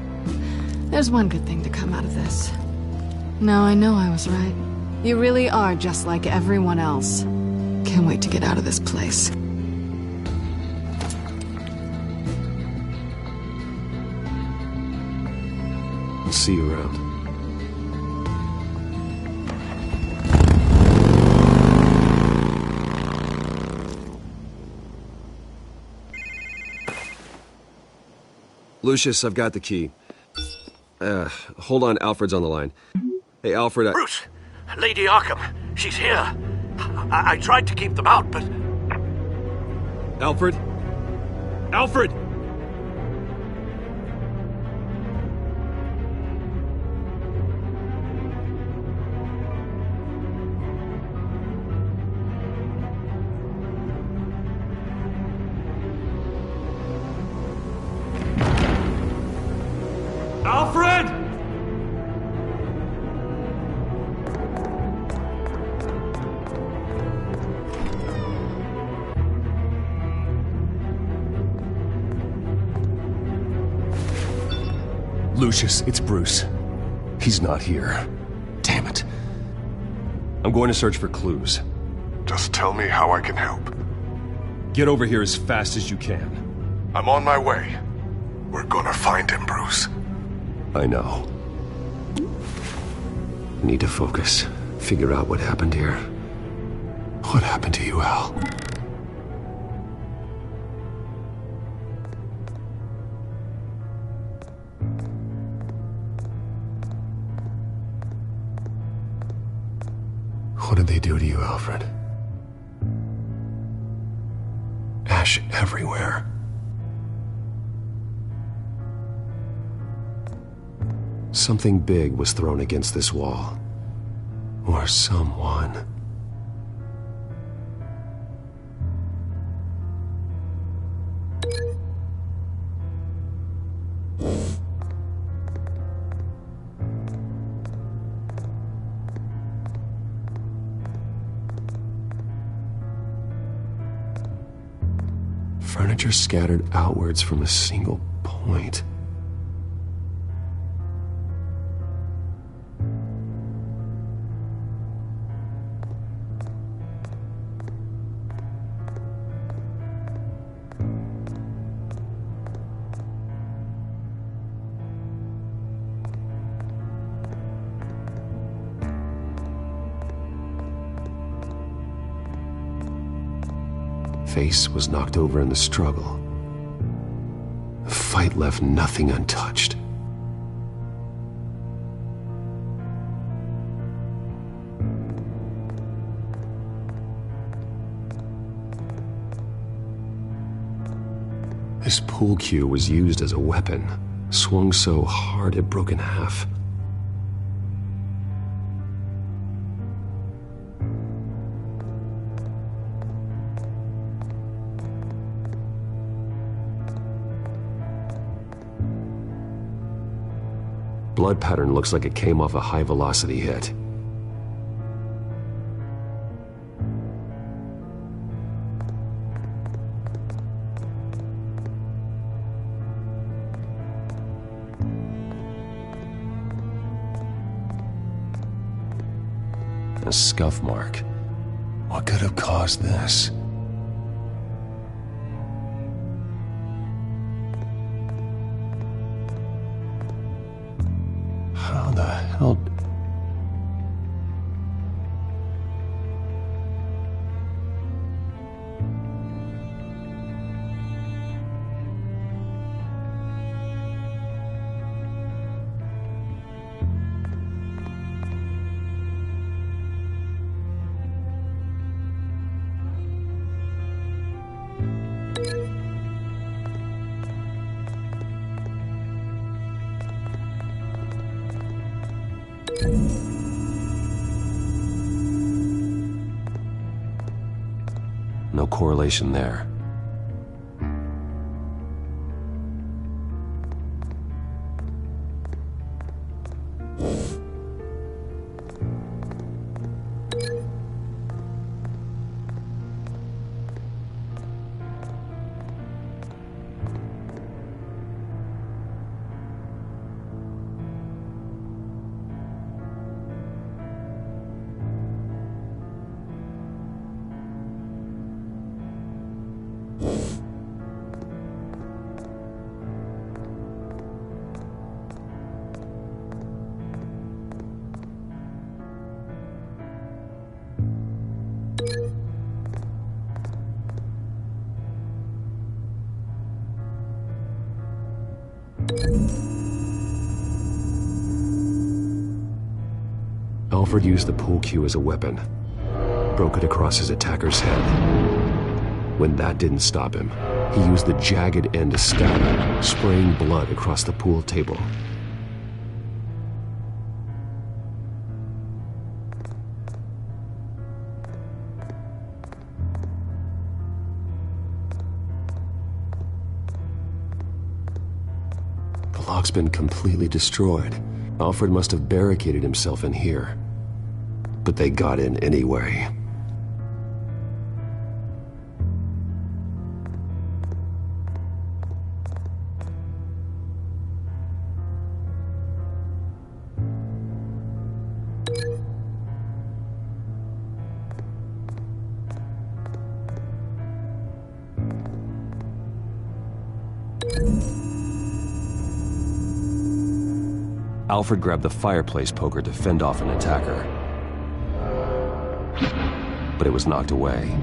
there's one good thing to come out of this. Now I know I was right. You really are just like everyone else. Can't wait to get out of this place. I'll see you around. Lucius, I've got the key. Hold on, Alfred's on the line. Hey, Alfred, Bruce! Lady Arkham, she's here. I tried to keep them out, but... Alfred? Alfred! Alfred! Lucius, it's Bruce. He's not here. Damn it. I'm going to search for clues. Just tell me how I can help. Get over here as fast as you can. I'm on my way. We're gonna find him, Bruce. I know. I need to focus. Figure out what happened here. What happened to you, Al? What did they do to you, Alfred? Ash everywhere. Something big was thrown against this wall. Or someone. Furniture scattered outwards from a single point. Face was knocked over in the struggle. The fight left nothing untouched. This pool cue was used as a weapon, swung so hard it broke in half. Blood pattern looks like it came off a high-velocity hit. A scuff mark. What could have caused this? How the hell... No correlation there. Alfred used the pool cue as a weapon, broke it across his attacker's head. When that didn't stop him, he used the jagged end to stab him, spraying blood across the pool table. The lock's been completely destroyed. Alfred must have barricaded himself in here. But they got in anyway. Alfred grabbed the fireplace poker to fend off an attacker. But it was knocked away.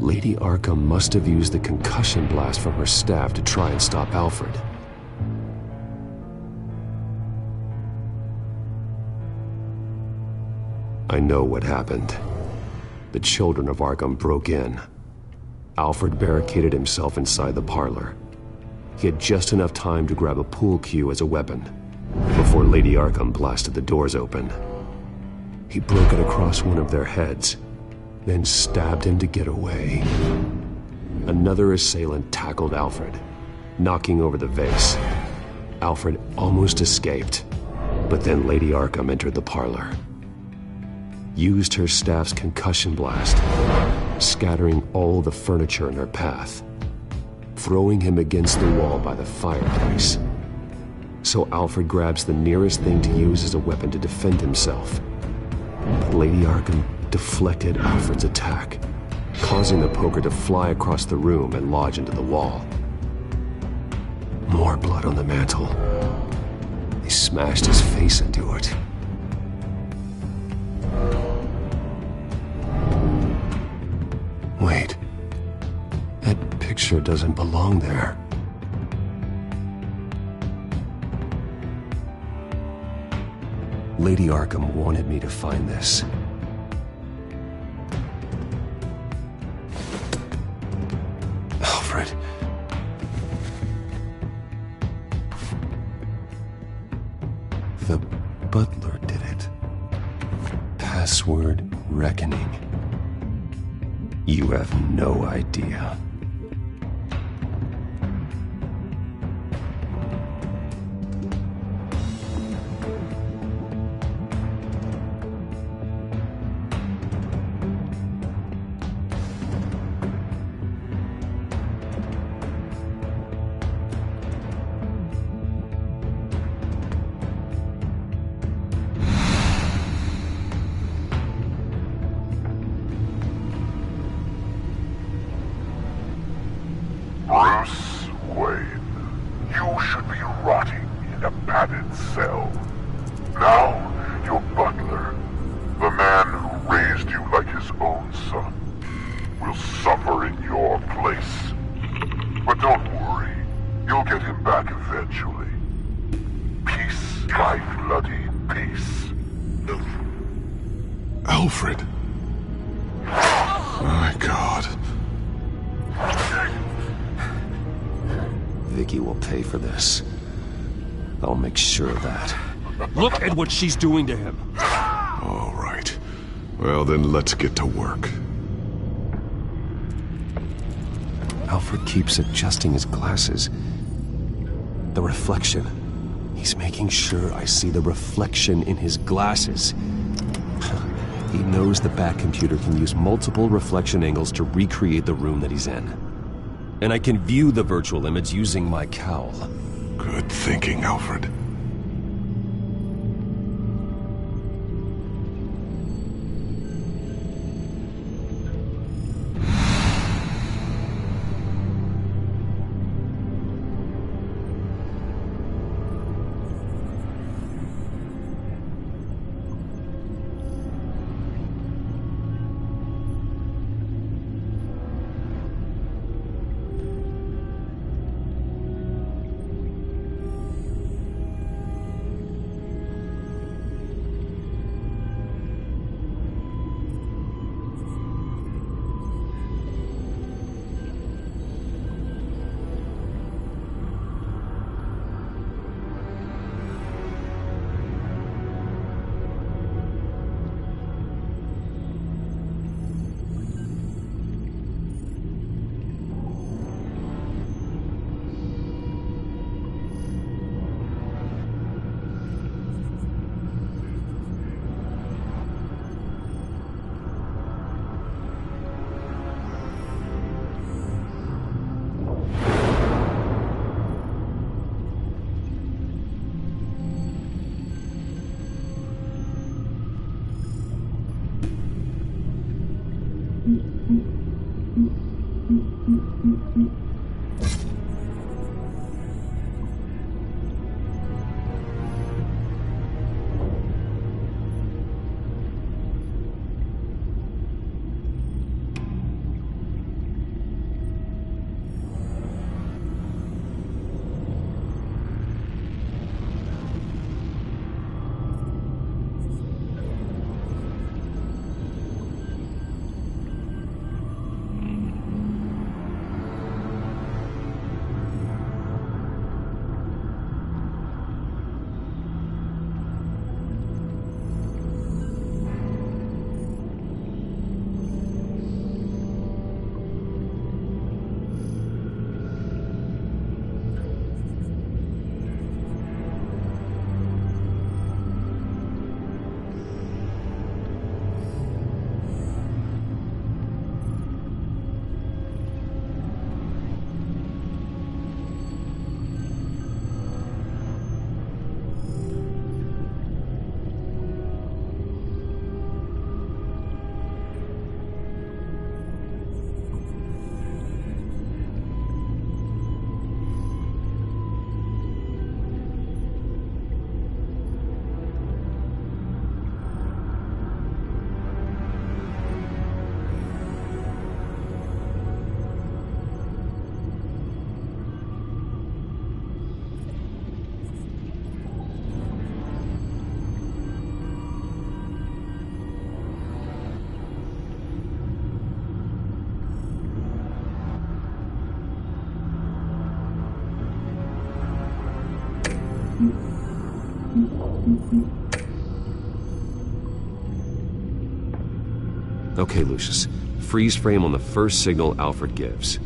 Lady Arkham must have used the concussion blast from her staff to try and stop Alfred. I know what happened. The children of Arkham broke in. Alfred barricaded himself inside the parlor. He had just enough time to grab a pool cue as a weapon before Lady Arkham blasted the doors open. He broke it across one of their heads, then stabbed him to get away. Another assailant tackled Alfred, knocking over the vase. Alfred almost escaped, but then Lady Arkham entered the parlor. Used her staff's concussion blast, scattering all the furniture in her path, throwing him against the wall by the fireplace. So Alfred grabs the nearest thing to use as a weapon to defend himself. But Lady Arkham deflected Alfred's attack, causing the poker to fly across the room and lodge into the wall. More blood on the mantel. They smashed his face into it. Wait. That picture doesn't belong there. Lady Arkham wanted me to find this. Alfred. The butler did it. Password reckoning. You have no idea. Bruce Wayne, you should be rotting in a padded cell. Now, your butler, the man who raised you like his own son, will suffer in your place. But don't worry, you'll get him back eventually. Peace by bloody peace. Alfred. My God. Vicky will pay for this. I'll make sure of that. Look at what she's doing to him. All right. Well, then let's get to work. Alfred keeps adjusting his glasses. The reflection. He's making sure I see the reflection in his glasses. He knows the Batcomputer can use multiple reflection angles to recreate the room that he's in. And I can view the virtual image using my cowl. Good thinking, Alfred. Okay, Lucius. Freeze frame on the first signal Alfred gives.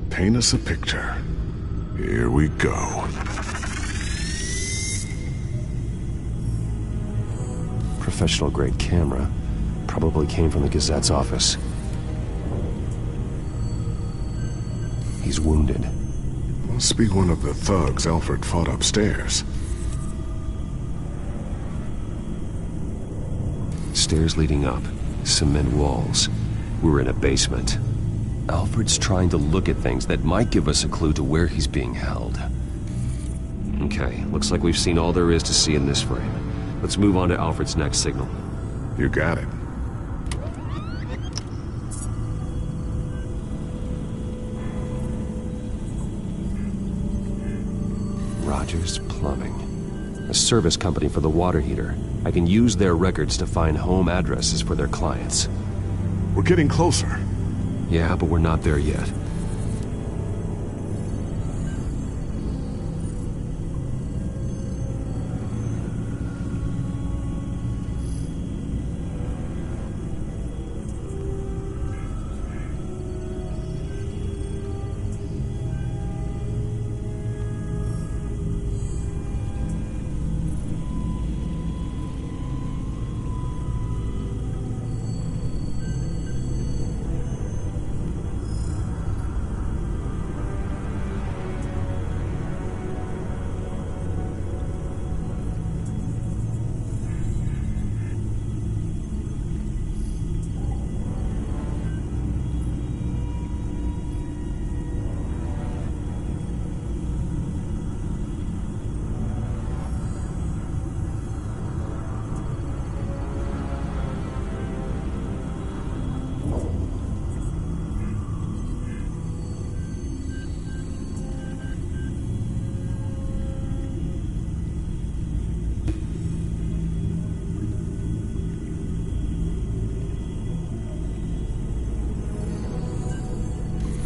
Paint us a picture. Here we go. Professional-grade camera. Probably came from the Gazette's office. He's wounded. Must be one of the thugs Alfred fought upstairs. Stairs leading up. Cement walls. We're in a basement. Alfred's trying to look at things that might give us a clue to where he's being held. Okay, looks like we've seen all there is to see in this frame. Let's move on to Alfred's next signal. You got it. Rogers Plumbing. A service company for the water heater. I can use their records to find home addresses for their clients. We're getting closer. Yeah, but we're not there yet.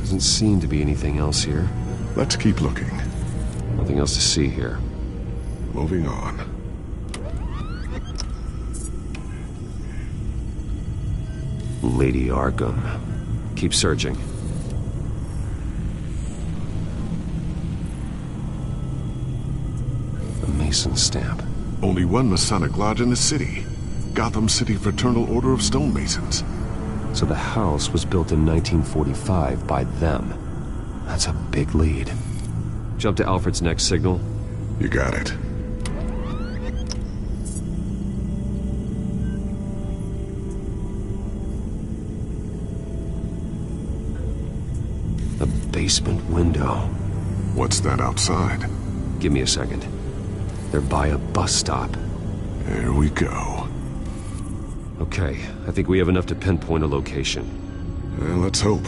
Doesn't seem to be anything else here. Let's keep looking. Nothing else to see here. Moving on. Lady Arkham. Keep searching. A Mason stamp. Only one Masonic lodge in the city. Gotham City Fraternal Order of Stonemasons. So the house was built in 1945 by them. That's a big lead. Jump to Alfred's next signal. You got it. The basement window. What's that outside? Give me a second. They're by a bus stop. There we go. Okay, I think we have enough to pinpoint a location. Well, let's hope.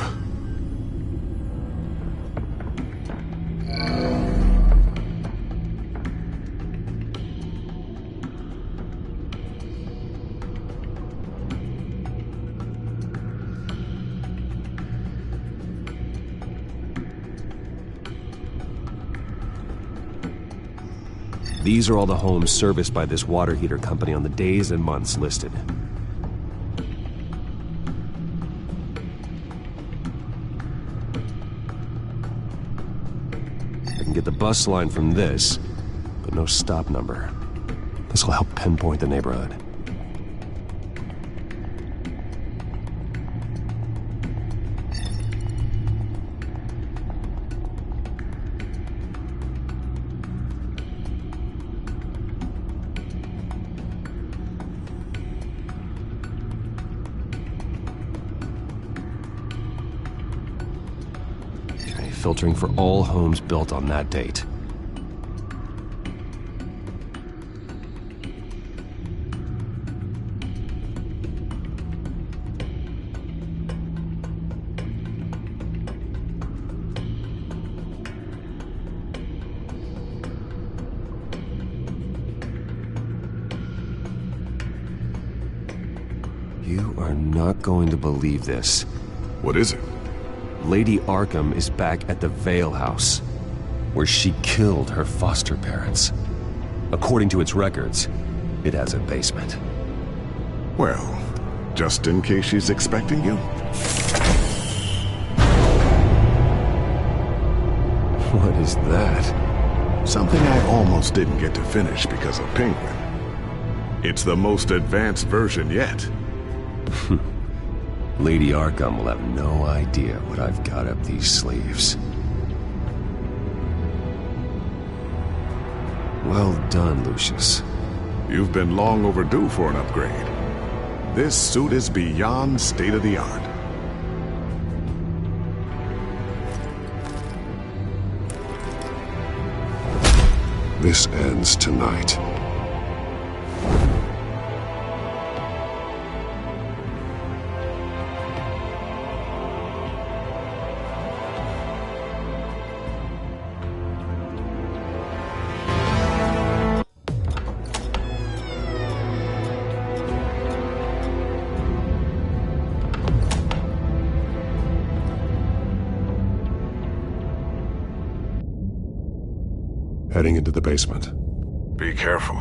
These are all the homes serviced by this water heater company on the days and months listed. I can get the bus line from this, but no stop number. This will help pinpoint the neighborhood. Filtering for all homes built on that date. You are not going to believe this. What is it? Lady Arkham is back at the Vale House, where she killed her foster parents. According to its records, it has a basement. Well, just in case she's expecting you. What is that? Something I almost didn't get to finish because of Penguin. It's the most advanced version yet. Lady Arkham will have no idea what I've got up these sleeves. Well done, Lucius. You've been long overdue for an upgrade. This suit is beyond state-of-the-art. This ends tonight. Heading into the basement. Be careful.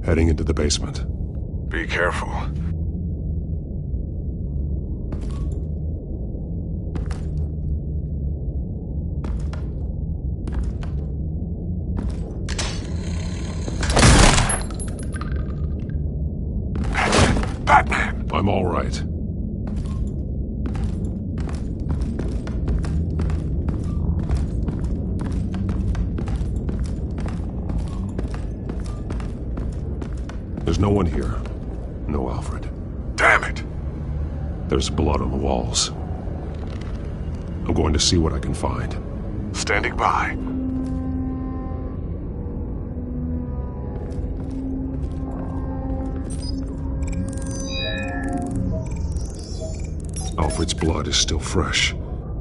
Heading into the basement. Be careful. Batman! I'm all right. There's no one here. No Alfred. Damn it! There's blood on the walls. I'm going to see what I can find. Standing by. Alfred's blood is still fresh.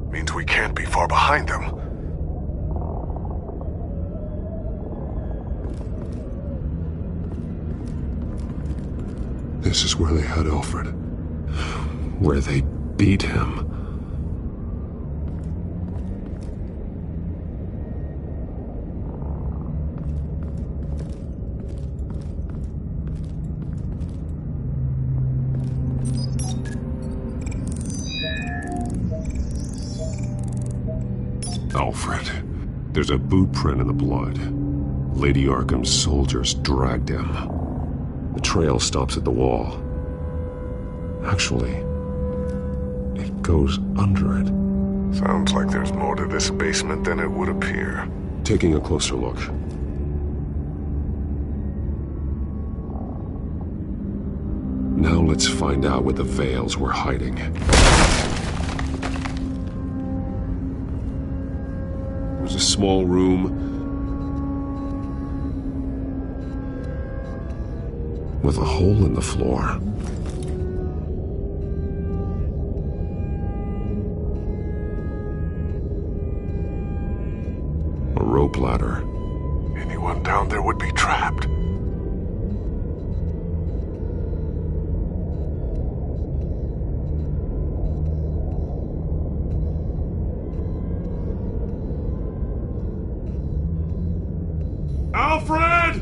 Means we can't be far behind them. This is where they had Alfred. Where they beat him. Alfred. There's a boot print in the blood. Lady Arkham's soldiers dragged him. The trail stops at the wall. Actually, it goes under it. Sounds like there's more to this basement than it would appear. Taking a closer look. Now let's find out where the Veils were hiding. It was a small room with a hole in the floor. A rope ladder. Anyone down there would be trapped. Alfred!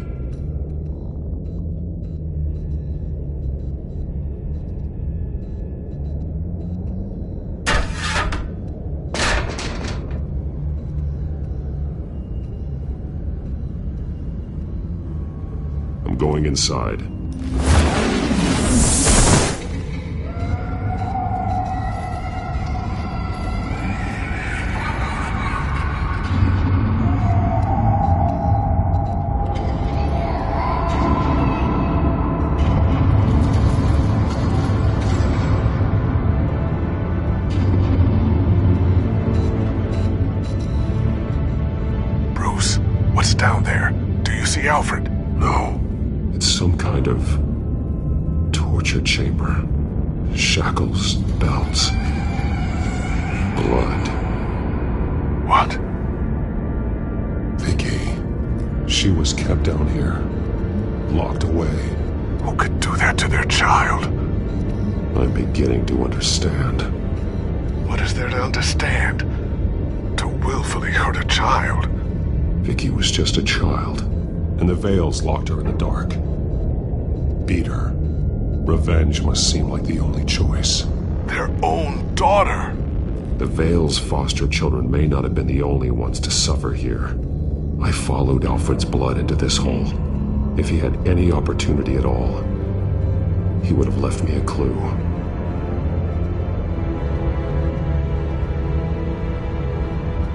I'm going inside. Bruce, what's down there? Do you see Alfred? No. It's some kind of torture chamber. Shackles, belts, blood. What? Vicky. She was kept down here, locked away. Who could do that to their child? I'm beginning to understand. What is there to understand? To willfully hurt a child? Vicky was just a child, and the Veils locked her in the dark. Beat her. Revenge must seem like the only choice. Their own daughter! The Veils' foster children may not have been the only ones to suffer here. I followed Alfred's blood into this hole. If he had any opportunity at all, he would have left me a clue.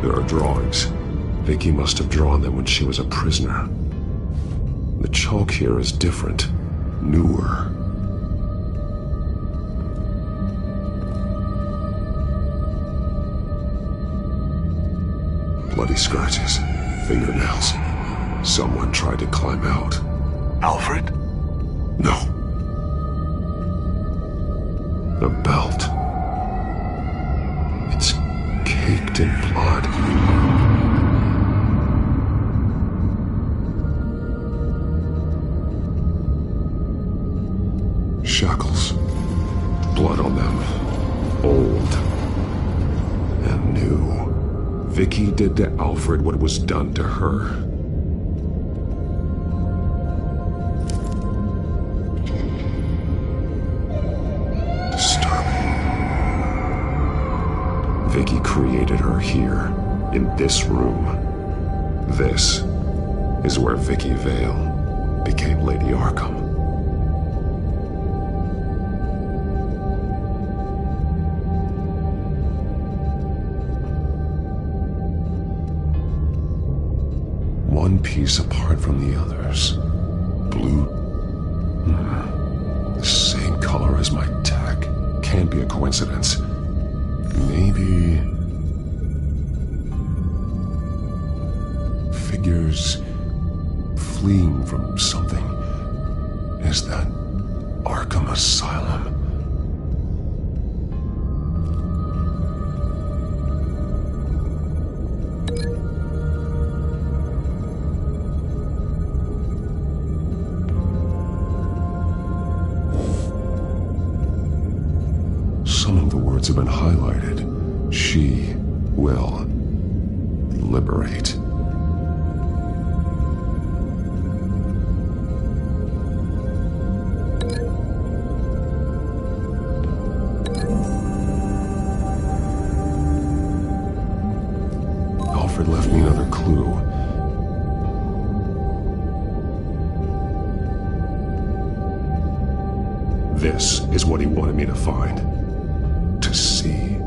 There are drawings. Vicky must have drawn them when she was a prisoner. The chalk here is different, newer. Bloody scratches, fingernails. Someone tried to climb out. Alfred? No. The belt. It's caked in blood. Shackles. Blood on them. Old. And new. Vicky did to Alfred what was done to her. Vicky created her here, in this room. This is where Vicky Vale became Lady Arkham. One piece apart from the others. Blue. The same color as my tech. Can't be a coincidence. Maybe... figures fleeing from something. Is that Arkham Asylum? Some of the words have been highlighted. She will liberate. Alfred left me another clue. This is what he wanted me to find. To see.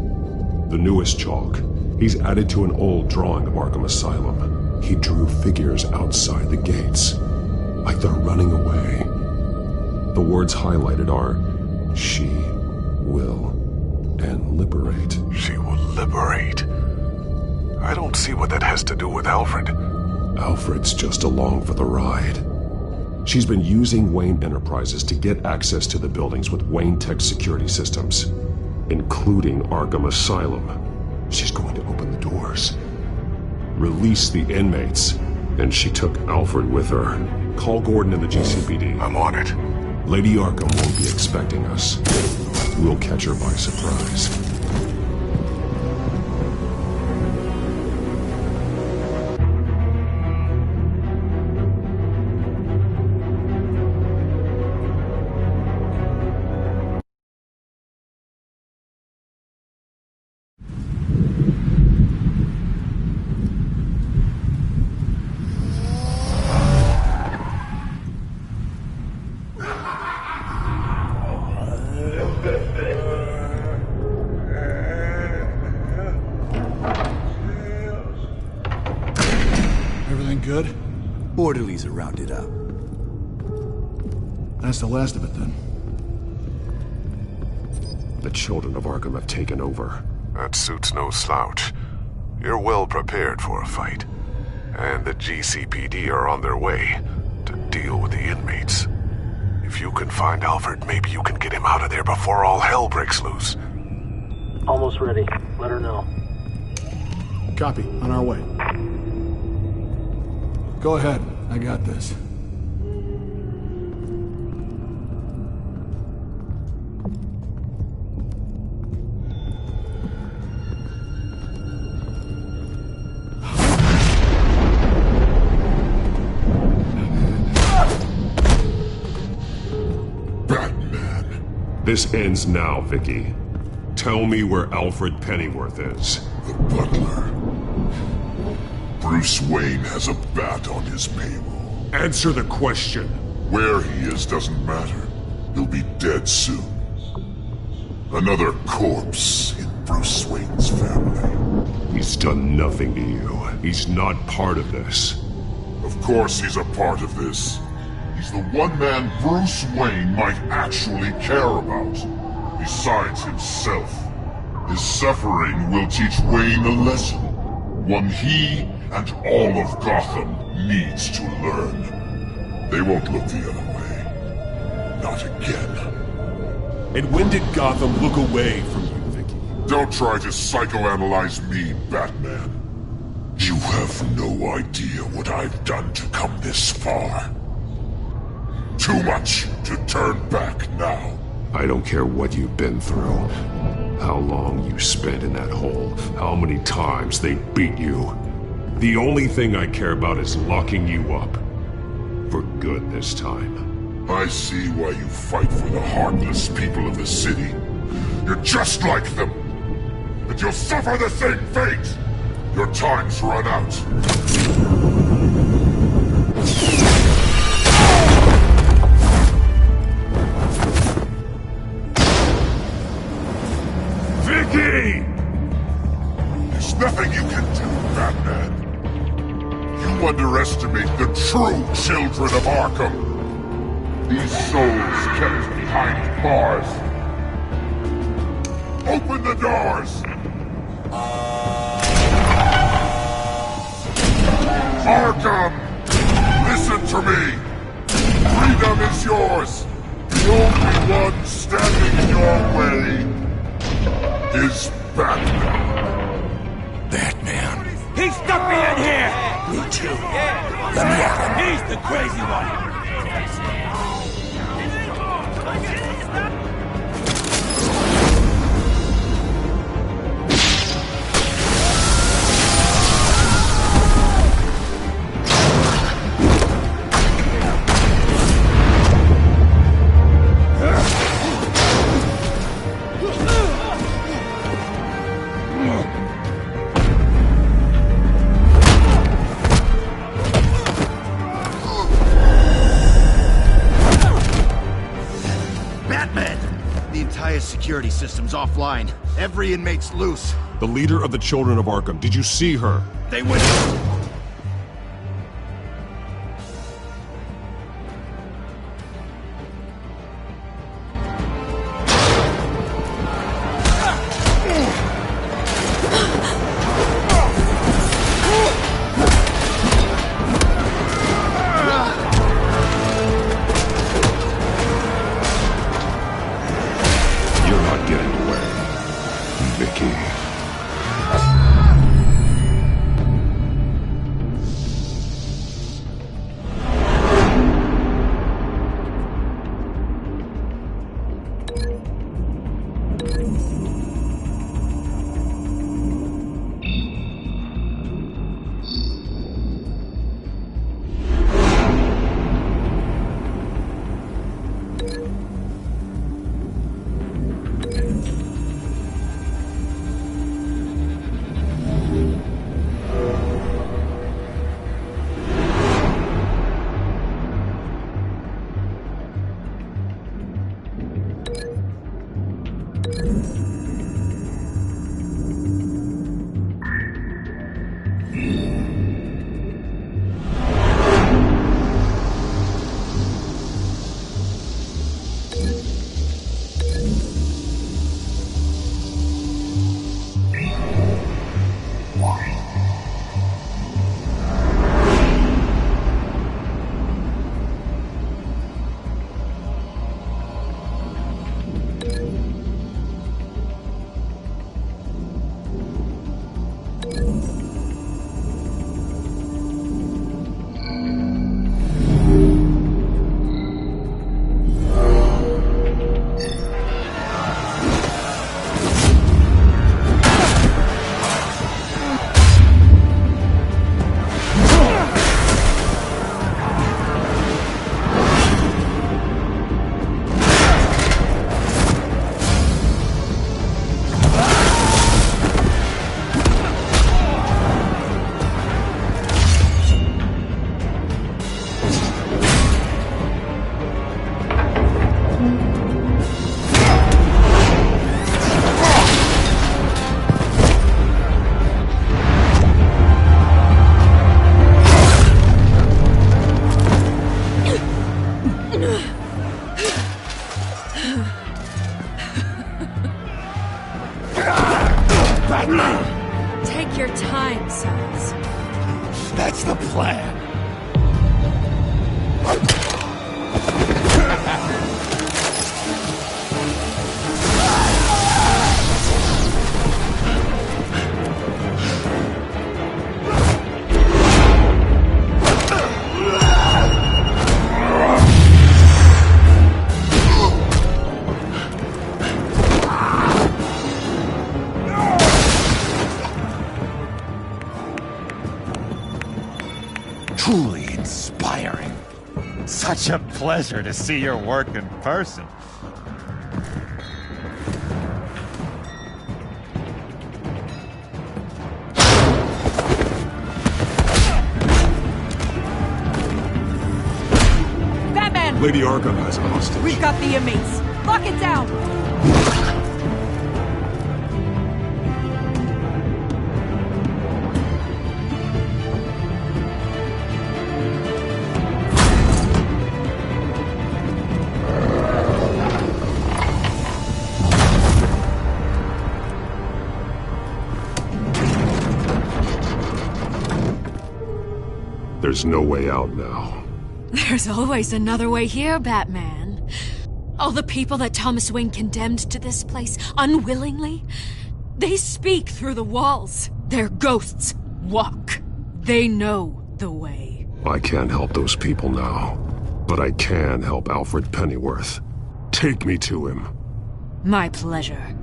The newest chalk. He's added to an old drawing of Arkham Asylum. He drew figures outside the gates. Like they're running away. The words highlighted are, she will and liberate. She will liberate? I don't see what that has to do with Alfred. Alfred's just along for the ride. She's been using Wayne Enterprises to get access to the buildings with Wayne Tech security systems, including Arkham Asylum. She's going to open the doors, release the inmates, and she took Alfred with her. Call Gordon and the GCPD. I'm on it. Lady Arkham won't be expecting us. We'll catch her by surprise. Good? Orderlies are rounded up. That's the last of it, then. The children of Arkham have taken over. That suit's no slouch. You're well prepared for a fight. And the GCPD are on their way to deal with the inmates. If you can find Alfred, maybe you can get him out of there before all hell breaks loose. Almost ready. Let her know. Copy. On our way. Go ahead. I got this. This ends now, Vicky. Tell me where Alfred Pennyworth is. The butler. Bruce Wayne has a bat on his payroll. Answer the question. Where he is doesn't matter. He'll be dead soon. Another corpse in Bruce Wayne's family. He's done nothing to you. He's not part of this. Of course he's a part of this. He's the one man Bruce Wayne might actually care about. Besides himself. His suffering will teach Wayne a lesson. One he and all of Gotham needs to learn. They won't look the other way. Not again. And when did Gotham look away from you, Vicky? Don't try to psychoanalyze me, Batman. You have no idea what I've done to come this far. Too much to turn back now. I don't care what you've been through. How long you spent in that hole. How many times they beat you. The only thing I care about is locking you up. For good this time. I see why you fight for the heartless people of the city. You're just like them. And you'll suffer the same fate. Your time's run out. Vicky! There's nothing you can do, Batman. You underestimate the true children of Arkham. These souls kept behind bars. Open the doors! Arkham! Listen to me! Freedom is yours! The only one standing in your way is Batman. Batman. He stuck me in here! Me too. Let me at him. He's the crazy one! Security system's offline. Every inmate's loose. The leader of the Children of Arkham, did you see her? They went... That's the plan. Truly inspiring. Such a pleasure to see your work in person. Batman! Lady Arkham has a hostage. We've got the inmates. Lock it down! There's no way out now. There's always another way here, Batman. All the people that Thomas Wayne condemned to this place unwillingly, they speak through the walls. Their ghosts walk. They know the way. I can't help those people now, but I can help Alfred Pennyworth. Take me to him. My pleasure.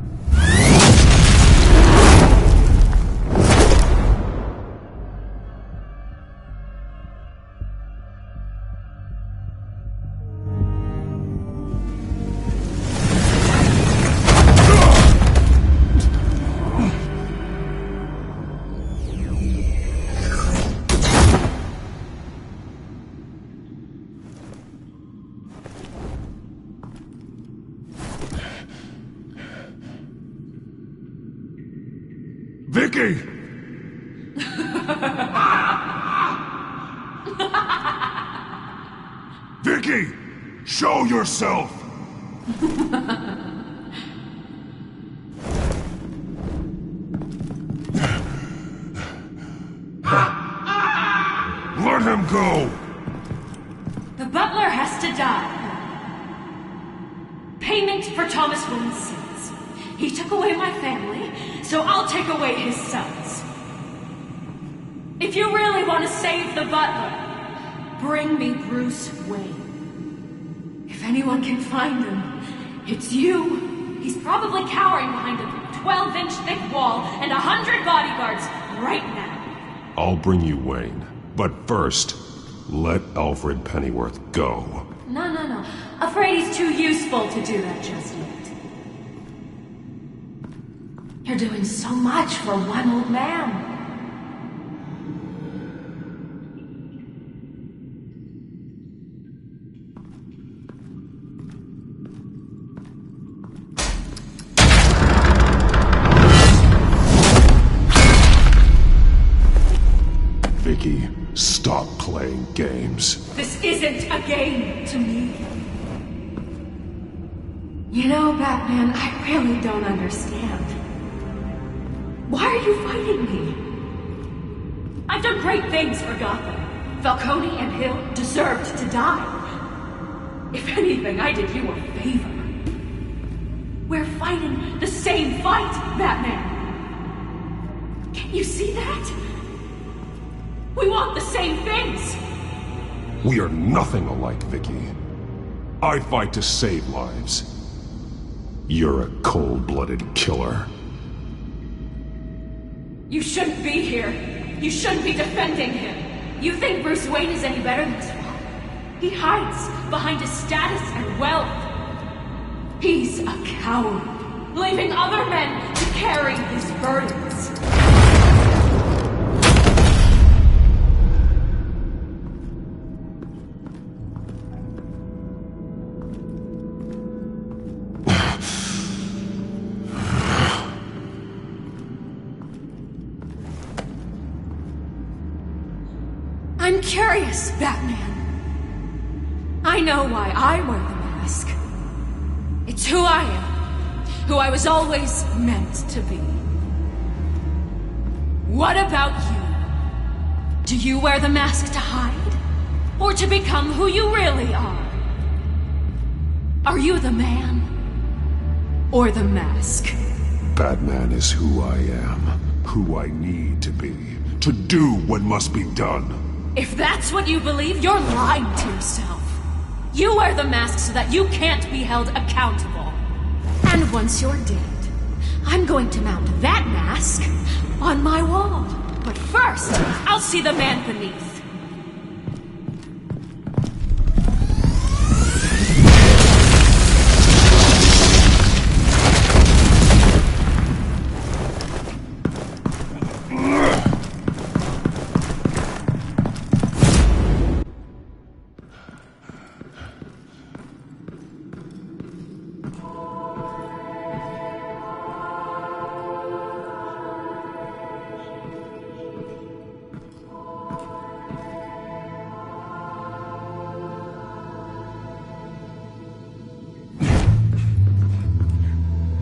Vicky! Vicky! Show yourself! Let him go! The butler has to die. Payment for Thomas Wayne's sins. He took away my family, so I'll take away his sons. If you really want to save the butler, bring me Bruce Wayne. If anyone can find him, it's you. He's probably cowering behind a 12-inch thick wall and 100 bodyguards right now. I'll bring you Wayne, but first, let Alfred Pennyworth go. No. Afraid he's too useful to do that just yet. You're doing so much for one old man. Vicky, stop playing games. This isn't a game to me. You know, Batman, I really don't understand. Why are you fighting me? I've done great things for Gotham. Falcone and Hill deserved to die. If anything, I did you a favor. We're fighting the same fight, Batman. Can't you see that? We want the same things. We are nothing alike, Vicky. I fight to save lives. You're a cold-blooded killer. You shouldn't be here. You shouldn't be defending him. You think Bruce Wayne is any better than Sohn? He hides behind his status and wealth. He's a coward, leaving other men to carry his burdens. I'm curious, Batman. I know why I wear the mask. It's who I am, who I was always meant to be. What about you? Do you wear the mask to hide? Or to become who you really are? Are you the man? Or the mask? Batman is who I am, who I need to be, to do what must be done. If that's what you believe, you're lying to yourself. You wear the mask so that you can't be held accountable. And once you're dead, I'm going to mount that mask on my wall. But first, I'll see the man beneath.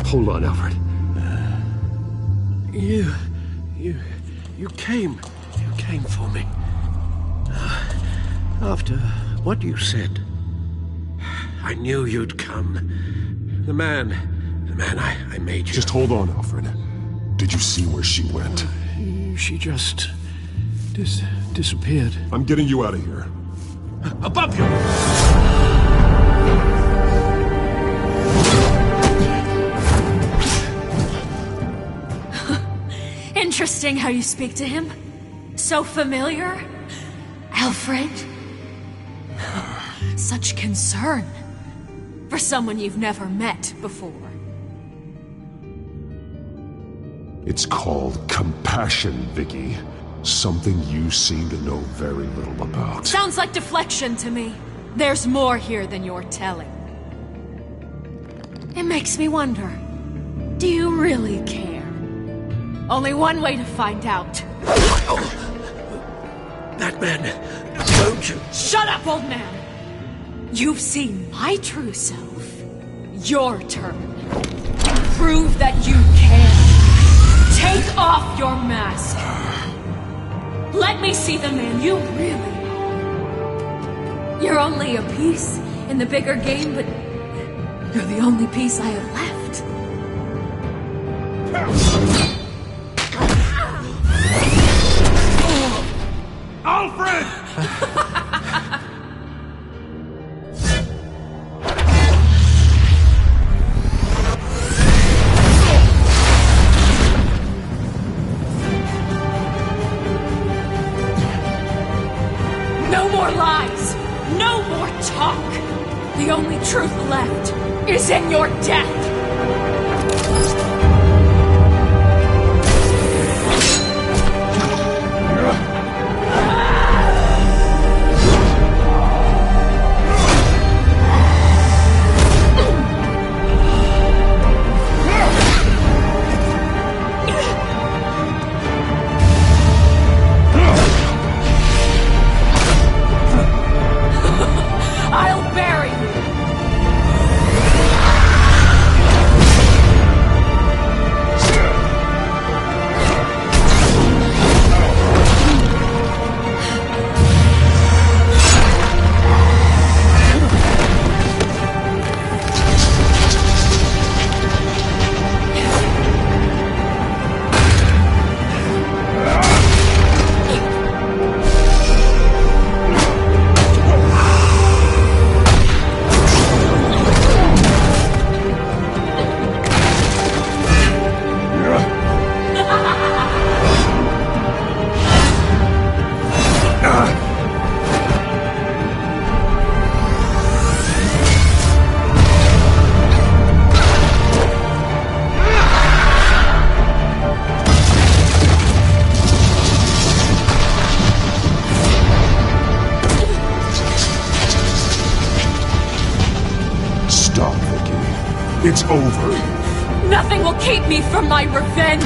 Hold on, Alfred. You came for me. After what you said, I knew you'd come. The man I made you. Just hold on, Alfred. Did you see where she went? She just disappeared. I'm getting you out of here. Above you! Interesting how you speak to him. So familiar. Alfred. Such concern. For someone you've never met before. It's called compassion, Vicky. Something you seem to know very little about. Sounds like deflection to me. There's more here than you're telling. It makes me wonder, do you really care? Only one way to find out. That man, don't you? Shut up, old man! You've seen my true self. Your turn. Prove that you can. Take off your mask. Let me see the man you really are. You're only a piece in the bigger game, but you're the only piece I have left. Alfred! No more lies! No more talk! The only truth left is in your death! It's over. Nothing will keep me from my revenge!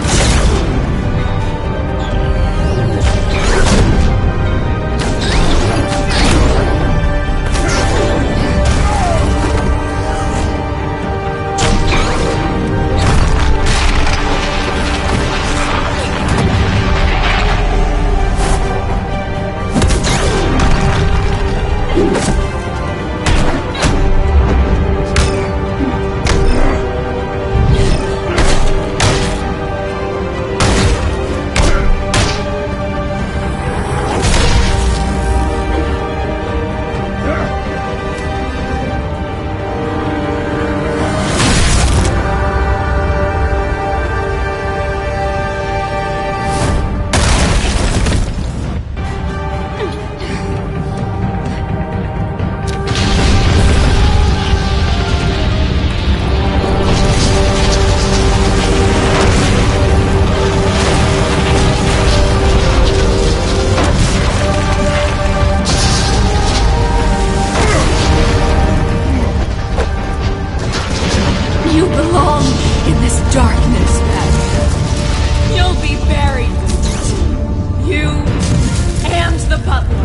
butler!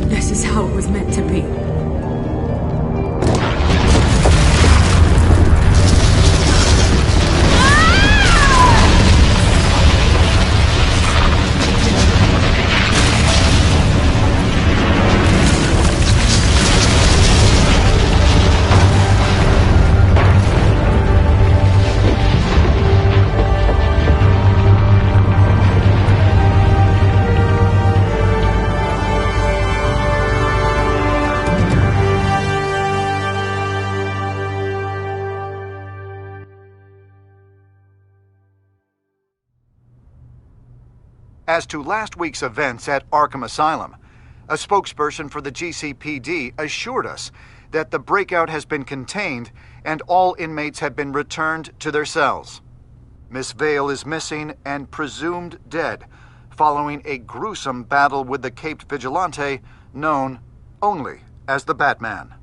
This is how it was meant to be. As to last week's events at Arkham Asylum, a spokesperson for the GCPD assured us that the breakout has been contained and all inmates have been returned to their cells. Miss Vale is missing and presumed dead, following a gruesome battle with the caped vigilante known only as the Batman.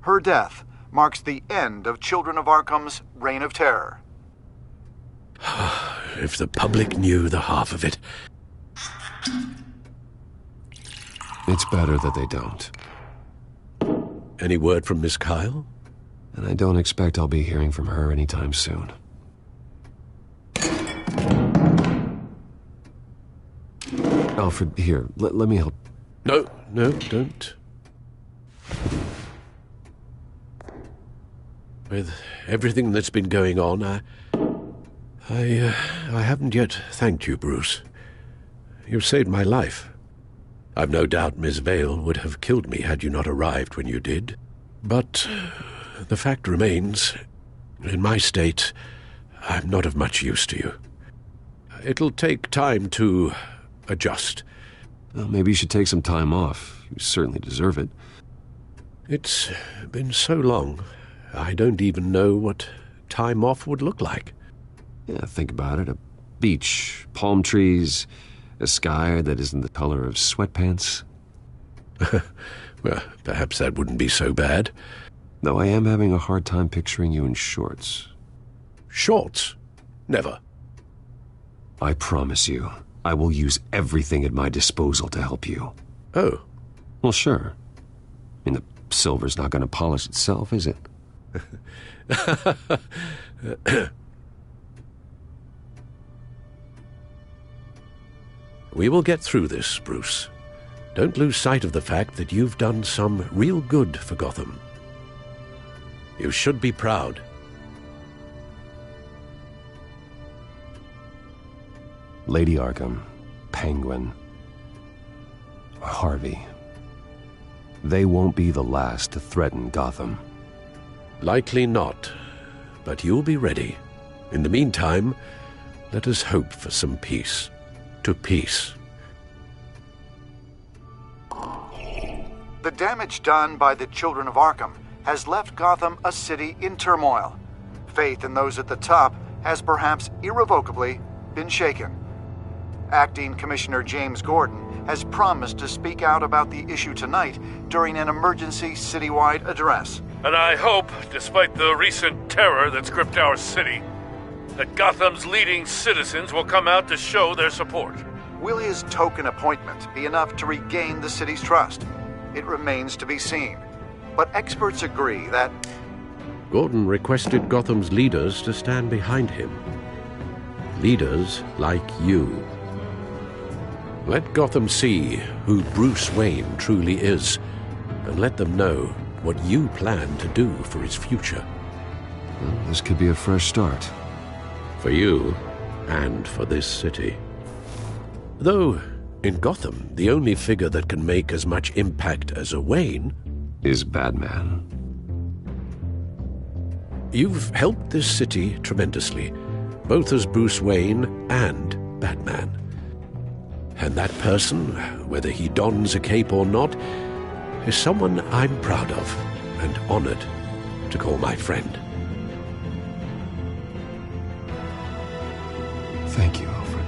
Her death marks the end of Children of Arkham's reign of terror. If the public knew the half of it. It's better that they don't. Any word from Miss Kyle? And I don't expect I'll be hearing from her anytime soon. Alfred, here, let me help. No, don't. With everything that's been going on, I haven't yet thanked you, Bruce. You've saved my life. I've no doubt Miss Vale would have killed me had you not arrived when you did. But the fact remains, in my state, I'm not of much use to you. It'll take time to adjust. Well, maybe you should take some time off. You certainly deserve it. It's been so long, I don't even know what time off would look like. Yeah, think about it. A beach, palm trees, a sky that isn't the color of sweatpants. Well, perhaps that wouldn't be so bad. Though I am having a hard time picturing you in shorts. Shorts? Never. I promise you, I will use everything at my disposal to help you. Oh. Well, sure. I mean, the silver's not going to polish itself, is it? We will get through this, Bruce. Don't lose sight of the fact that you've done some real good for Gotham. You should be proud. Lady Arkham, Penguin, Harvey. They won't be the last to threaten Gotham. Likely not, but you'll be ready. In the meantime, let us hope for some peace. To peace. The damage done by the Children of Arkham has left Gotham a city in turmoil. Faith in those at the top has perhaps irrevocably been shaken. Acting Commissioner James Gordon has promised to speak out about the issue tonight during an emergency citywide address. And I hope, despite the recent terror that's gripped our city, that Gotham's leading citizens will come out to show their support. Will his token appointment be enough to regain the city's trust? It remains to be seen. But experts agree that Gordon requested Gotham's leaders to stand behind him. Leaders like you. Let Gotham see who Bruce Wayne truly is, and let them know what you plan to do for its future. Well, this could be a fresh start. For you, and for this city. Though, in Gotham, the only figure that can make as much impact as a Wayne is Batman. You've helped this city tremendously, both as Bruce Wayne and Batman. And that person, whether he dons a cape or not, is someone I'm proud of and honored to call my friend. Thank you, Alfred.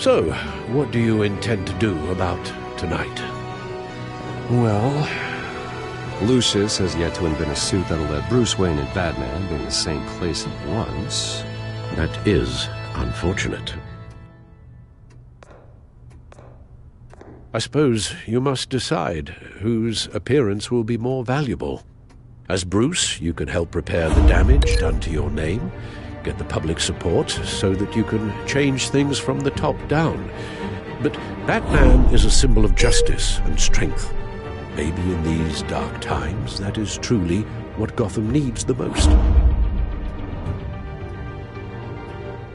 So, what do you intend to do about tonight? Well, Lucius has yet to invent a suit that'll let Bruce Wayne and Batman be in the same place at once. That is unfortunate. I suppose you must decide whose appearance will be more valuable. As Bruce, you can help repair the damage done to your name, get the public support so that you can change things from the top down. But Batman is a symbol of justice and strength. Maybe in these dark times, that is truly what Gotham needs the most.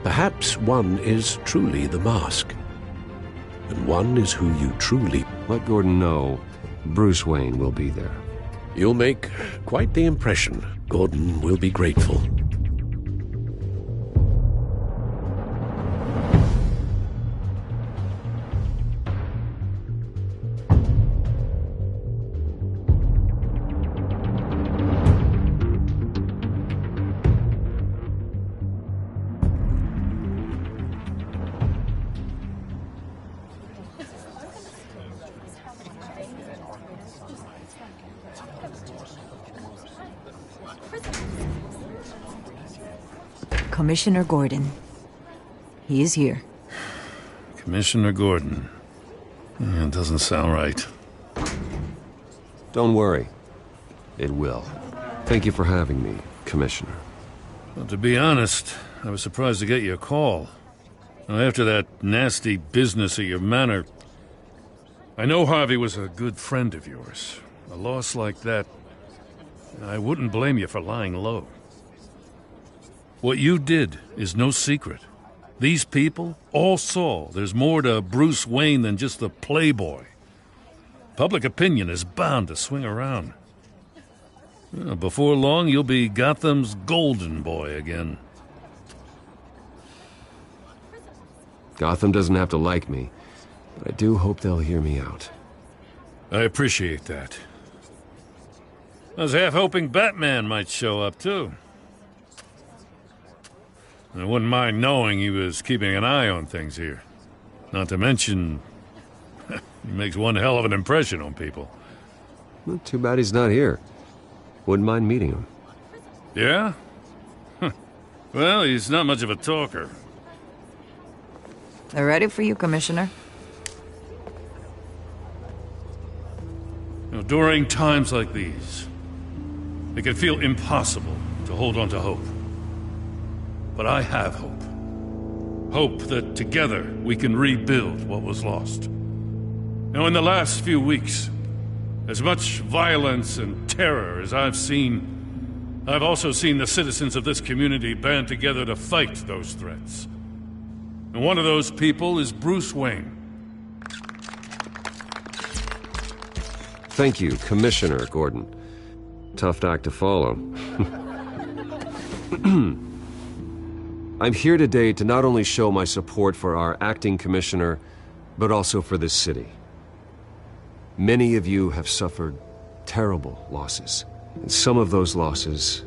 Perhaps one is truly the mask, and one is who you truly... Let Gordon know Bruce Wayne will be there. You'll make quite the impression. Gordon will be grateful. Commissioner Gordon. He is here. Commissioner Gordon. It doesn't sound right. Don't worry. It will. Thank you for having me, Commissioner. Well, to be honest, I was surprised to get your call. Now, after that nasty business at your manor, I know Harvey was a good friend of yours. A loss like that, I wouldn't blame you for lying low. What you did is no secret. These people all saw there's more to Bruce Wayne than just the playboy. Public opinion is bound to swing around. Before long, you'll be Gotham's golden boy again. Gotham doesn't have to like me, but I do hope they'll hear me out. I appreciate that. I was half hoping Batman might show up, too. I wouldn't mind knowing he was keeping an eye on things here. Not to mention, he makes one hell of an impression on people. Well, too bad he's not here. Wouldn't mind meeting him. Yeah? Well, he's not much of a talker. They're ready for you, Commissioner. During times like these, it can feel impossible to hold on to hope. But I have hope. Hope that together we can rebuild what was lost. Now, in the last few weeks, as much violence and terror as I've seen, I've also seen the citizens of this community band together to fight those threats. And one of those people is Bruce Wayne. Thank you, Commissioner Gordon. Tough act to follow. I'm here today to not only show my support for our acting commissioner, but also for this city. Many of you have suffered terrible losses, and some of those losses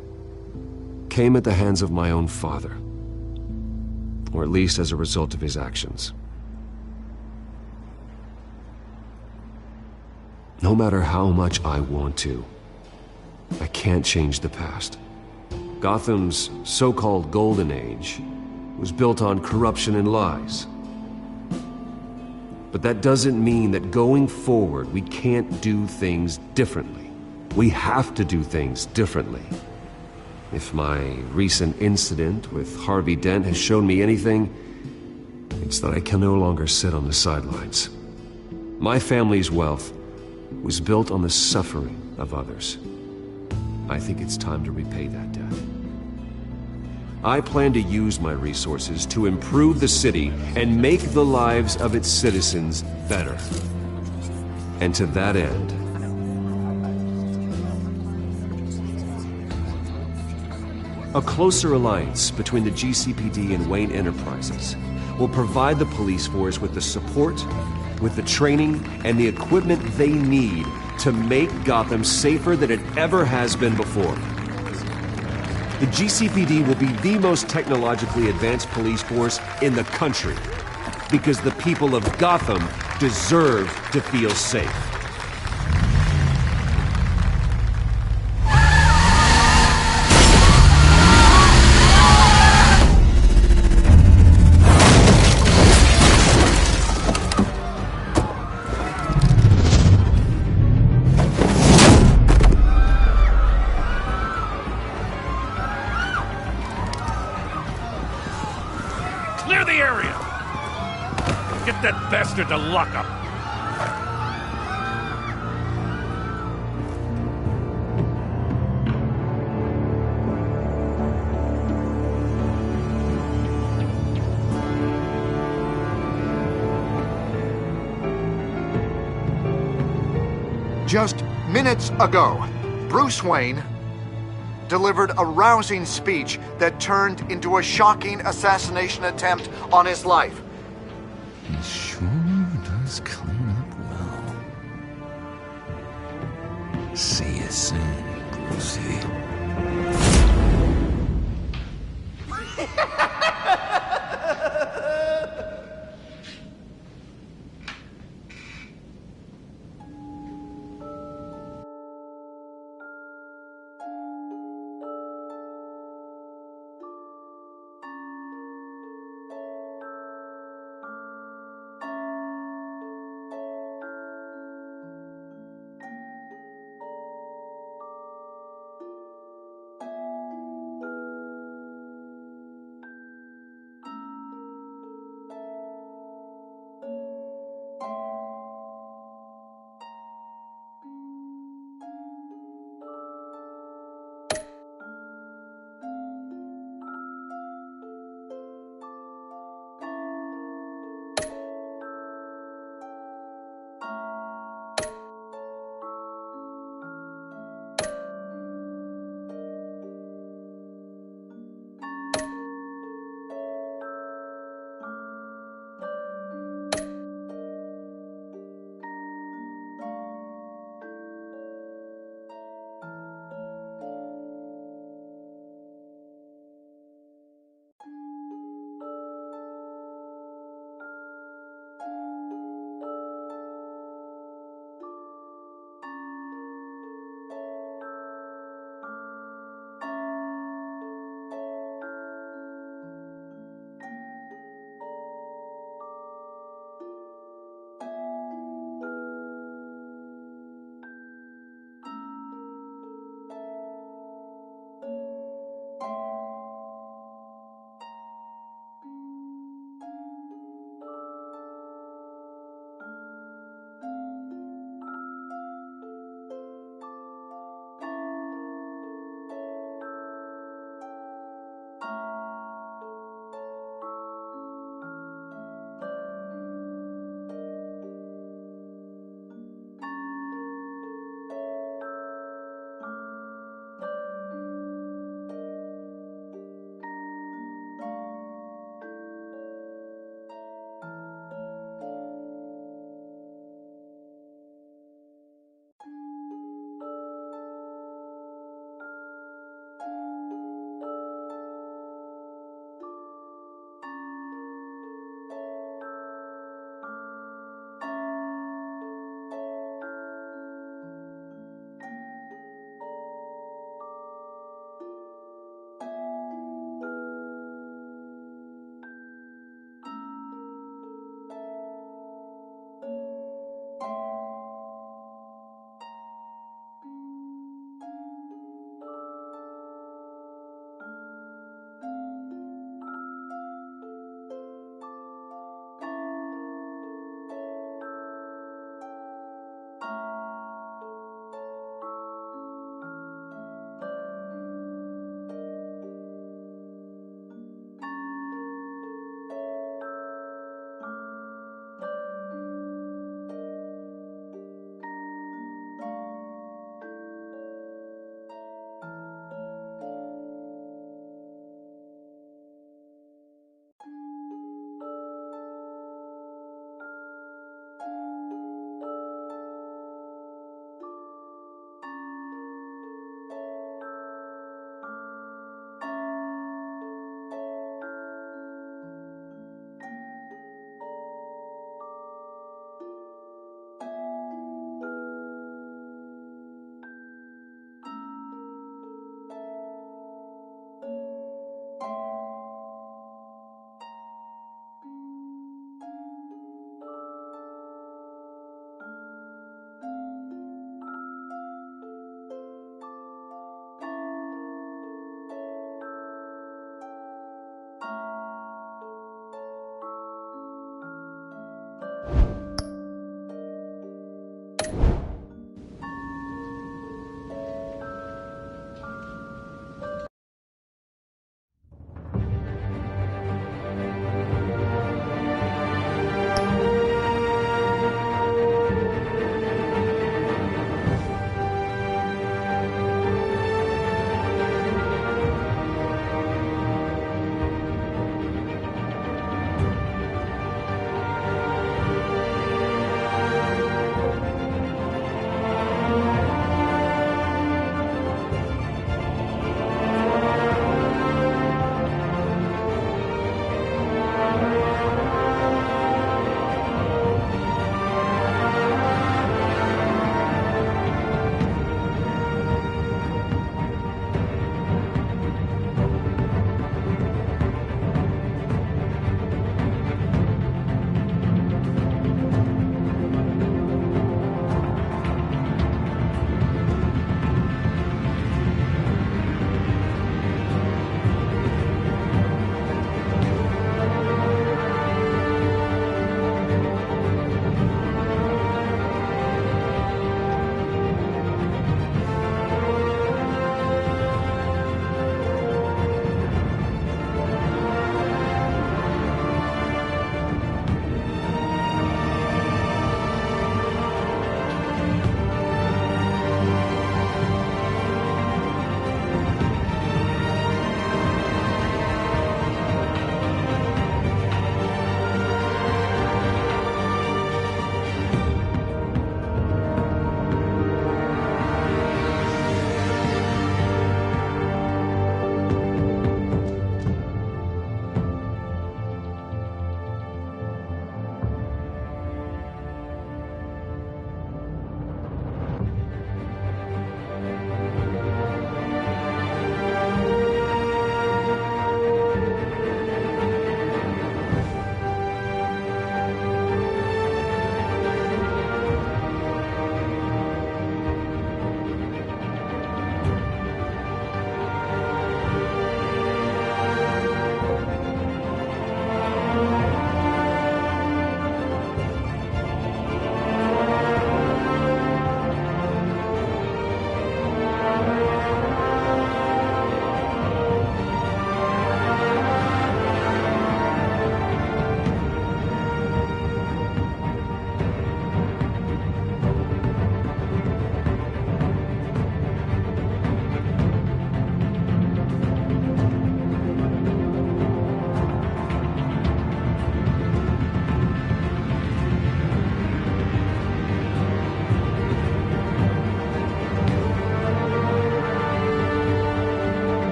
came at the hands of my own father, or at least as a result of his actions. No matter how much I want to, I can't change the past. Gotham's so-called Golden Age was built on corruption and lies. But that doesn't mean that going forward we can't do things differently. We have to do things differently. If my recent incident with Harvey Dent has shown me anything, it's that I can no longer sit on the sidelines. My family's wealth was built on the suffering of others. I think it's time to repay that debt. I plan to use my resources to improve the city and make the lives of its citizens better. And to that end, a closer alliance between the GCPD and Wayne Enterprises will provide the police force with the support, with the training, and the equipment they need to make Gotham safer than it ever has been before. The GCPD will be the most technologically advanced police force in the country, because the people of Gotham deserve to feel safe. Clear the area! Get that bastard to lock up! Just minutes ago, Bruce Wayne delivered a rousing speech that turned into a shocking assassination attempt on his life. He sure does clean up well. See you soon, Brucey.